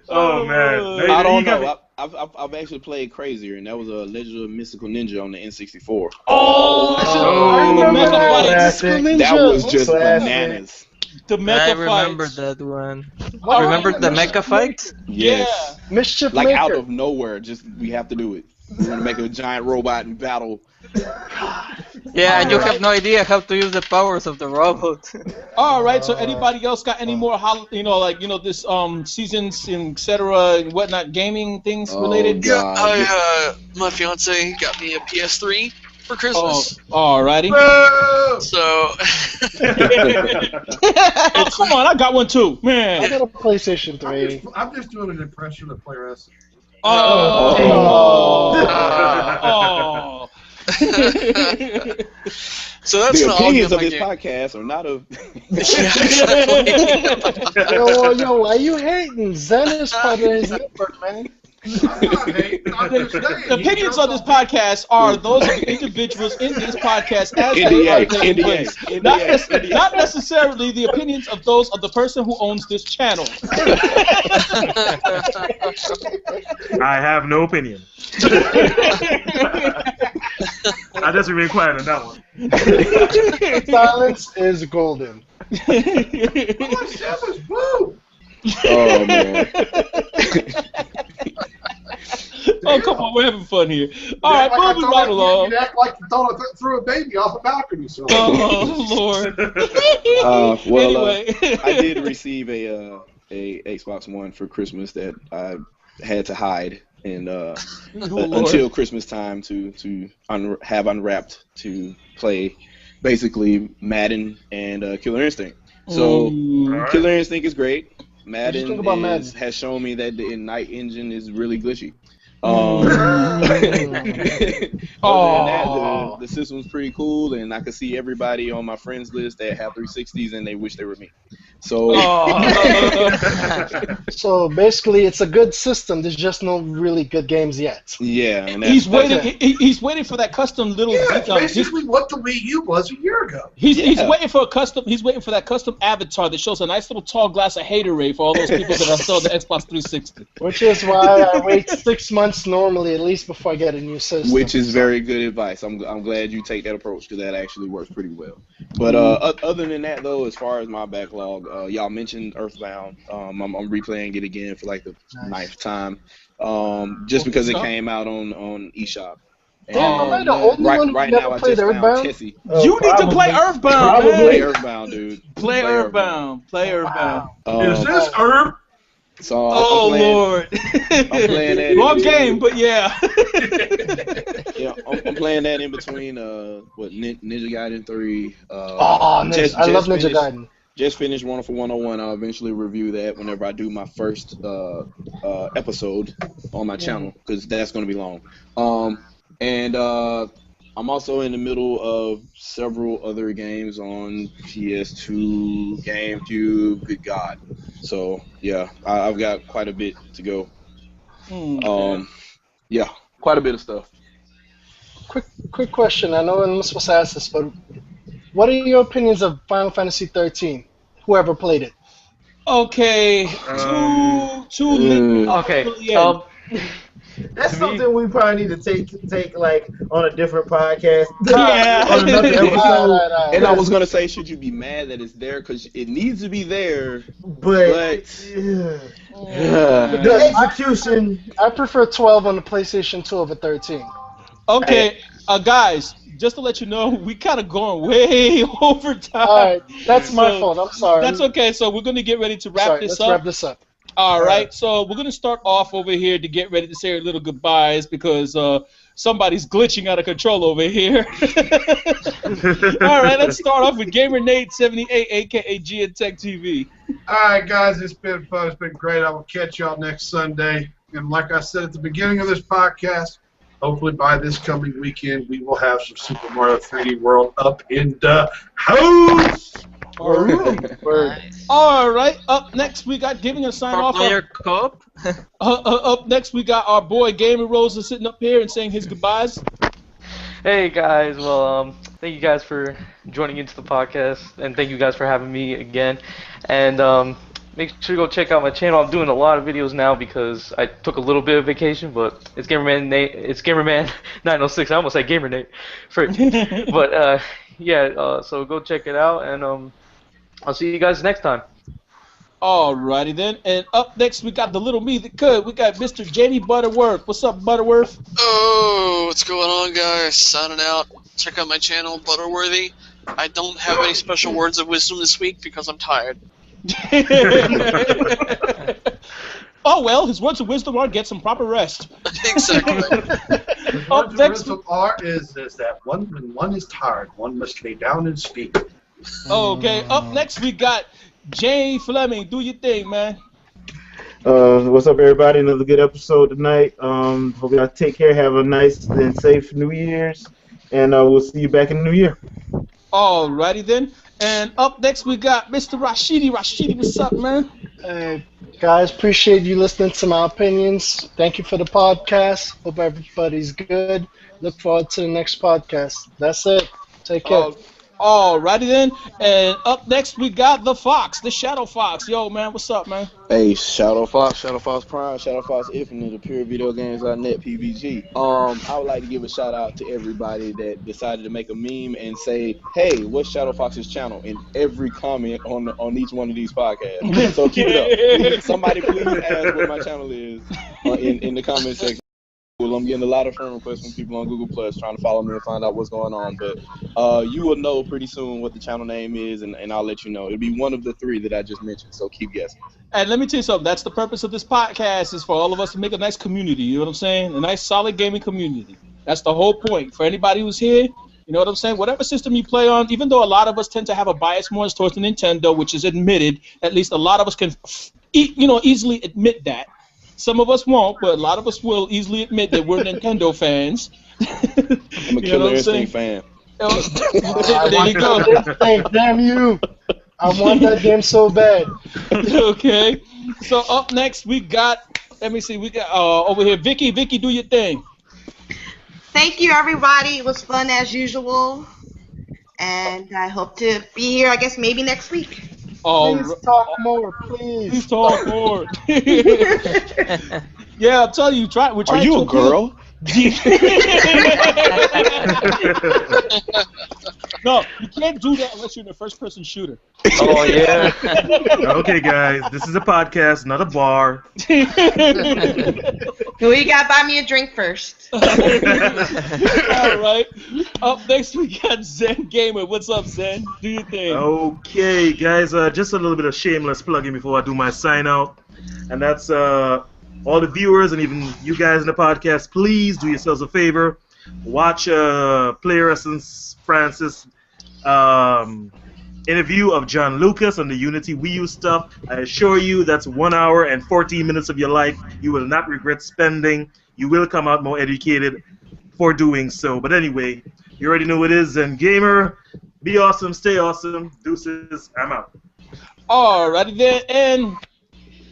Oh man, I don't know. I've actually played Crazier, and that was a Legend of Mystical Ninja on the N64. I remember that was just bananas. The mecha I remember fights. that one. What? Remember the mecha fight? Yes. Mischief Like Maker. out of nowhere, just we have to do it. We're gonna make a giant robot and battle. Yeah, and you have no idea how to use the powers of the robot. All right. So anybody else got any more, this seasons and etc. and whatnot gaming things related? Yeah, my fiance got me a PS3 for Christmas. Oh, alrighty. So. Oh, come on! I got one too, man. I got a PlayStation 3. I'm just doing an impression of Player S. Oh. So that's the an opinions of argument this podcast are not of. Yo, why you hating? Zen is part of his network, man. The opinions on this podcast are those of the individuals in this podcast as they are taking place. Not necessarily the opinions of those of the person who owns this channel. I have no opinion. I just remain quiet on that one. Silence is golden. Oh man. Oh, come on, we're having fun here. All right, moving right along. You act like you thought I threw a baby off a balcony. So. Oh, Lord. Anyway. I did receive a Xbox One for Christmas that I had to hide and until Christmas time to have unwrapped to play basically Madden and Killer Instinct. So Killer Instinct is great. Madden has shown me that the Ignite engine is really glitchy. Other than that, the system's pretty cool, and I can see everybody on my friends list that have 360s, and they wish they were me. So, so basically, it's a good system. There's just no really good games yet. Yeah, and he's waiting. He's waiting for that custom little. Yeah, basically what the Wii U was a year ago. He's waiting for a custom. He's waiting for that custom avatar that shows a nice little tall glass of haterade for all those people that are still on the Xbox 360. Which is why I wait 6 months normally, at least, before I get a new system. Which is very good advice. I'm glad you take that approach because that actually works pretty well. But other than that, though, as far as my backlog, y'all mentioned Earthbound. I'm replaying it again for like the 9th time, just because it came out on eShop. Damn, am I the only one who never played Earthbound? You need to play Earthbound, Probably man. play Earthbound, dude. Play Earthbound. Play Earthbound. Is this Herb? So Lord. I'm playing that. Wrong game, but yeah. Yeah, I'm playing that in between Ninja Gaiden 3. I love Ninja Gaiden. Just finished Wonderful 101. I'll eventually review that whenever I do my first episode on my channel because that's going to be long. I'm also in the middle of several other games on PS2, GameCube, good God. So, yeah, I've got quite a bit to go. Yeah, quite a bit of stuff. Quick question. I know I'm supposed to ask this, but what are your opinions of Final Fantasy 13? Whoever played it. Okay. Okay. That's something we probably need to take like on a different podcast. Yeah. On another episode. And I was gonna say, should you be mad that it's there? Because it needs to be there. But the execution. I prefer 12 on the PlayStation 2 over 13. Okay, guys. Just to let you know, we kind of going way over time. All right, that's my fault. I'm sorry. That's okay. So we're going to get ready to wrap this up. Let's wrap this up. All right. So we're going to start off over here to get ready to say our little goodbyes because somebody's glitching out of control over here. All right, let's start off with GamerNate78, a.k.a. GNTech TV. All right, guys, it's been fun. It's been great. I will catch y'all next Sunday. And like I said at the beginning of this podcast, hopefully by this coming weekend, we will have some Super Mario 3D World up in the house. All right. Up next, we got giving a sign off. Player Cup. Up next, we got our boy Gamer Rosa sitting up here and saying his goodbyes. Hey guys, well, thank you guys for joining into the podcast, and thank you guys for having me again. And make sure to go check out my channel. I'm doing a lot of videos now because I took a little bit of vacation, but it's Gamerman 906. I almost said GamerNate. But yeah, so go check it out, and I'll see you guys next time. Alrighty then, and up next we got the little me that could. We got Mr. Jamie Butterworth. What's up, Butterworth? Oh, what's going on, guys? Signing out. Check out my channel, Butterworthy. I don't have any special words of wisdom this week because I'm tired. Oh well, his words of wisdom are get some proper rest. Exactly. Up next is that when one is tired, one must lay down and sleep. Okay, up next we got Jay Fleming. Do your thing, man. What's up, everybody? Another good episode tonight. Hope y'all take care. Have a nice and safe New Year's, and we'll see you back in the new year. Alrighty then. And up next we got Mr. Rashidi. Rashidi, what's up, man? Guys, appreciate you listening to my opinions. Thank you for the podcast. Hope everybody's good. Look forward to the next podcast. That's it. Take care. Alrighty then. And up next we got the Fox, the Shadow Fox. Yo, man, what's up, man? Hey, Shadow Fox Prime, Shadow Fox Infinite, the Pure Video Games.net PVG. I would like to give a shout out to everybody that decided to make a meme and say, hey, what's Shadow Fox's channel? In every comment on each one of these podcasts. So keep it up. Somebody please ask what my channel is in the comment section. Well, I'm getting a lot of friend requests from people on Google Plus trying to follow me and find out what's going on. But you will know pretty soon what the channel name is, and I'll let you know. It'll be one of the three that I just mentioned, so keep guessing. And let me tell you something. That's the purpose of this podcast, is for all of us to make a nice community. You know what I'm saying? A nice, solid gaming community. That's the whole point. For anybody who's here, you know what I'm saying? Whatever system you play on, even though a lot of us tend to have a bias more towards the Nintendo, which is admitted, at least a lot of us can easily admit that. Some of us won't, but a lot of us will easily admit that we're Nintendo fans. I'm a Killer Instinct fan. There you go. Damn you! I want that game so bad. Okay. So up next we got, let me see, we got over here, Vicky. Vicky, do your thing. Thank you, everybody. It was fun as usual, and I hope to be here. I guess maybe next week. Please talk more, please. Please talk more. Yeah, I'm telling you, we're trying. Are you a girl? No, you can't do that unless you're in a first-person shooter. Oh yeah. Okay, guys, this is a podcast, not a bar. Well, you gotta buy me a drink first. All right. Up next, we got Zen Gamer. What's up, Zen? Do your thing. Okay, guys, just a little bit of shameless plugging before I do my sign out, and that's all the viewers and even you guys in the podcast. Please do yourselves a favor. Watch Player Essence Francis interview of John Lucas on the Unity Wii U stuff. I assure you that's 1 hour and 14 minutes of your life you will not regret spending. You will come out more educated for doing so. But anyway, you already know what it is. Zen Gamer, be awesome, stay awesome. Deuces, I'm out. Alrighty then, and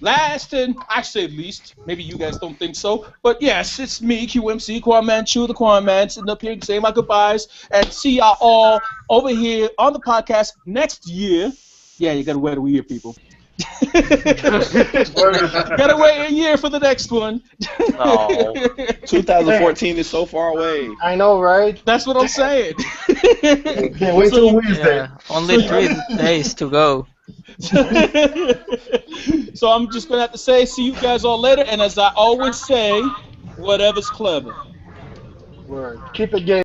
last and I say least, maybe you guys don't think so, but yes, it's me, QMC, Quan Manchu, the Quan Man, sitting up here saying my goodbyes, and see y'all all over here on the podcast next year. Yeah, you gotta wait a year, people. Gotta wait a year for the next one. Oh, 2014 is so far away. I know, right? That's what I'm saying. Can't wait till Wednesday. Yeah, only 3 days to go. So I'm just gonna have to say, see you guys all later, and as I always say, whatever's clever. Word. Keep it game.